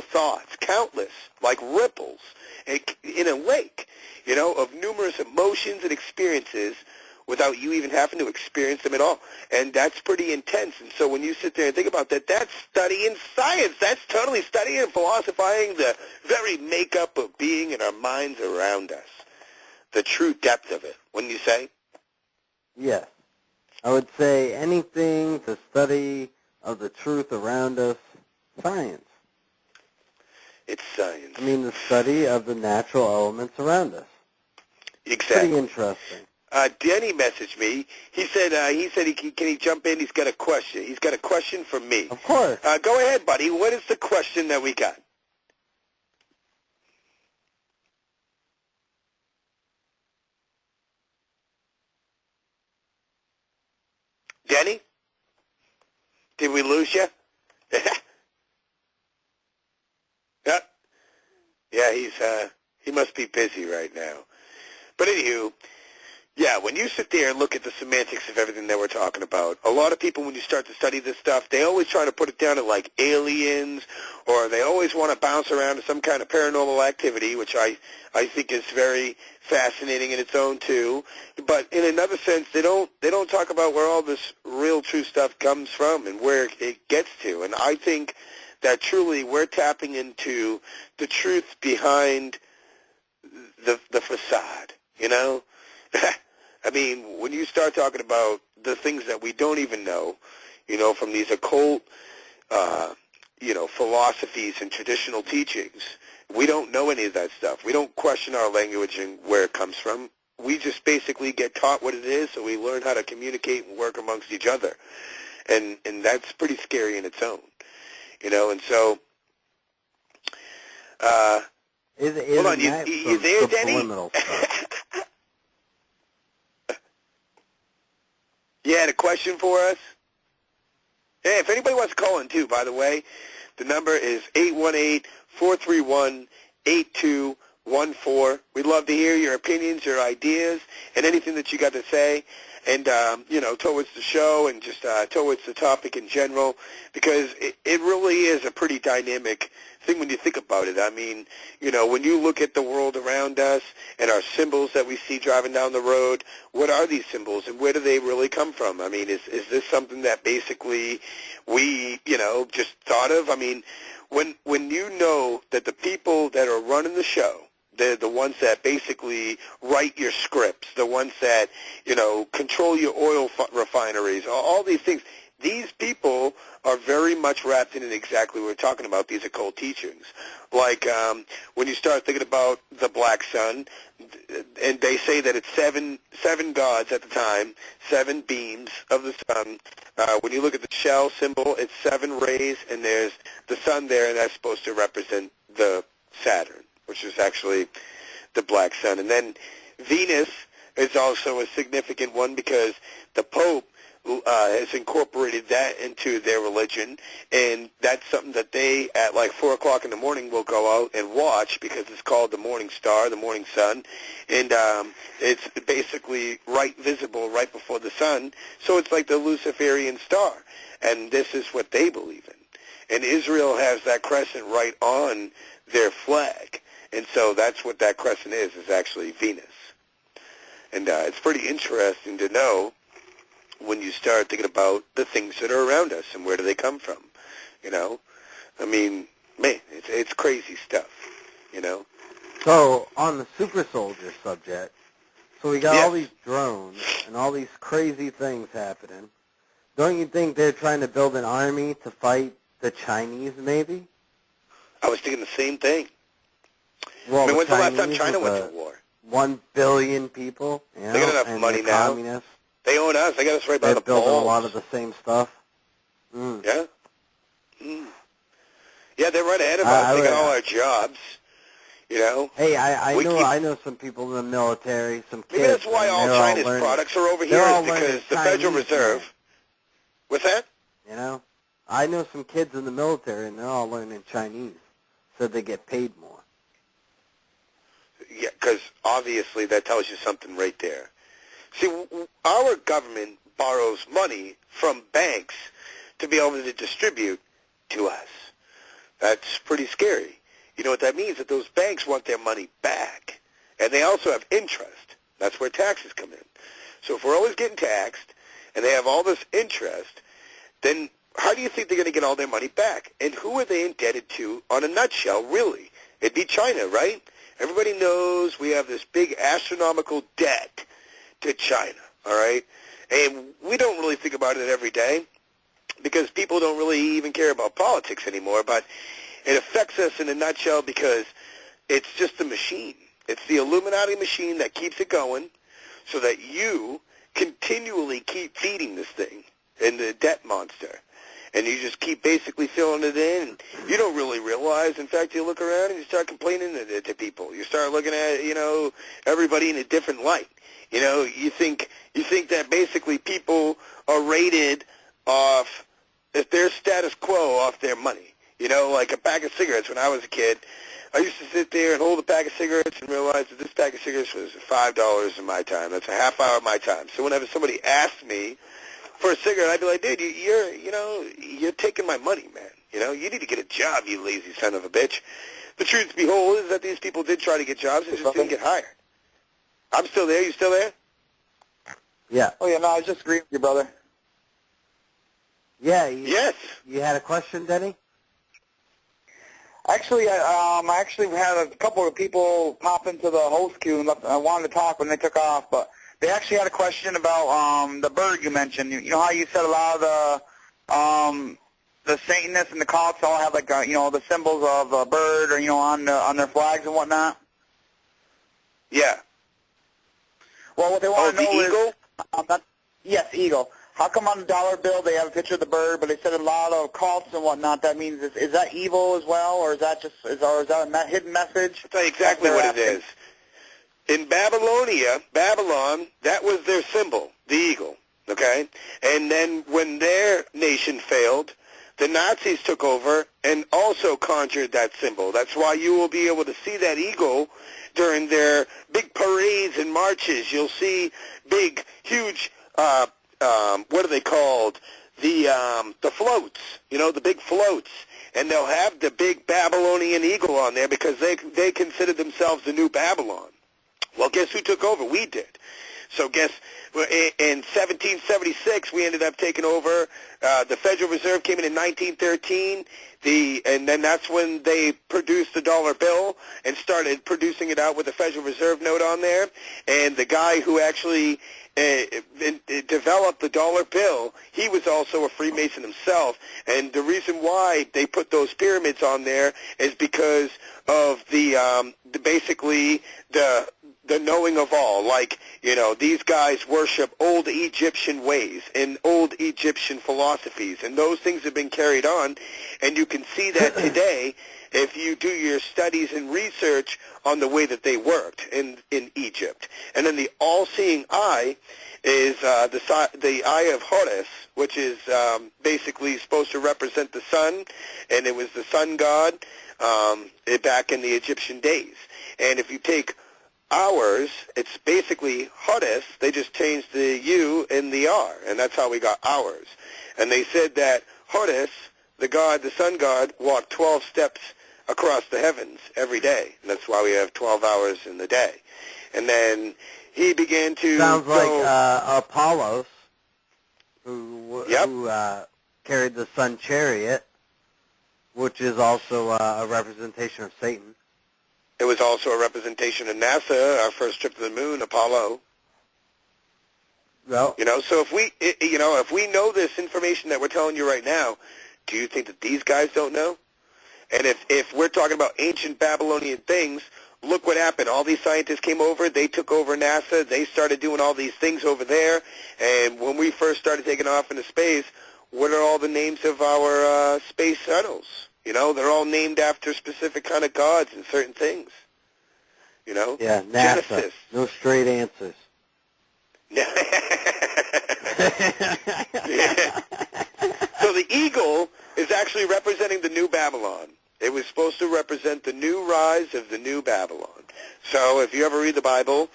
thoughts, countless, like ripples in a lake, of numerous emotions and experiences without you even having to experience them at all. And that's pretty intense. And so when you sit there and think about that, that's studying science. That's totally studying and philosophizing the very makeup of being in our minds around us, the true depth of it, wouldn't you say? Yes. I would say anything to study of the truth around us, science. It's science. I mean, the study of the natural elements around us. Exactly. Pretty interesting. Danny messaged me. He said can he jump in? He's got a question. He's got a question for me. Of course. Go ahead, buddy. What is the question that we got? Danny? Did we lose you? Yeah, he must be busy right now. But anywho, yeah, when you sit there and look at the semantics of everything that we're talking about, a lot of people, when you start to study this stuff, they always try to put it down to like aliens, or they always want to bounce around to some kind of paranormal activity, which I think is very fascinating in its own too. But in another sense, they don't talk about where all this real true stuff comes from and where it gets to. And I think that truly we're tapping into the truth behind the facade, I mean, when you start talking about the things that we don't even know, from these occult, philosophies and traditional teachings, we don't know any of that stuff. We don't question our language and where it comes from. We just basically get taught what it is, so we learn how to communicate and work amongst each other. And that's pretty scary in its own, and so... hold on, you there, Danny? You had a question for us? Hey, if anybody wants to call in too, by the way, the number is 818-431-8214. We'd love to hear your opinions, your ideas, and anything that you got to say, and, towards the show and just towards the topic in general, because it really is a pretty dynamic thing when you think about it. I mean, when you look at the world around us and our symbols that we see driving down the road, what are these symbols and where do they really come from? I mean, is this something that basically we, just thought of? I mean, when you know that the people that are running the show, they're the ones that basically write your scripts, the ones that, control your oil refineries, all these things. These people are very much wrapped in exactly what we're talking about, these occult teachings. Like when you start thinking about the black sun, and they say that it's seven gods at the time, 7 beams of the sun. When you look at the shell symbol, it's 7 rays, and there's the sun there, and that's supposed to represent the Saturn, which is actually the black sun. And then Venus is also a significant one because the Pope has incorporated that into their religion, and that's something that they, at like 4 o'clock in the morning, will go out and watch because it's called the morning star, the morning sun, and it's basically visible right before the sun, so it's like the Luciferian star, and this is what they believe in. And Israel has that crescent right on their flag. And so that's what that crescent is actually Venus. And it's pretty interesting to know when you start thinking about the things that are around us and where do they come from, you know? I mean, man, it's crazy stuff, you know? So, on the super soldier subject, so we got all these drones and all these crazy things happening. Don't you think they're trying to build an army to fight the Chinese, maybe? I was thinking the same thing. Well, I mean, when's the last time China went to war? 1 billion people, you know, they got enough money now. Communists. They own us. They got us right by the balls. They're building a lot of the same stuff. Mm. Yeah? Mm. Yeah, they're right ahead of us. They got all our jobs, you know. Hey, I know some people in the military, some kids. Maybe that's why all China's products are over here, is because the Federal Reserve. What's that? You know, I know some kids in the military, and they're all learning Chinese, so they get paid more. Yeah, because obviously that tells you something right there. See, our government borrows money from banks to be able to distribute to us. That's pretty scary. You know what that means? That those banks want their money back. And they also have interest. That's where taxes come in. So if we're always getting taxed and they have all this interest, then how do you think they're going to get all their money back? And who are they indebted to on a nutshell, really? It'd be China, right? Everybody knows we have this big astronomical debt to China, all right? And we don't really think about it every day because people don't really even care about politics anymore, but it affects us in a nutshell because it's just a machine. It's the Illuminati machine that keeps it going so that you continually keep feeding this thing and the debt monster. And you just keep basically filling it in. And you don't really realize. In fact, you look around and you start complaining to people. You start looking at, you know, everybody in a different light. You know, you think that basically people are rated off, if their status quo, off their money. You know, like a pack of cigarettes. When I was a kid, I used to sit there and hold a pack of cigarettes and realize that this pack of cigarettes was $5 in my time. That's a half hour of my time. So whenever somebody asked me for a cigarette, I'd be like, dude, you're taking my money, man. You know, you need to get a job, you lazy son of a bitch. The truth be told is that these people did try to get jobs and just didn't get hired. I'm still there. You still there? Yeah. Oh, yeah, no, I was just agreeing with you, brother. Yeah. Yes. You had a question, Denny? Actually, I actually had a couple of people pop into the host queue, and I wanted to talk when they took off, but they actually had a question about the bird you mentioned. You know how you said a lot of the Satanists and the cults all have like the symbols of a bird or on their flags and whatnot. Yeah. Well, what they want to know eagle? is yes, eagle. How come on the dollar bill they have a picture of the bird, but they said a lot of cults and whatnot? That means is that evil as well, or is that a hidden message? I'll tell you exactly what it is. In Babylon, that was their symbol, the eagle, okay? And then when their nation failed, the Nazis took over and also conjured that symbol. That's why you will be able to see that eagle during their big parades and marches. You'll see big, huge, what are they called? The floats, the big floats. And they'll have the big Babylonian eagle on there because they consider themselves the new Babylon. Well, guess who took over? We did. So guess in 1776 we ended up taking over. The Federal Reserve came in 1913. And then that's when they produced the dollar bill and started producing it out with the Federal Reserve note on there. And the guy who actually developed the dollar bill, he was also a Freemason himself. And the reason why they put those pyramids on there is because of basically the knowing of all. Like, these guys worship old Egyptian ways and old Egyptian philosophies, and those things have been carried on, and you can see that today if you do your studies and research on the way that they worked in Egypt. And then the all-seeing eye is the eye of Horus, which is basically supposed to represent the sun, and it was the sun god back in the Egyptian days. And if you take ours, it's basically Horus. They just changed the U and the R, and that's how we got ours. And they said that Horus the sun god, walked 12 steps across the heavens every day. And that's why we have 12 hours in the day. And then he began to Sounds like Apollos, who carried the sun chariot, which is also a representation of Satan. It was also a representation of NASA, our first trip to the moon, Apollo. Well, so if we know this information that we're telling you right now, do you think that these guys don't know? And if we're talking about ancient Babylonian things, look what happened. All these scientists came over. They took over NASA. They started doing all these things over there. And when we first started taking off into space, what are all the names of our space shuttles? They're all named after specific kind of gods and certain things. Yeah, NASA. Genesis. No straight answers. Yeah. So the eagle is actually representing the new Babylon. It was supposed to represent the new rise of the new Babylon. So if you ever read the Bible,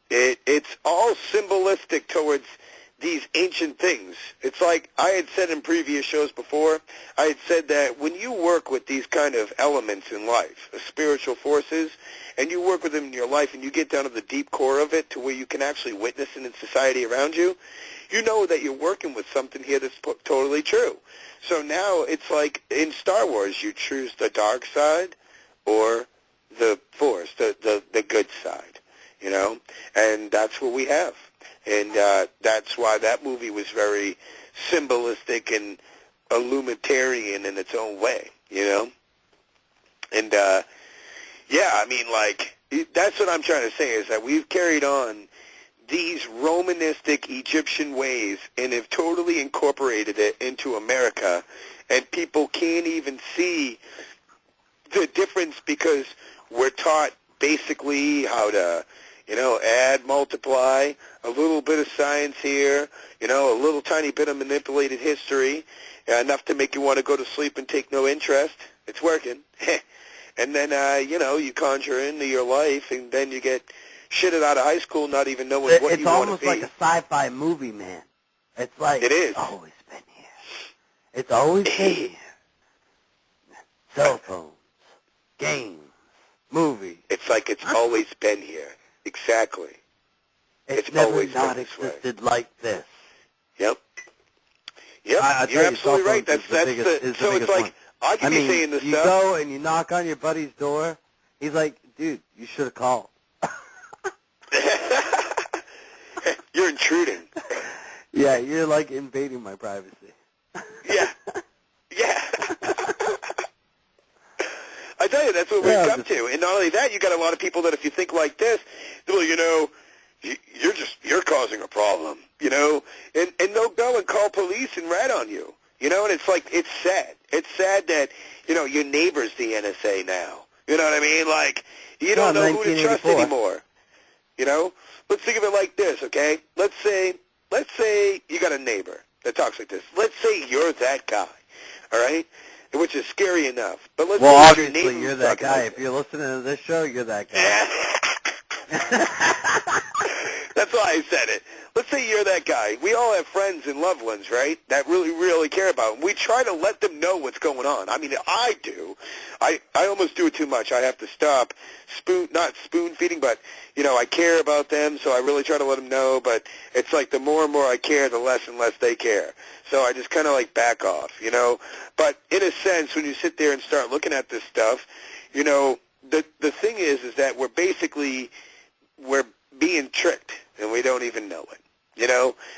it's all symbolistic towards these ancient things. It's like I had said in previous shows before, I had said that when you work with these kind of elements in life, spiritual forces, and you work with them in your life and you get down to the deep core of it to where you can actually witness it in society around you, you know that you're working with something here that's totally true. So now it's like in Star Wars, you choose the dark side or the force, the good side, and that's what we have. And that's why that movie was very symbolistic and illuminatarian in its own way, And, that's what I'm trying to say is that we've carried on these Romanistic Egyptian ways and have totally incorporated it into America, and people can't even see the difference because we're taught basically how to, add, multiply, a little bit of science here, a little tiny bit of manipulated history, enough to make you want to go to sleep and take no interest. It's working. And then, you conjure into your life, and then you get shitted out of high school not even knowing what you want to be. It's almost like a sci-fi movie, man. It's like, it is. It's always been here. It's always been here. Cell phones, games, movies. It's like it's always been here. Exactly. It's never always not existed like this. Yep. You're absolutely right. That's so it's like one. I can be saying this you stuff. You go and you knock on your buddy's door. He's like, dude, you should have called. You're intruding. Yeah, you're like invading my privacy. Yeah. I tell you, that's what we've come to. And not only that, you got a lot of people that if you think like this, they're like, you're causing a problem, and they'll go and call police and rat on you, and it's like, it's sad. It's sad that, your neighbor's the NSA now. You know what I mean? Like, you don't know who to trust anymore. Let's think of it like this, okay? Let's say you got a neighbor that talks like this. Let's say you're that guy, all right? Which is scary enough. But let's say obviously you're that guy. If you're listening to this show, you're that guy. That's why I said it. Let's say you're that guy. We all have friends and loved ones, right, that really, really care about them. We try to let them know what's going on. I mean, I do. I almost do it too much. I have to stop not spoon feeding, but, I care about them, so I really try to let them know. But it's like the more and more I care, the less and less they care. So I just kind of like back off, But in a sense, when you sit there and start looking at this stuff, the thing is that we're being tricked, and we don't even know it.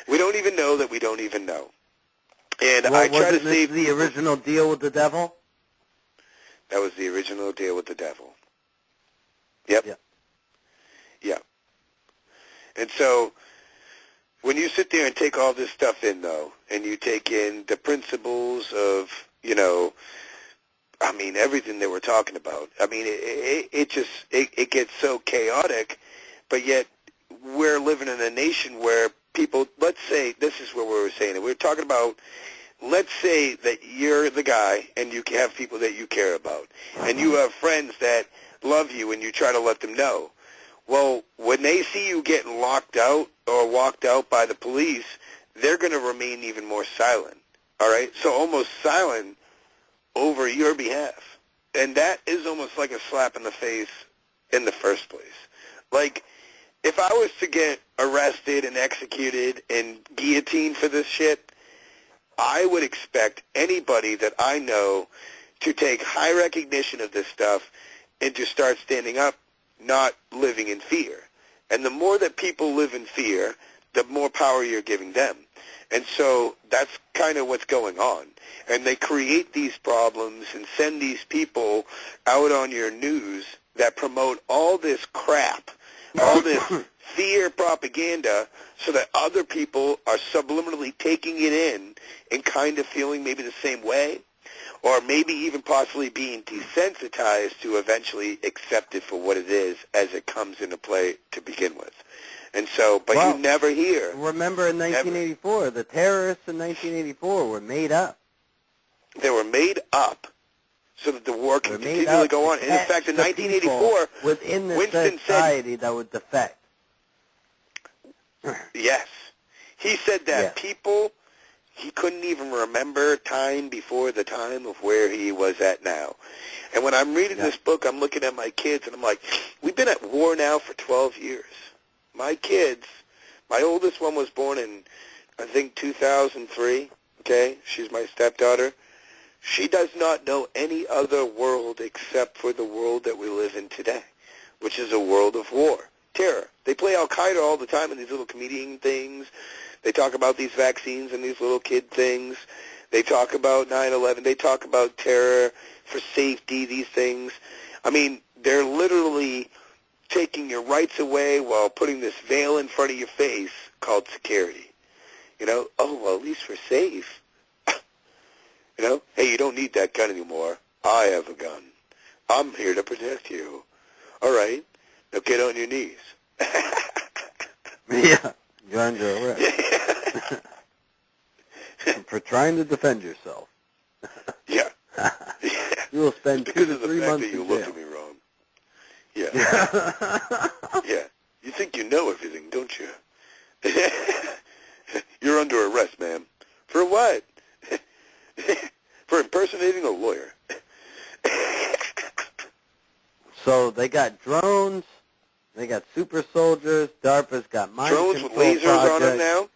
We don't even know that we don't even know. And I try to see the original deal with the devil. That was the original deal with the devil. Yep. Yeah. And so when you sit there and take all this stuff in, though, and you take in the principles of, everything that we're talking about, it gets so chaotic, but yet we're living in a nation where people, let's say, this is what we were saying, we're talking about, let's say that you're the guy and you have people that you care about, and you have friends that love you and you try to let them know. Well, when they see you getting locked out or walked out by the police, they're going to remain even more silent, all right? So almost silent over your behalf. And that is almost like a slap in the face in the first place. Like, if I was to get arrested and executed and guillotined for this shit, I would expect anybody that I know to take high recognition of this stuff and to start standing up, not living in fear. And the more that people live in fear, the more power you're giving them. And so that's kind of what's going on. And they create these problems and send these people out on your news that promote all this crap, all this fear propaganda, so that other people are subliminally taking it in and kind of feeling maybe the same way, or maybe even possibly being desensitized to eventually accept it for what it is as it comes into play to begin with. And so, but you never hear. Remember in 1984, the terrorists in 1984 were made up. They were made up so that the war can continually go on. And in fact, in 1984, within the Winston society that would defect. Yes. He said that people, he couldn't even remember time before the time of where he was at now. And when I'm reading this book, I'm looking at my kids, and I'm like, we've been at war now for 12 years. My kids, my oldest one was born in, I think, 2003, okay? She's my stepdaughter. She does not know any other world except for the world that we live in today, which is a world of war, terror. They play Al-Qaeda all the time in these little comedian things. They talk about these vaccines and these little kid things. They talk about 9/11. They talk about terror for safety, these things. I mean, they're literally taking your rights away while putting this veil in front of your face called security. You know, oh, well, at least we're safe. You know, hey, you don't need that gun anymore. I have a gun. I'm here to protect you. All right, now get on your knees. Yeah, you're under arrest. For trying to defend yourself. Yeah. You will spend 2 to 3 months in jail. Because of the fact that you looked at me wrong. Yeah. Yeah. You think you know everything, don't you? You're under arrest, ma'am. For what? For impersonating a lawyer. So they got drones, they got super soldiers, DARPA's got mind drones control with lasers projects. on them now.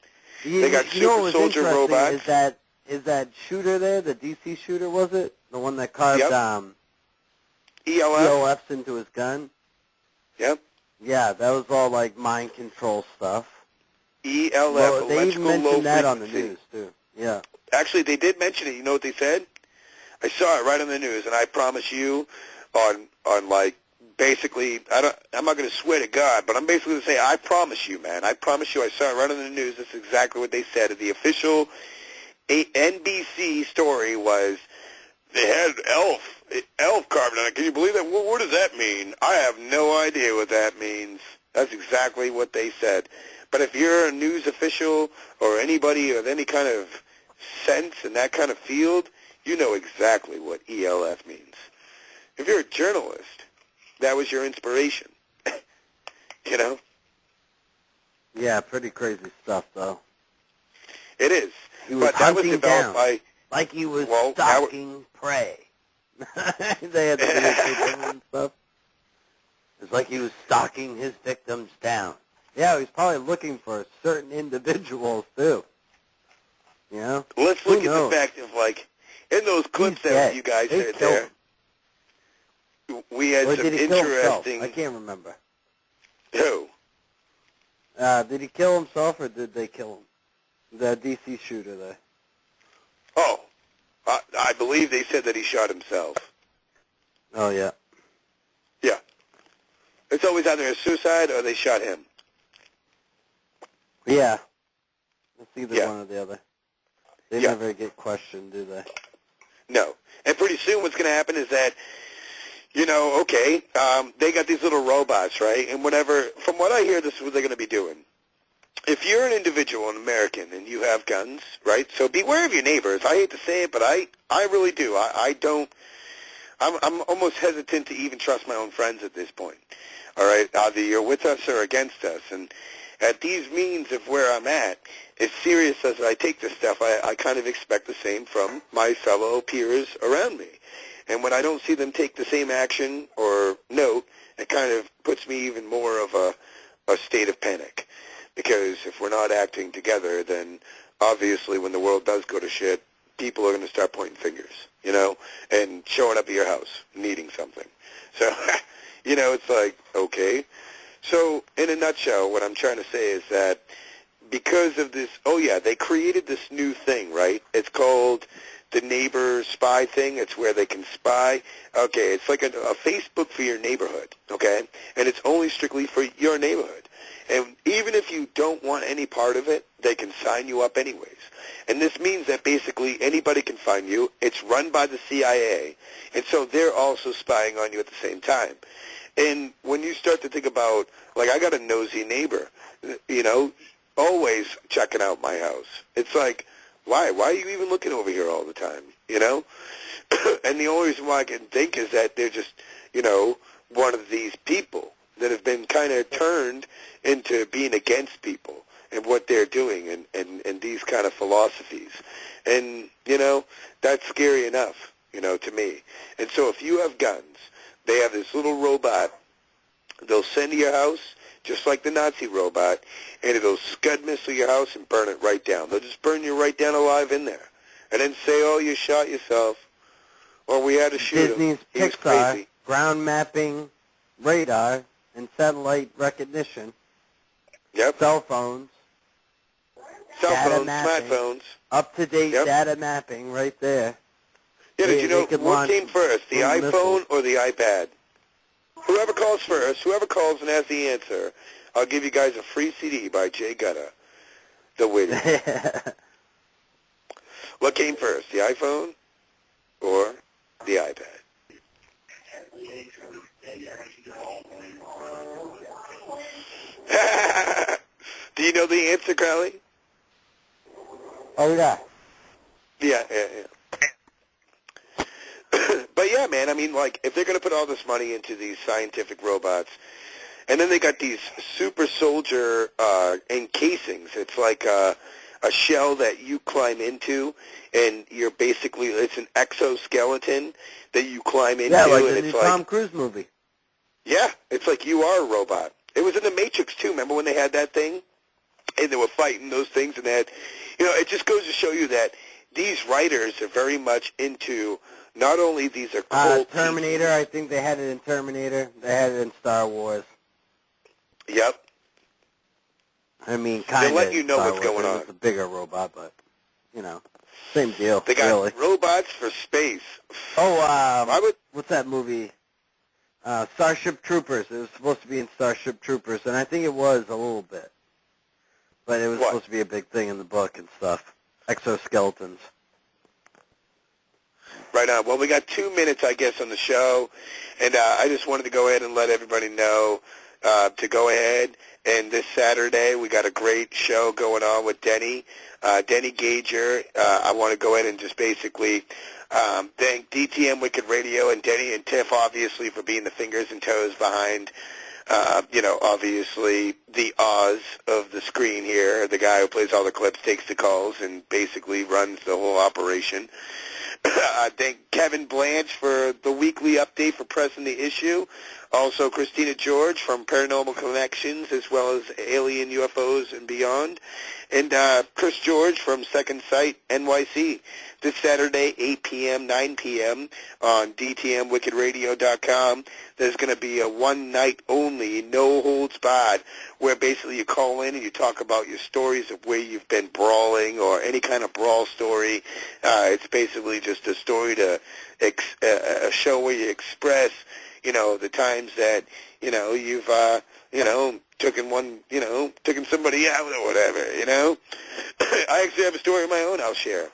They got super soldier robots. Is that shooter there, the DC shooter, was it? The one that carved ELFs into his gun? Yep. Yeah, that was all like mind control stuff. ELF, well, they even mentioned that on the frequency. news too. Yeah. Actually, they did mention it. You know what they said? I saw it right on the news, and I promise you, on like basically, I'm not going to swear to God, but I'm basically going to say, I promise you, man. I promise you, I saw it right on the news. That's exactly what they said. The official NBC story was they had elf carved on it. Can you believe that? What does that mean? I have no idea what that means. That's exactly what they said. But if you're a news official or anybody of any kind of sense in that kind of field, you know exactly what ELF means. If you're a journalist, that was your inspiration. You know? Yeah, pretty crazy stuff, though. It is. He was hunting down, like he was stalking prey. They had the videotape and stuff. It's like he was stalking his victims down. Yeah, he was probably looking for certain individuals, too. You know? Let's look at the fact of, like, in those clips that you guys had there, we had some interesting... I can't remember. Who? Did he kill himself, or did they kill him? The DC shooter there. Oh, I believe they said that he shot himself. Oh, yeah. Yeah. It's always either a suicide or they shot him. Yeah. It's either one or the other. They never get questioned, do they? No. And pretty soon what's going to happen is that, you know, okay, they got these little robots, right? And whatever, from what I hear, this is what they're going to be doing. If you're an individual, an American, and you have guns, right, so beware of your neighbors. I hate to say it, but I really do. I don't, I'm almost hesitant to even trust my own friends at this point, all right? Either you're with us or against us. And at these means of where I'm at, as serious as I take this stuff, I kind of expect the same from my fellow peers around me. And when I don't see them take the same action or note, it kind of puts me even more of a state of panic. Because if we're not acting together, then obviously when the world does go to shit, people are going to start pointing fingers, you know, and showing up at your house needing something. So, you know, it's like, okay. So in a nutshell, what I'm trying to say is that because of this, they created this new thing, right? It's called the neighbor spy thing. It's where they can spy. Okay, it's like a Facebook for your neighborhood, okay? And it's only strictly for your neighborhood. And even if you don't want any part of it, they can sign you up anyways. And this means that basically anybody can find you. It's run by the CIA, and so they're also spying on you at the same time. And when you start to think about, like, I got a nosy neighbor, you know, always checking out my house. It's like, why? Why are you even looking over here all the time, you know? And the only reason why I can think is that they're just, you know, one of these people that have been kind of turned into being against people and what they're doing and these kind of philosophies. And, you know, that's scary enough, you know, to me. And so if you have guns, they have this little robot they'll send to your house, just like the Nazi robot, and it'll scud missile your house and burn it right down. They'll just burn you right down alive in there. And then say, oh, you shot yourself, or we had to shoot him. Disney's Pixar, ground mapping, radar, and satellite recognition. Yep. Cell phones. Smartphones. Up-to-date data mapping right there. Yeah, did you know what came first, the iPhone or the iPad? Whoever calls first, whoever calls and has the answer, I'll give you guys a free CD by Jay Gutta, The Wizard. What came first, the iPhone or the iPad? Do you know the answer, Crowley? Oh, yeah. Yeah. But yeah, man, I mean, like, if they're going to put all this money into these scientific robots, and then they got these super soldier encasings, it's like a shell that you climb into, and you're basically, it's an exoskeleton that you climb into. Yeah, like and the new Tom Cruise movie. Yeah, it's like you are a robot. It was in The Matrix, too. Remember when they had that thing? And they were fighting those things, and they had, you know, it just goes to show you that these writers are very much into not only these occult Terminator, teachings. I think they had it in Terminator. They had it in Star Wars. Yep. I mean, kind of. They let you know what's going on. It's a bigger robot, but, you know, same deal. They got really. robots for space. Oh, what's that movie? Starship Troopers. It was supposed to be in Starship Troopers, and I think it was a little bit. But it was supposed to be a big thing in the book and stuff. Exoskeletons. Right on. Well, we got 2 minutes, I guess, on the show, and I just wanted to go ahead and let everybody know to go ahead. And this Saturday, we got a great show going on with Denny Gager. I want to go ahead and just basically thank DTM Wicked Radio and Denny and Tiff, obviously, for being the fingers and toes behind, you know, obviously the Oz of the screen here. The guy who plays all the clips, takes the calls, and basically runs the whole operation. I thank Kevin Blanche for the weekly update for Pressing the Issue. Also, Christina George from Paranormal Connections, as well as Alien UFOs and Beyond. And Chris George from Second Sight NYC. This Saturday, 8 p.m., 9 p.m. on DTMWickedRadio.com. There's going to be a one-night only, no holds barred, where basically you call in and you talk about your stories of where you've been brawling or any kind of brawl story. It's basically just a story to a show where you express, you know, the times that, you know, you've, you know, taken somebody out or whatever, you know. I actually have a story of my own I'll share.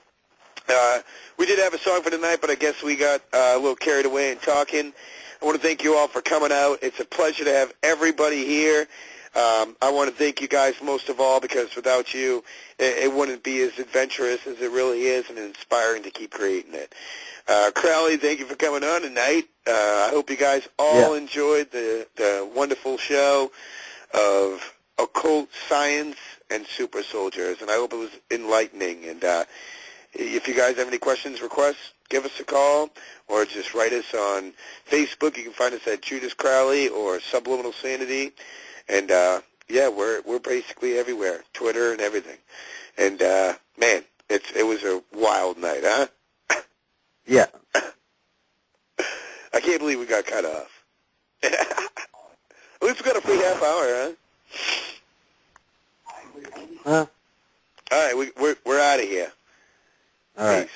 We did have a song for tonight, but I guess we got a little carried away in talking. I want to thank you all for coming out. It's a pleasure to have everybody here. I want to thank you guys most of all, because without you, it wouldn't be as adventurous as it really is and inspiring to keep creating it. Crowley, thank you for coming on tonight. I hope you guys all enjoyed the wonderful show of Occult Occult Science and Super Soldiers, and I hope it was enlightening. And if you guys have any questions, requests, give us a call, or just write us on Facebook. You can find us at Judas Crowley or Subliminal Sanity. And, yeah, we're basically everywhere, Twitter and everything. And, man, it was a wild night, huh? Yeah. I can't believe we got cut off. At least we got a free half hour, huh? Huh? All right, we're out of here. All right. Peace.